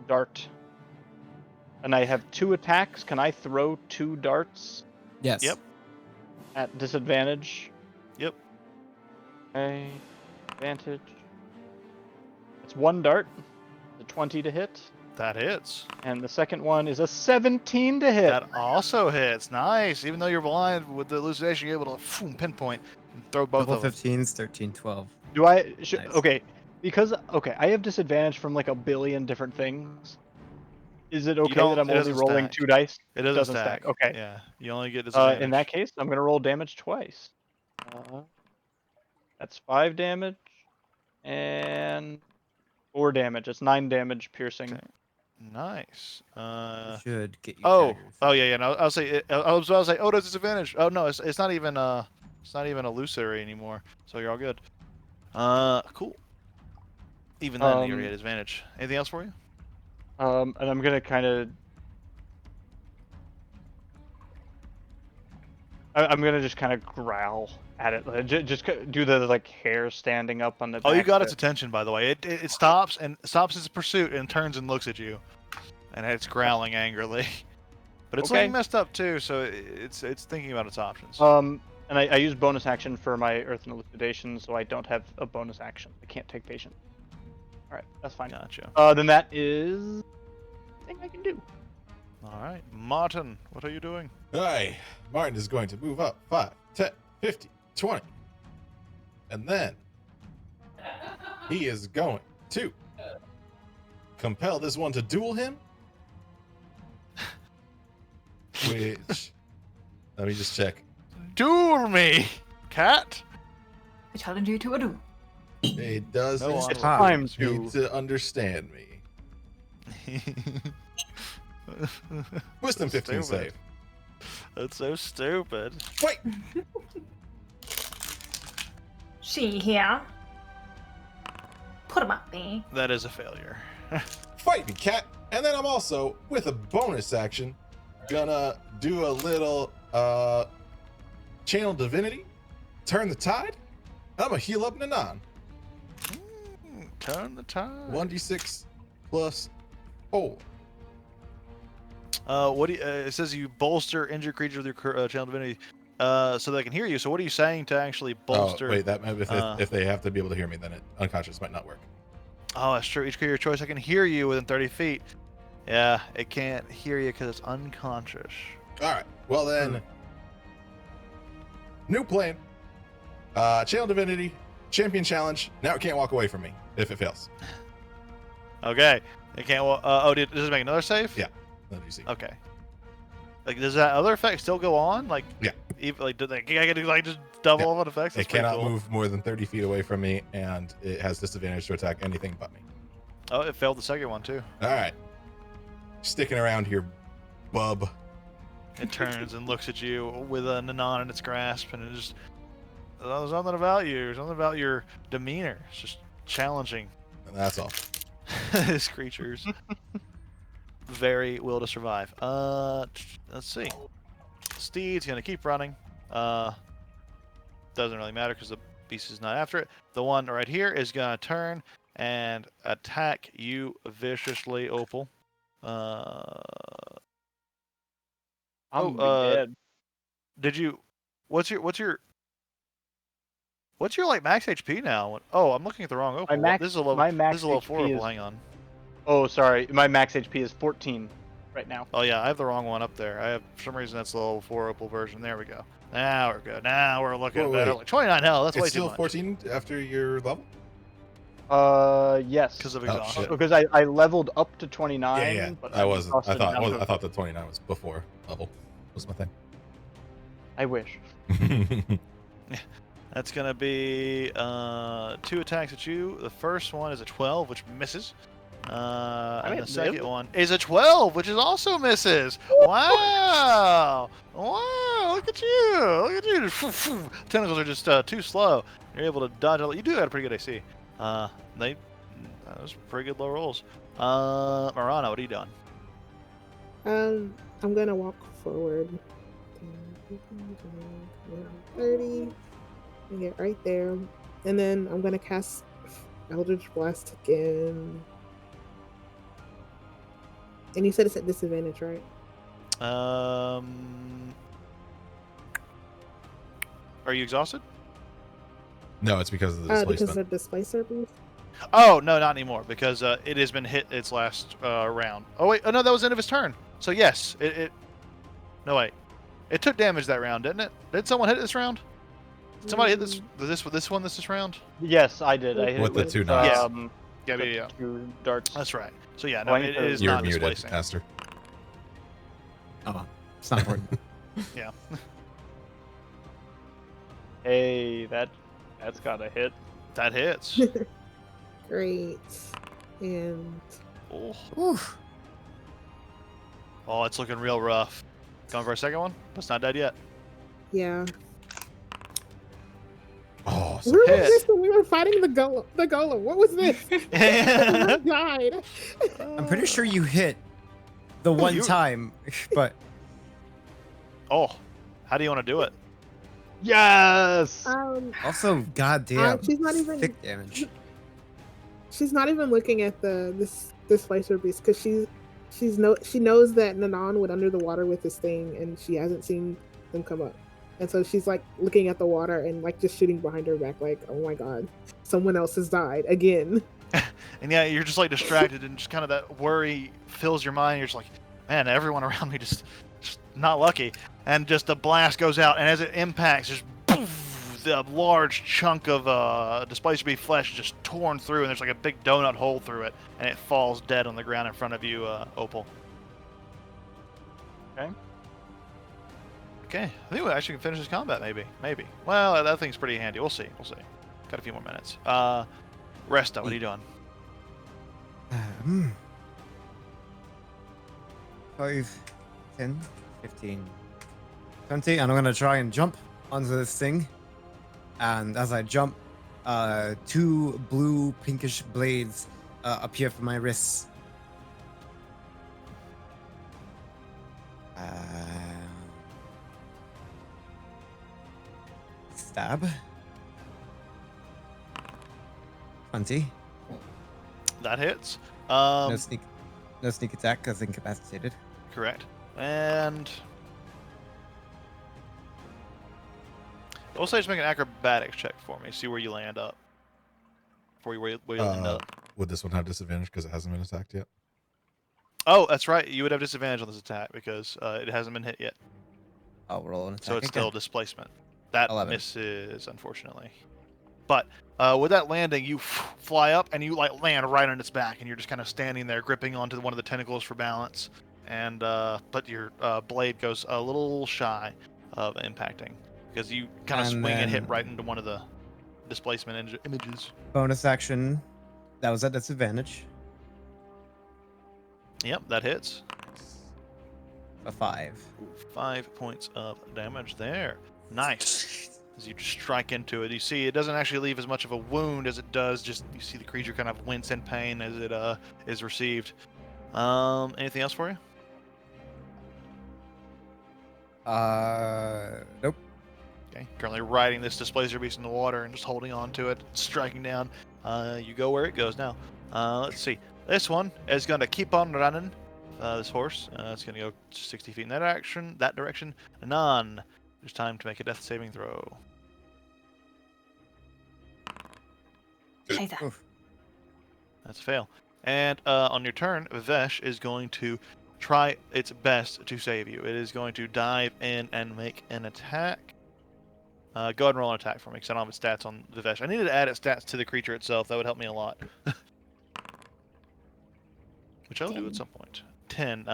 dart. And I have 2 attacks. Can I throw 2 darts Yes. Yep. at disadvantage? Yep. Okay. Advantage. It's 1 dart. A 20 to hit. That hits. And the second one is a 17 to hit. That also hits. Nice. Even though you're blind, with the elucidation, you're able to pinpoint and throw both Double of them. 15s, 13, 12. Do I? Nice. Okay. Because I have disadvantage from like a billion different things. Is it okay don't- that I'm it only doesn't rolling stack. 2 dice? It doesn't stack. Okay. Yeah, you only get disadvantage. In that case, I'm gonna roll damage twice. That's 5 damage and 4 damage. It's 9 damage piercing. Okay. Nice. Should get you. Oh daggers. yeah. No, I'll say. I was about to say. Oh, there's disadvantage. Oh no, it's not even illusory anymore. So you're all good. Cool. Even then, you're at advantage. Anything else for you? And I'm gonna kind of. I'm gonna just kind of growl at it. Just do the like hair standing up on the. Oh, you back got of its attention, by the way. It stops its pursuit and turns and looks at you, and it's growling angrily. But it's Okay. looking messed up too, so it's thinking about its options. And I use bonus action for my Earth and Elucidation, so I don't have a bonus action. I can't take patient. All right, that's fine. Gotcha. Then that is the thing I can do. All right, Martin, what are you doing? Hi, Martin is going to move up 5, 10, 15, 20. And then he is going to compel this one to duel him. Which, let me just check. Duel me, cat. I challenge you to a duel. It does No not It's onward. time need to. to understand me. Wisdom 15 Stupid. save. That's so stupid. Wait! She here. Put him up there. That is a failure. Fight me, cat! And then I'm also, with a bonus action, gonna do a little channel divinity, turn the tide. I'm gonna heal up Nanan. Turn the tide. 1d6 plus 4. What do you, it says you bolster injured creature with your channel divinity, so they can hear you. So what are you saying to actually bolster? Oh, wait, that if they have to be able to hear me, then unconscious might not work. Oh, that's true. Each creature of choice I can hear you within 30 feet. Yeah, it can't hear you because it's unconscious. All right. Well then, new plan. Channel divinity, champion challenge. Now it can't walk away from me if it fails. Okay. It can't. Does it make another save? Yeah. Let me see. Okay. Like, does that other effect still go on? Like, Yeah. Even like, I get to like just double Yeah. up on effects? It That's pretty cannot cool. move more than 30 feet away from me, and it has disadvantage to attack anything but me. Oh, it failed the second one too. All right. Sticking around here, bub. It turns and looks at you with a Nanan in its grasp, and it just there's something about you, something about your demeanor. It's just challenging. And that's all. These creatures. Very will to survive. Let's see. Steed's gonna keep running. Doesn't really matter because the beast is not after it. The one right here is gonna turn and attack you viciously, Opal. I'm dead. Did you? What's your like max HP now? Oh, I'm looking at the wrong Opal. max- this is a level. my max this is a level 4 HP Opal. is- Hang on. Oh, sorry. My max HP is 14 right now. Oh yeah, I have the wrong one up there. I have for some reason that's the level 4 Opal version. There we go. Now we're good. Now we're looking Wait, better. wait. Like 29 hell. That's way It's too still much. 14 after your level? Yes. Because of Oh, exhaustion. shit. Because I leveled up to 29. Yeah. But I wasn't. I exhausted down to- thought the 29 was before level. Was my thing. I wish. That's gonna be 2 attacks at you. The first one is a 12, which misses. And the it second lived? one is a 12, which is also misses. Wow! Wow! Look at you! Look at you! Tentacles are just too slow. You're able to dodge. You do have a pretty good AC. Those pretty good low rolls. Marana, what are you doing? I'm gonna walk forward. 30. And get right there. And then I'm gonna cast Eldritch Blast again. And you said it's at disadvantage, right? Are you exhausted? No, it's because of the displacement. Because of Displacer boost? Oh, no, not anymore, because it has been hit its last round. Oh, wait. Oh, no, that was the end of his turn. So, yes, No, wait. It took damage that round, didn't it? Did someone hit it this round? Did somebody hit this round? Yes, I did. I hit With it the with, two knives. Yeah. 2 darts. That's right. So, yeah, no, Oh, I need it to- is You're not muted, displacing. Aster. Oh, it's not important. Yeah. Hey, that's got a hit. That hits. Great. And Oh. Whew. Oh, it's looking real rough. Going for a second one? It's not dead yet. yeah. Oh, so Where was hit. this when we were fighting the golem? What was this? Everyone died. I'm pretty sure you hit the one You- time, but Oh, how do you want to do it? Yes! also, goddamn, she's not even- thick damage. She's not even looking at this Displacer beast because she knows that Nanan went under the water with this thing and she hasn't seen them come up. And so she's like looking at the water and like just shooting behind her back like, oh my god, someone else has died again. And yeah, you're just like distracted and just kind of that worry fills your mind. You're just like, man, everyone around me just not lucky. And just the blast goes out, and as it impacts, just poof, the large chunk of Displacer Beast flesh just torn through, and there's like a big donut hole through it, and it falls dead on the ground in front of you, Opal. Okay. Okay, I think we actually can finish this combat, maybe. Well, that thing's pretty handy. We'll see. Got a few more minutes. Resta, what are you doing? 5, 10, 15, 20, and I'm gonna try and jump onto this thing. And as I jump, 2 blue pinkish blades appear from my wrists. Stab. 20. That hits. No sneak attack because incapacitated. Correct. And also just make an acrobatics check for me. See where you land up. Where you land up. Would this one have disadvantage because it hasn't been attacked yet? Oh, that's right. You would have disadvantage on this attack because it hasn't been hit yet. I'll roll an attack. So it's again. still displacement. That 11. misses, unfortunately. But with that landing, you fly up and you like land right on its back, and you're just kind of standing there, gripping onto one of the tentacles for balance. And but your blade goes a little shy of impacting because you kind of And swing and hit then- right into one of the displacement images. Bonus action. That was at disadvantage. Yep, that hits. A 5. 5 points of damage there. Nice. As you just strike into it, you see it doesn't actually leave as much of a wound as it does. Just you see the creature kind of wince in pain as it is received. Anything else for you? Nope. Okay. Currently riding this Displacer Beast in the water and just holding on to it, striking down. You go where it goes now. Let's see. This one is going to keep on running. This horse. It's going to go 60 feet in that direction. None. There's time to make a death saving throw. Scheiße. Oof. That's a fail. And on your turn, Vesh is going to try its best to save you. It is going to dive in and make an attack. Go ahead and roll an attack for me, because I don't have its stats on Vesh. I needed to add its stats to the creature itself. That would help me a lot. Which I'll do at 10. some point. 10.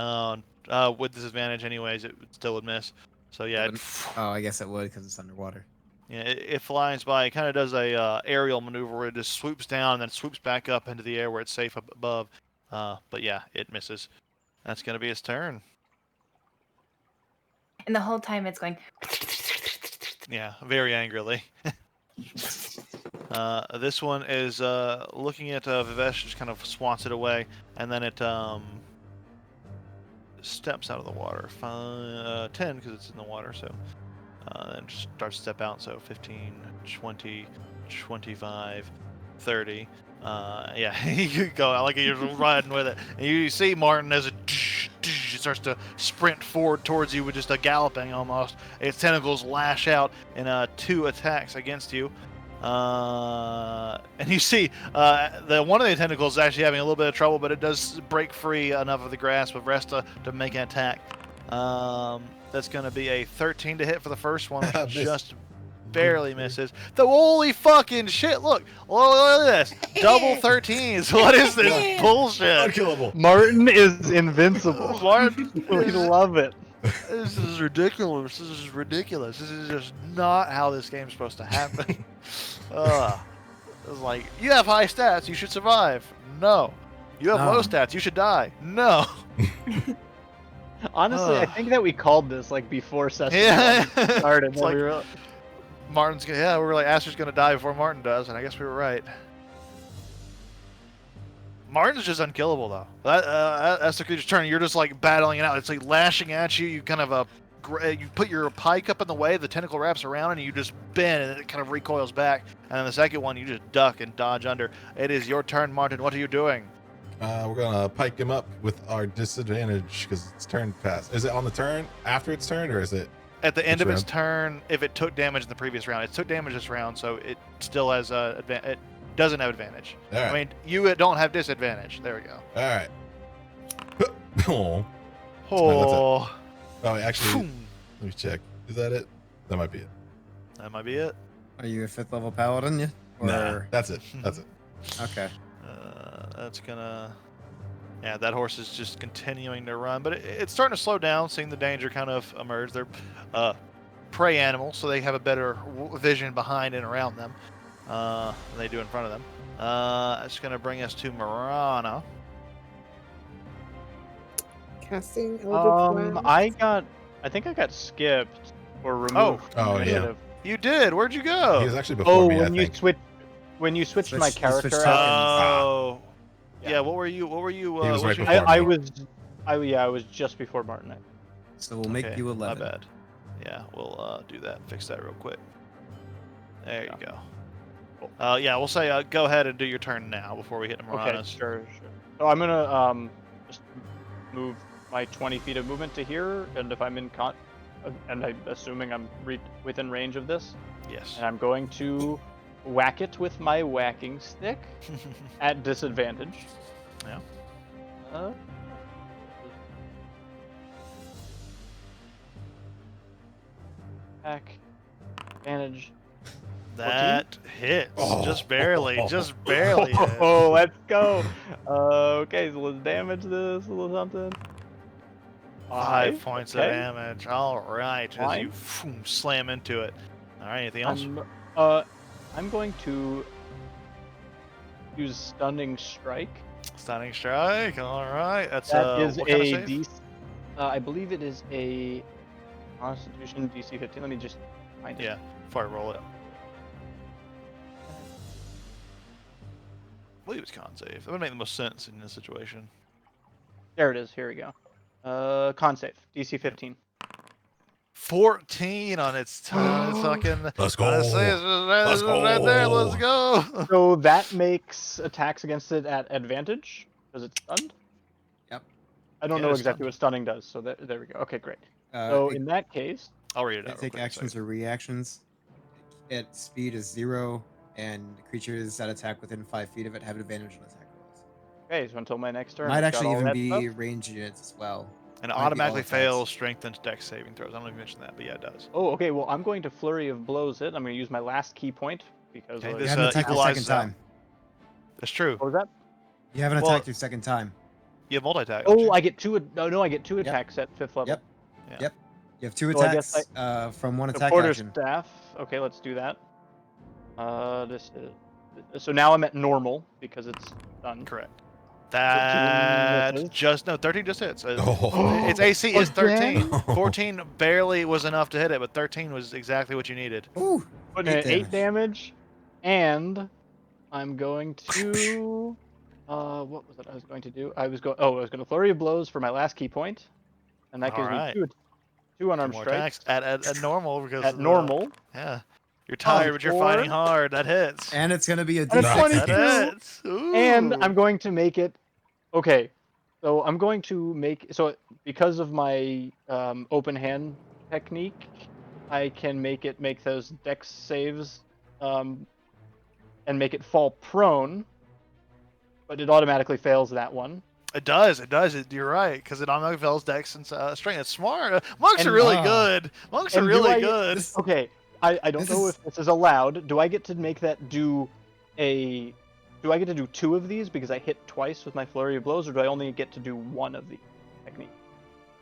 With disadvantage anyways, it still would miss. So yeah, Oh, I guess it would because it's underwater. yeah, it flies by. It kind of does a aerial maneuver where it just swoops down and then swoops back up into the air where it's safe up above. But yeah, it misses. That's gonna be its turn. And the whole time it's going. Yeah, very angrily. This one is looking at Vivesh, just kind of swats it away, and then it steps out of the water. 10 because it's in the water, so then just starts to step out. So 15, 20, 25, 30. Yeah, you go. I like it. You're riding with it, and you see Martin as it starts to sprint forward towards you with just a galloping almost. Its tentacles lash out in 2 attacks against you. And you see the one of the tentacles is actually having a little bit of trouble, but it does break free enough of the grasp of Resta to make an attack. That's going to be a 13 to hit for the first one, which just barely misses. The holy fucking shit! Look at this, double 13s. What is this bullshit? Unkillable. Martin is invincible. Martin, We love it. this is ridiculous. This is ridiculous. This is just not how this game's supposed to happen. It's like, you have high stats, you should survive. No. You have low stats, you should die. No. Honestly, I think that we called this like before session started. It's like, Martin's gonna, we were like, Aster's gonna die before Martin does, and I guess we were right. Martin's just unkillable though. That's the creature's turn. You're just like battling it out. It's like lashing at you. You kind of you put your pike up in the way. The tentacle wraps around and you just bend, and it kind of recoils back. And then the second one, you just duck and dodge under. It is your turn, Martin. What are you doing? We're gonna pike him up with our disadvantage because it's turn pass. Is it on the turn after its turn, or is it at the end of round? its turn? If it took damage in the previous round, it took damage this round, so it still has it doesn't have advantage. All right. I mean, you don't have disadvantage. There we go. All right. Oh. Oh. Oh, actually, let me check. Is that it? That might be it. That might be it. Are you a 5th level paladin? Yeah. Nah, that's it. That's it. Okay. That's gonna. Yeah, that horse is just continuing to run, but it's starting to slow down, seeing the danger kind of emerge. They're prey animals, so they have a better vision behind and around them than they do in front of them. It's gonna bring us to Marana. Casting Eldritch Blast. I think I got skipped or removed. Oh, yeah. initiative. You did. Where'd you go? He was actually before me, I when you think. when you switched my Switch character tokens. out. Oh. Yeah. Yeah. What were you? What were you? He was right your- before me. I was just before Martin. So we'll make Okay, you 11. My bad. Yeah, we'll do that. Fix that real quick. There you go. Yeah, we'll say go ahead and do your turn now before we hit the Okay, Maranas. sure. So I'm gonna just move my 20 feet of movement to here, and if I'm in and I'm assuming I'm within range of this, Yes. and I'm going to whack it with my whacking stick at disadvantage. Yeah. Attack. Advantage. That hits. Oh. Just barely. Just barely. hits. Oh, let's go. Okay, so let's damage this a little something. 5 points of okay. damage. All right. As you slam into it. All right. Anything else? I'm going to use Stunning Strike. Stunning strike. All right. That's That is what kind of a save? DC. I believe it is a Constitution DC 15. Let me just find it. Yeah. Before I roll it. I believe it's con save. That would make the most sense in this situation. There it is. Here we go. Con save DC 15. 14 on its tongue. Fucking. Let's go. Let's right there. Let's go. So that makes attacks against it at advantage because it's stunned. Yep. I don't Yeah, know it's exactly stunned. what stunning does. So there we go. Okay, great. So in that case, I'll read it They out. real take quick, actions sorry. or reactions. Its speed is 0, and creatures that attack within 5 feet of it have advantage on attack rolls. okay, so until my next turn, Might it's got actually all even that be stuff. ranged units as well. And Might it be all automatically attacks. fails strengthened dex saving throws. I don't know if you mentioned that, but yeah, it does. Oh, okay. Well, I'm going to flurry of blows it. I'm going to use my last key point because Okay, of- You This, haven't attacked your equalizes second out. time. That's true. what was that? You haven't Well- attacked your second time. You have multi-attack. Oh, I get two. No, I get two Yep. attacks at 5th level. Yep. Yeah. Yep. You have 2 So I guess attacks from 1 attack Supporter action. staff. Okay, let's do that. This is, so now I'm at normal because it's done. Correct. That misses. just no 13 just hits. Oh. Its AC is 13. Again? 14 barely was enough to hit it, but 13 was exactly what you needed. Ooh, Putting it 8 damage, and I'm going to. What was it I was going to do? I was going to flurry of blows for my last key point, and that gives Alright. me two Two unarmed more strikes attacks at normal because at of the- normal. Yeah. You're tired, but you're fighting four. hard. That hits. And it's gonna be a And it's D6. 22. That hits. Ooh. And I'm going to make it. Okay, so I'm going to make because of my open hand technique, I can make those dex saves, and make it fall prone. But it automatically fails that one. It does. You're right, because it automatically fails dex and strength. It's smart. Monks And- are really good. Monks are and really good. Okay, I don't This know is- if this is allowed. Do I get to make that do I get to do 2 of these because I hit twice with my flurry of blows, or do I only get to do 1 of the technique?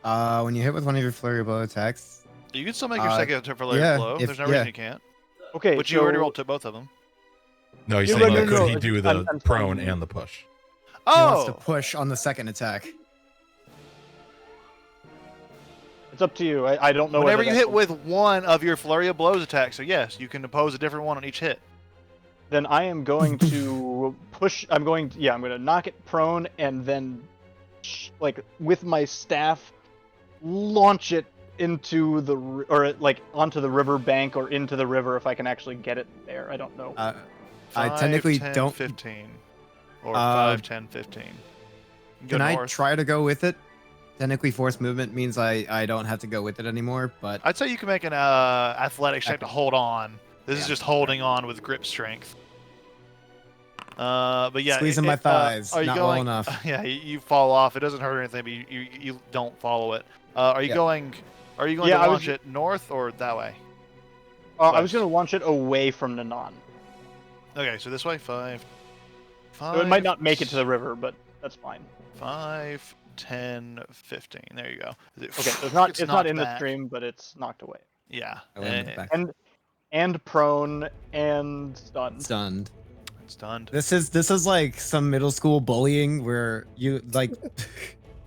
When you hit with one of your flurry blow attacks, You can still make your second attempt for layer yeah, blow. if- There's no yeah. reason you can't. Okay, But so, you already rolled to both of them. No, he's Yeah, saying no, that no, could no, he do I'm the prone saying- and the push? he wants to Oh, push on the second attack. it's up to you. I don't know. whenever whether you that's hit with one of your flurry of blows attacks, so yes, you can oppose a different one on each hit. Then I am going to push. I'm going to knock it prone and then, like with my staff, launch it into onto the river bank or into the river if I can actually get it there. I don't know. I 5, technically 10, don't. 15. Or Uh, 5, 10, 15. You go Can I north. try to go with it? Technically, force movement means I don't have to go with it anymore. But I'd say you can make an athletic check to hold on. This is Yeah. just holding on with grip strength. But yeah, Squeezing my thighs, are you not well going? enough. Yeah, you fall off. It doesn't hurt or anything, but you don't follow it. Are you Yeah. going? Are you going Yeah, to I was launch it north or that way? I was west. going to launch it away from Nanan. Okay, so this way, 5. So it might not make it to the river, but that's fine. 5, 10, 15. There you go. Okay, so it's not Gets in knocked the back. stream, but it's knocked away. Yeah, I went back. And prone and stunned. stunned. it's stunned. This is like some middle school bullying where you like.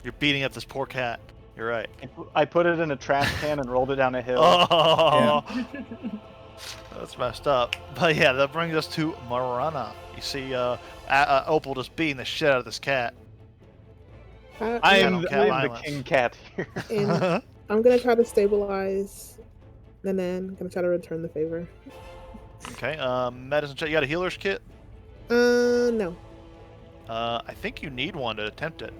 You're beating up this poor cat. You're right. I put it in a trash can and rolled it down a hill. Oh, that's messed up. But yeah, that brings us to Marana. You see, Opal just beating the shit out of this cat. I am Cat the violence. king cat here. And I'm gonna try to stabilize, and then I'm gonna try to return the favor. Okay, medicine check. You got a healer's kit? No. I think you need one to attempt it.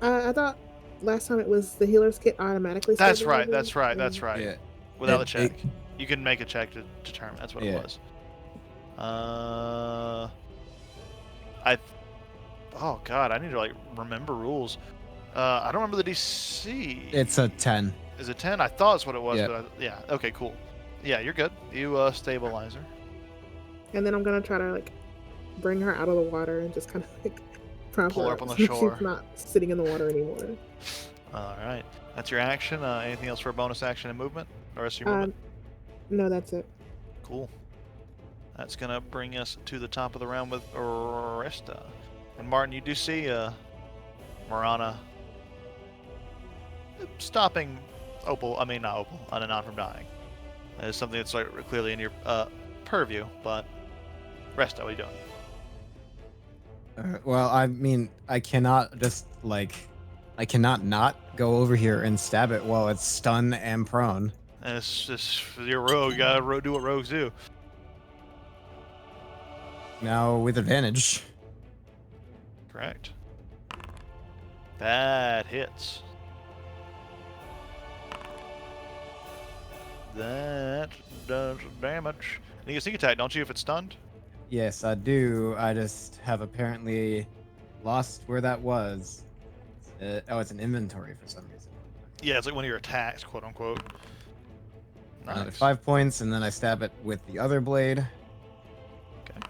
I thought last time it was the healer's kit automatically. That's right. stabilizes, That's right. and- That's right. Yeah. Without a It- check, you can make a check to determine. That's what Yeah. it was. Oh god, I need to like remember rules. I don't remember the DC. It's a 10. Is it 10? I thought it's what it was, Yeah. but yeah. Okay, cool. Yeah, you're good. You stabilize her. And then I'm gonna try to like bring her out of the water and just kind of like prop Pull her her up on the so shore. she's not sitting in the water anymore. All right, that's your action. Anything else for a bonus action and movement? The rest of your movement. No, that's it. Cool. That's gonna bring us to the top of the round with Resta. And Martin, you do see Marana stopping Opal. I mean, not Opal. Ananon from dying. That is something that's like clearly in your purview. But Resta, what are you doing? Well, I mean, I cannot just like, I cannot not go over here and stab it while it's stunned and prone. And it's just your rogue. You gotta do what rogues do. Now with advantage. Correct. That hits. That does damage. And you can sneak attack, don't you, if it's stunned? Yes, I do. I just have apparently lost where that was. Oh, it's an inventory for some reason. Yeah, it's like one of your attacks, quote unquote. Nice. 5 points, and then I stab it with the other blade. Okay.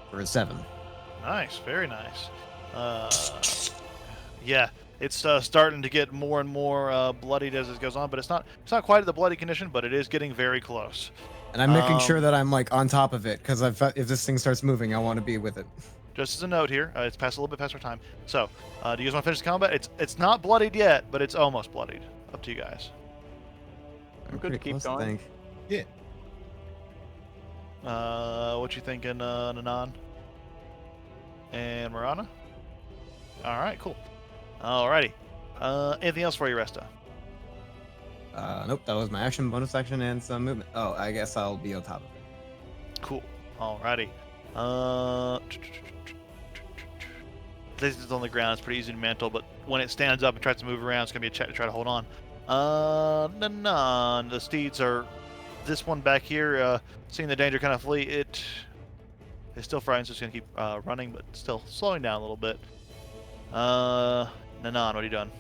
For a 7. Nice, very nice. Yeah, it's starting to get more and more bloodied as it goes on, but it's not quite at the bloody condition, but it is getting very close. And I'm making sure Um, that I'm like on top of it because if this thing starts moving, I want to be with it. Just as a note here, it's past a little bit past our time. So, do you guys want to finish the combat? It's not bloodied yet, but it's almost bloodied. Up to you guys. I'm good pretty to keep close, going. I think. Yeah. What you thinking, Nanan and Marana? All right, cool. Alrighty. Anything else for you, Resta? Nope, that was my action, bonus action, and some movement. Oh, I guess I'll be on top of it. Cool. Alrighty. This is on the ground. It's pretty easy to mantle, but when it stands up and tries to move around, it's gonna be a check to try to hold on. Nanan. The steeds are. This one back here, seeing the danger kind of flee, it is still frightened, so it's gonna keep running, but still slowing down a little bit. Nanan, what are you doing?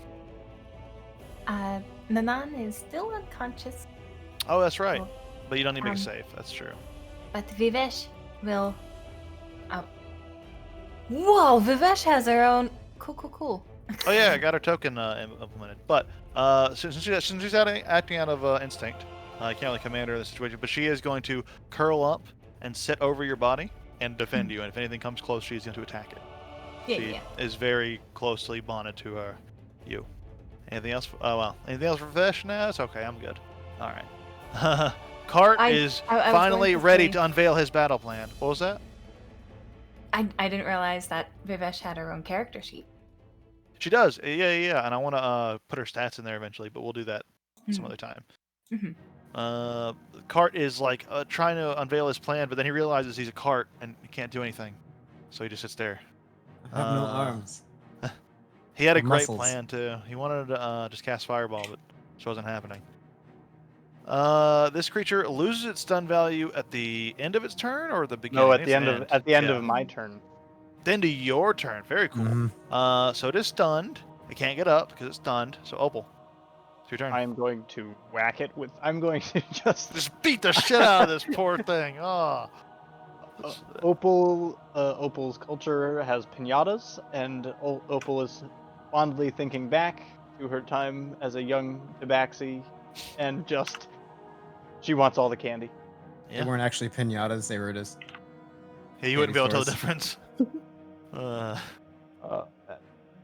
Nanan is still unconscious, Oh, that's right. Oh. But you don't need to make a Um, save. That's true. but Vivesh will. Whoa, Vivesh has her own. Cool. Oh yeah, I got her token implemented. But since she's acting out of instinct, I can't really command her in the situation. But she is going to curl up and sit over your body and defend you. And if anything comes close, she's going to attack it. She is very closely bonded to you. Anything else? Oh well. Anything else for Vivesh? No, it's okay. I'm good. All right. Cart is I was finally going to ready say- to unveil his battle plan. What was that? I didn't realize that Vivesh had her own character sheet. She does. Yeah. And I want to put her stats in there eventually, but we'll do that some other time. Cart is like trying to unveil his plan, but then he realizes he's a cart and he can't do anything, so he just sits there. I have no arms. He had a Or great muscles. plan too. He wanted to just cast Fireball, but it wasn't happening. This creature loses its stun value at the end of its turn or the beginning? No, I at think the it's end of Yeah. of my turn. The end of your turn. Very cool. Mhm. So it is stunned. It can't get up because it's stunned. So Opal, it's your turn. I am going to whack it with. I'm going to Just beat the shit out of this poor thing. Oh. Opal's culture has pinatas, and Opal is fondly thinking back to her time as a young tabaxi, and she wants all the candy. Yeah. They weren't actually pinatas; they were just. Yeah, you wouldn't be able to tell the stores. difference.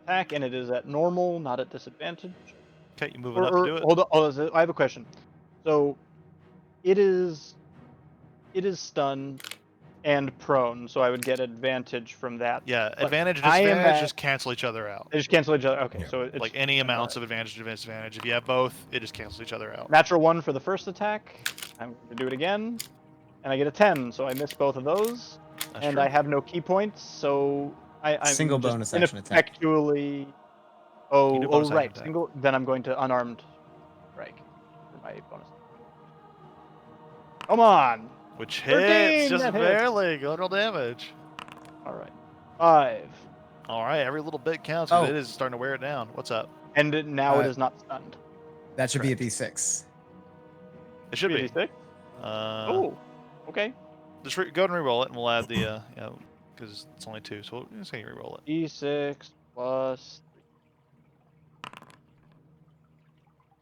Attack, and it is at normal, not at disadvantage. Okay, you moving up to do it. Hold on, I have a question. So, it is stunned and prone, so I would get advantage from that. Yeah, But advantage and I am disadvantage at- just cancel each other out. They just cancel each other. Okay, Yeah. so it's Like any amounts of advantage and disadvantage. If you have both, it just cancels each other out. natural 1 for the first attack. I'm going to do it again, and I get a 10, so I miss both of those, That's and true. I have no key points, so I'm Single just bonus action attack. ineffectually. You do Oh, bonus action right. attack. Single. Then I'm going to unarmed strike for my bonus. Come on. Which 13, hits just that hits. barely. Go roll damage. All right. 5. All right, every little bit counts. 'Cause Oh. it is starting to wear it down. What's up? And now it Uh, is not stunned. That should be a D6. It should be. D6? Oh. Okay. Just go and re-roll it, and we'll add the because it's only 2, so we'll just say re-roll it. D6 plus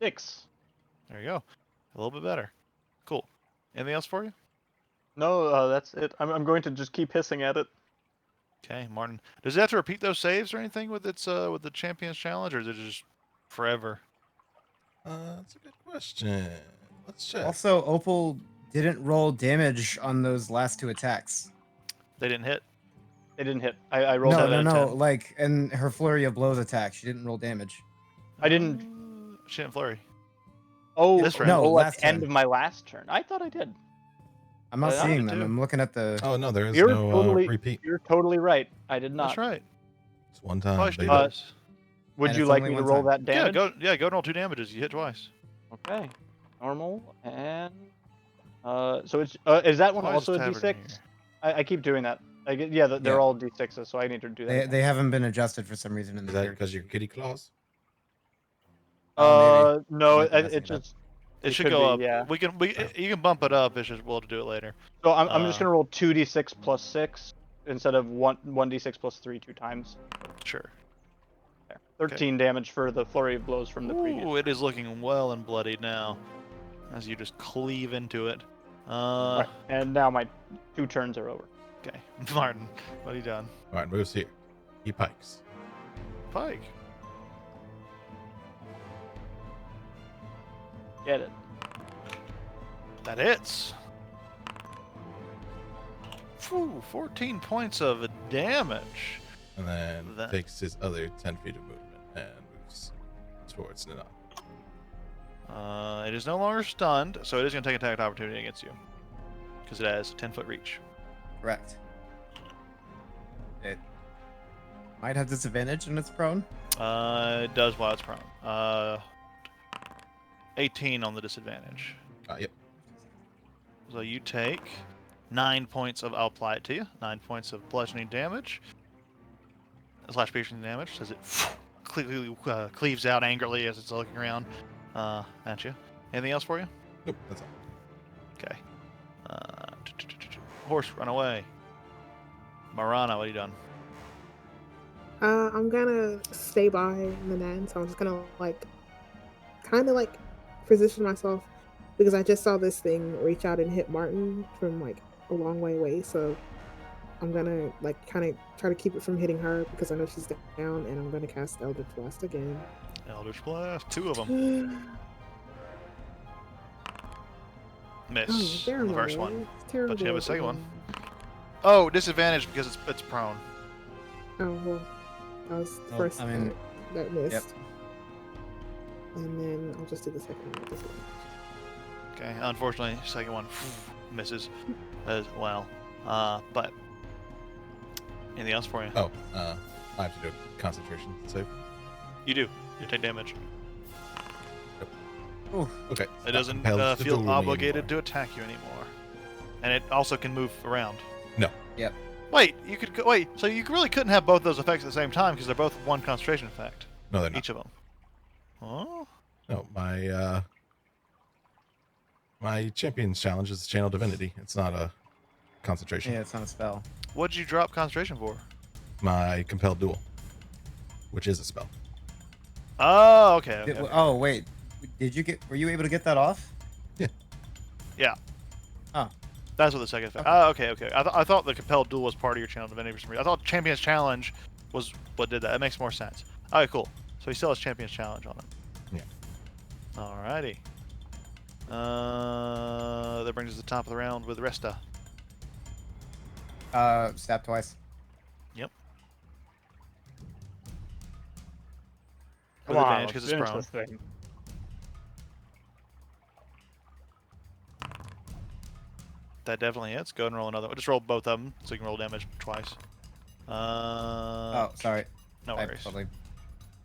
6. There you go. A little bit better. Cool. Anything else for you? No, that's it. I'm going to just keep hissing at it. Okay, Martin. Does it have to repeat those saves or anything with its with the Champions Challenge, or is it just forever? That's a good question. Let's check. Also, Opal didn't roll damage on those last 2 attacks. They didn't hit. It didn't hit. I rolled No, that. no, out of no. 10. Like in her flurry of blows attack, she didn't roll damage. I didn't. She didn't flurry. Oh, This round. No, at last the end turn. of my last turn. I thought I did. I'm not I seeing did them. too. I'm looking at the. Oh no, there is You're no totally- repeat. You're totally right. I did not. That's right. It's one time. Probably should do baby. this. Would And you it's like only me to one roll time. that damage? Yeah, go and roll 2 damages. You hit twice. Okay. Normal and so it's is that one Why is also a Tavern D6? here? I keep doing that. Yeah, they're Yeah. all D6s, so I need to do that. They, again. they haven't been adjusted for some reason in Is the that character. because you're kitty claws? Oh, No, Might be messing it it up. just It should could go be, up. yeah. You can bump it up. It's just we'll have to do it later. so I'm just Uh, gonna roll 2d6 plus 6 instead of 1d6 plus 3 2 times. Sure. There. 13 damage for the flurry of blows from the previous. Ooh, it is looking well and bloodied now, as you just cleave into it. Right. And now my 2 turns are over. Okay. Martin, what have you done? Martin moves here. He pikes. Pike. Get it. That hits. Phew, 14 points of damage. And then That- takes his other 10 feet of movement and moves towards Nanan. It is no longer stunned, so it is going to take attack opportunity against you. Because it has 10-foot reach. Correct. It might have disadvantage when it's prone. It does while it's prone. 18 on the disadvantage. Yep. So you take 9 points of, I'll apply it to you, 9 points of bludgeoning damage. Slash piercing damage, as it cleaves out angrily as it's looking around at you. Anything else for you? Nope, that's all. Okay. Horse, run away. Marana, what have you done? I'm gonna stay by Nanan, so I'm just gonna kind of position myself because I just saw this thing reach out and hit Martin from a long way away. So I'm gonna kind of try to keep it from hitting her because I know she's down, and I'm gonna cast Eldritch Blast again. Eldritch Blast, 2 of them. Miss on the first one. Terrible. But you have a second one. Oh, disadvantage because it's prone. Oh well, that was the Well, first I mean, that missed. And then I'll just do the second one with disadvantage. Okay, unfortunately, second one misses as well. But anything else for you? Oh, I have to do a concentration save. You do. You take damage. Ooh, Okay. It doesn't compelled to feel duel me obligated anymore. to attack you anymore, and it also can move around. No. Yep. Wait, you could wait. So you really couldn't have both those effects at the same time because they're both one concentration effect, No, they're not. each of them. Oh, No, my champion's challenge is channel divinity. It's not a concentration. yeah, it's not a spell. what did you drop concentration for? My compelled duel, which is a spell. Oh, okay. okay, okay. Oh wait, were you able to get that off? Yeah. Oh. That's what the second effect. Okay. Okay. I thought the compelled duel was part of your channel divinity for some reason. I thought Champion's Challenge was what did that. It makes more sense. Alright, cool. So he still has Champion's Challenge on him. Yeah. Alrighty. That brings us to the top of the round with Resta. Stab twice. Yep. Come With on, advantage let's because it's finish prone. this thing. That definitely hits. Go ahead and roll another one. Just roll both of them so you can roll damage twice. Oh, sorry. No I worries. totally.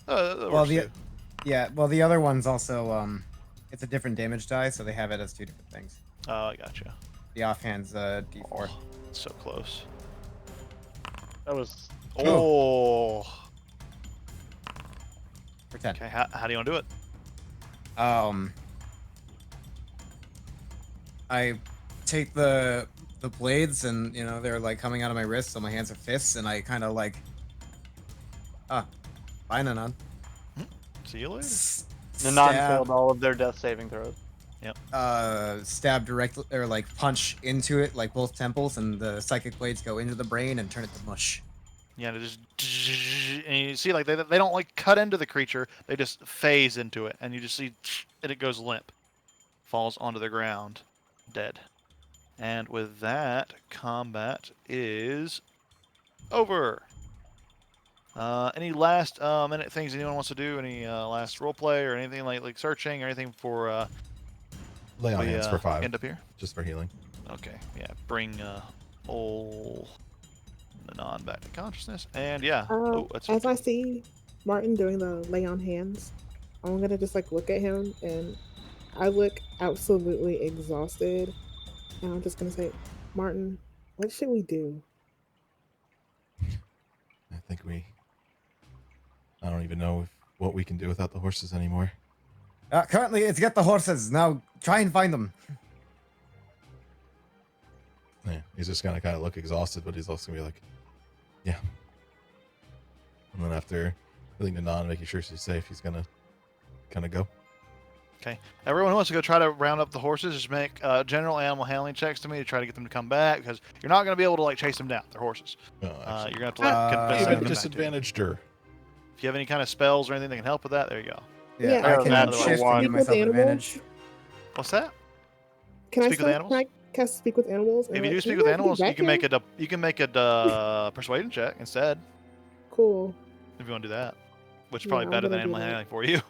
That Well, works too. the other one's also it's a different damage die, so they have it as 2 different things. Oh, I gotcha. The offhand's D4. Oh, so close. That was Oh. For 10. Okay, how do you want to do it? I take the blades and they're coming out of my wrists, so my hands are fists, and I kind of bye Nanan. See you later. Nanan failed all of their death saving throws. Stab directly or punch into it, both temples, and the psychic blades go into the brain and turn it to mush. Yeah, and it just and you see they don't cut into the creature, they just phase into it, and you just see and it goes limp, falls onto the ground, dead. And with that, combat is over. Any last minute things anyone wants to do? Any last role play or anything like searching or anything for Lay on we hands for 5, end up here? just for healing. Okay, yeah, bring old Nanan back to consciousness, and yeah. That's As I see Martin doing the lay on hands, I'm gonna just look at him, and I look absolutely exhausted, and I'm just gonna say, Martin, what should we do? I think I don't even know what we can do without the horses anymore. Currently, it's get the horses. Now try and find them. Yeah, he's just gonna kind of look exhausted, but he's also gonna be like, yeah. And then after healing Nanan, making sure she's safe, he's gonna kind of go. Okay. Everyone who wants to go try to round up the horses, just make general animal handling checks to me to try to get them to come back, because you're not going to be able to like chase them down. They're horses. Oh, You're excellent. going to have to like convince them to You've come back to you. disadvantaged her. If you have any kind of spells or anything that can help with that, there you go. Yeah, I I can have shift one. and give Speak with myself animals? advantage. What's that? Can Speak with animals? Can I cast speak with animals? If And you do like, speak "Can with guys get animals, you back can here?" make a persuasion check instead. Cool. If you want to do that, which is Yeah, probably I'm better than gonna do animal that. handling for you.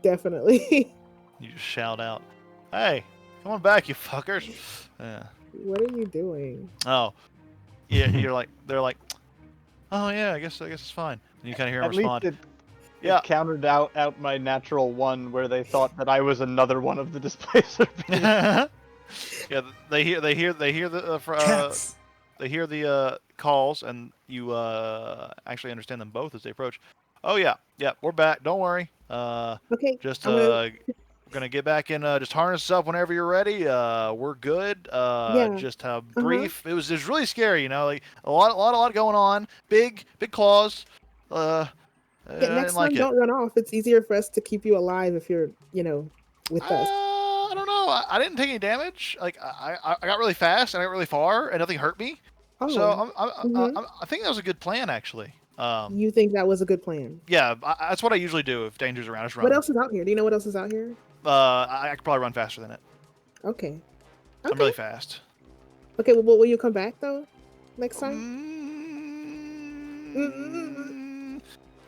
Definitely. You just shout out, "Hey, come on back, you fuckers!" Yeah. What are you doing? Oh, yeah. They're like, "Oh yeah, I guess it's fine." And you kind of hear them At least respond, it "Yeah." countered out my natural one where they thought that I was another one of the displacer beings. Yeah, they hear the Cats. they hear the calls, and you actually understand them both as they approach. Oh yeah, we're back. Don't worry. Okay. Just I'm gonna, gonna get back in. Just harness up whenever you're ready. We're good. Yeah. Just brief. It was just really scary. You know, like a lot going on. Big claws. yeah, I next didn't time like it. don't run off. It's easier for us to keep you alive if you're, with us. I don't know. I didn't take any damage. Like I got really fast and I got really far and nothing hurt me. Oh, So mhm. I think that was a good plan actually. You think that was a good plan? Yeah, that's what I usually do if danger's around. Just run. What else is out here? Do you know what else is out here? I could probably run faster than it. Okay. I'm really fast. Okay. Well, will you come back though? Next time?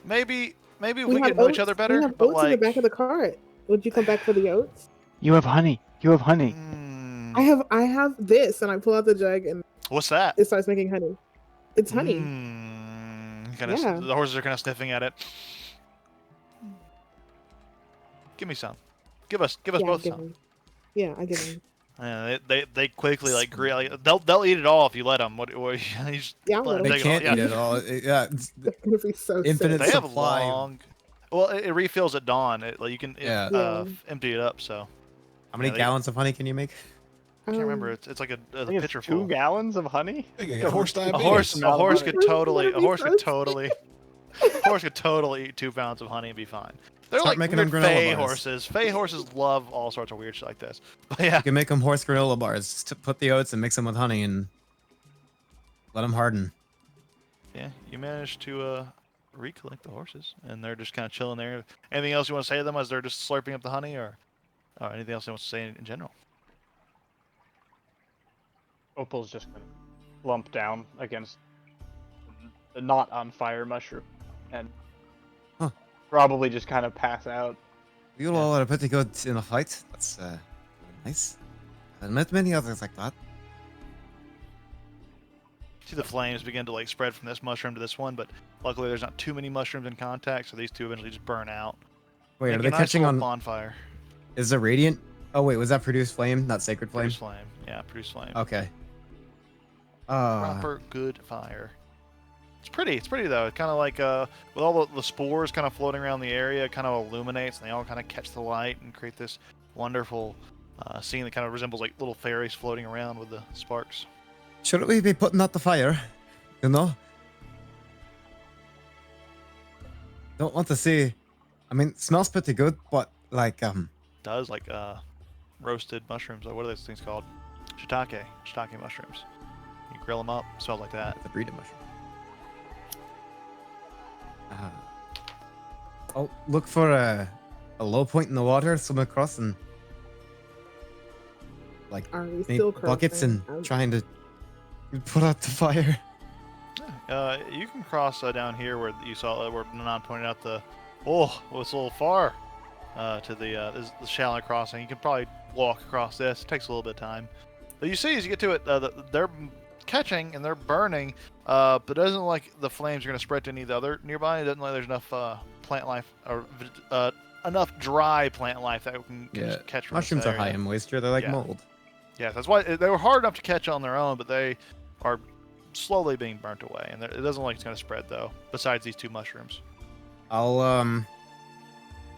Maybe if we get to know each other better. We have But oats in the like, back of the cart. Would you come back for the oats? You have honey. You have honey. I have this, and I pull out the jug, and what's that? it starts making honey. It's honey. Yeah. The horses are kind of sniffing at it. Give me some. Give us Yeah, both give some. him. Yeah, I give him. Yeah, they quickly like they'll eat it all if you let them. What you just Yeah, I'll let let them They take can't it all. eat it all. Yeah, it's It's gonna be so Infinite They sick. have supply. long. Well, it refills at dawn. Like you can Yeah. empty it up. So How many they- gallons of honey can you make? I can't remember. It's like a I think pitcher it's 2 full. gallons of honey. I think I got horse A diabetes. horse could totally That'd be eat 2 pounds of honey and be fine. They're Start like making weird them granola fey bars. horses. Fey horses love all sorts of weird shit like this. But yeah, You can make them horse granola bars. Just put the oats and mix them with honey and let them harden. yeah, you managed to recollect the horses, and they're just kind of chilling there. Anything else you want to say to them as they're just slurping up the honey, or anything else you want to say in general? Opal's just gonna lump down against the not on fire mushroom and Huh. probably just kind of pass out. You all are pretty good in a fight. That's nice. I've met many others like that. See the flames begin to like spread from this mushroom to this one, but luckily there's not too many mushrooms in contact, so these two eventually just burn out. Wait, Make are a they nice catching little on? bonfire? Is the radiant? Oh wait, was that produced flame, not sacred flame? Produce flame. Yeah, produce flame. Okay. Proper good fire. It's pretty though. It's kind of like with all the spores kind of floating around the area, it kind of illuminates, and they all kind of catch the light and create this wonderful scene that kind of resembles like little fairies floating around with the sparks. Shouldn't we be putting out the fire? You know? Don't want to see. I mean, it smells pretty good, but like Does like roasted mushrooms, or what are those things called? Shiitake mushrooms. You grill them up, smells like that. the breed of mushroom. I'll look for a low point in the water, swim across, and like Are we make still buckets crossing? and trying to put out the fire. You can cross down here where you saw where Nanan pointed out the. Oh, well, it's a little far to the shallow crossing. You can probably walk across this. It takes a little bit of time. But you see, as you get to it, they're catching and they're burning. But it doesn't look like the flames are going to spread to any of the other nearby. It doesn't look like there's enough plant life or enough dry plant life that can just catch from this Mushrooms are high area. in moisture. They're like Yeah. mold. Yeah, that's why they were hard enough to catch on their own, but they are slowly being burnt away, and it doesn't look like it's going to spread though. Besides these 2 mushrooms. I'll if We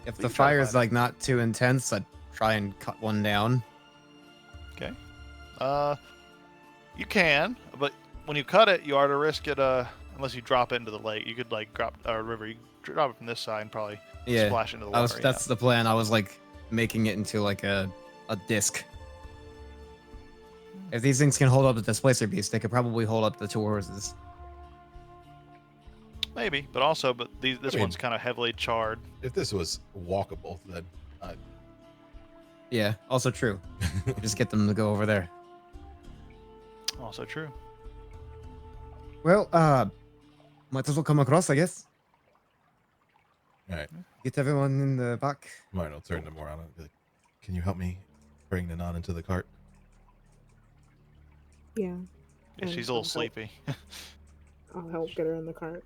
the can try to fire is find like not too intense, I'd try and cut one down. Okay. You can, but when you cut it, you are to risk it. Unless you drop it into the lake, you could like drop a river. You drop it from this side and probably Yeah, splash into the water. that's the plan. I was like making it into like a disc. If these things can hold up the displacer beast, they could probably hold up the 2 horses. Maybe, but this I mean- one's kind of heavily charred. If this was walkable, then Yeah, also true. Just get them to go over there. Also true. Well, might as well come across, I guess. all right. Get everyone in the back. Martin will turn to Morana and be like, "Can you help me bring Nanan into the cart?" Yeah. Yeah, And she's a little I'll help- sleepy. I'll help get her in the cart.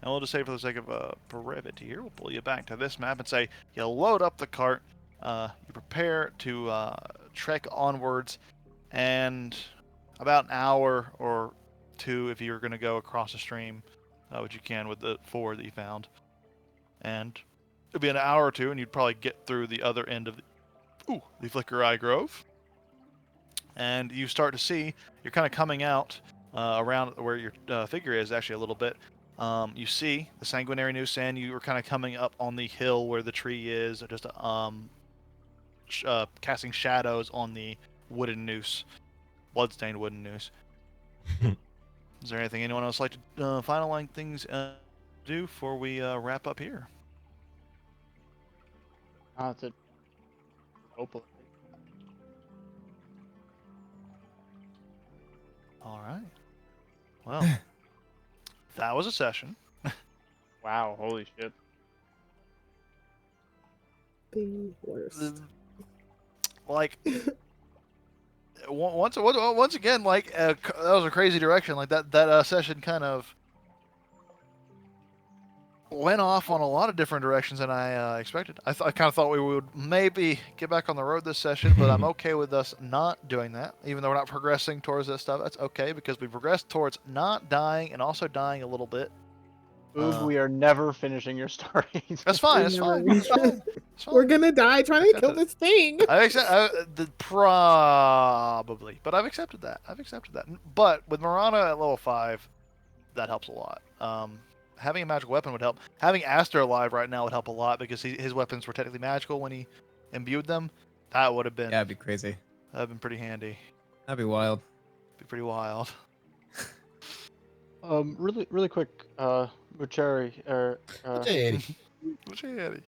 And we'll just say for the sake of brevity here, we'll pull you back to this map and say you load up the cart, you prepare to trek onwards, and about an hour or 2 if you're going to go across the stream, which you can with the 4 that you found. And it'll be an hour or 2, and you'd probably get through the other end of the Flicker Eye Grove. And you start to see, you're kind of coming out around where your figure is actually a little bit. You see the sanguinary noose, and you were kind of coming up on the hill where the tree is, just casting shadows on the wooden noose, bloodstained wooden noose. Is there anything anyone else like to final things do before we wrap up here? That's it. Hopefully. All right. Well, that was a session. Wow, holy shit. The worst. Like once again, like that was a crazy direction. Like that session kind of went off on a lot of different directions than I expected. I kind of thought we would maybe get back on the road this session, but I'm okay with us not doing that. Even though we're not progressing towards this stuff, that's okay because we progressed towards not dying and also dying a little bit. Boog, we are never finishing your story. That's fine. We That's never- fine. That's fine. That's fine. We're gonna die trying to Accepted kill it. this thing. I accept probably, but I've accepted that. But with Marana at level 5, that helps a lot. Having a magical weapon would help. Having Aster alive right now would help a lot because his weapons were technically magical when he imbued them. That would have been Yeah, it'd be crazy. that'd been pretty handy. That'd be wild. Be pretty wild. Really quick, Bucheri, Hey, Eddie. What's handy?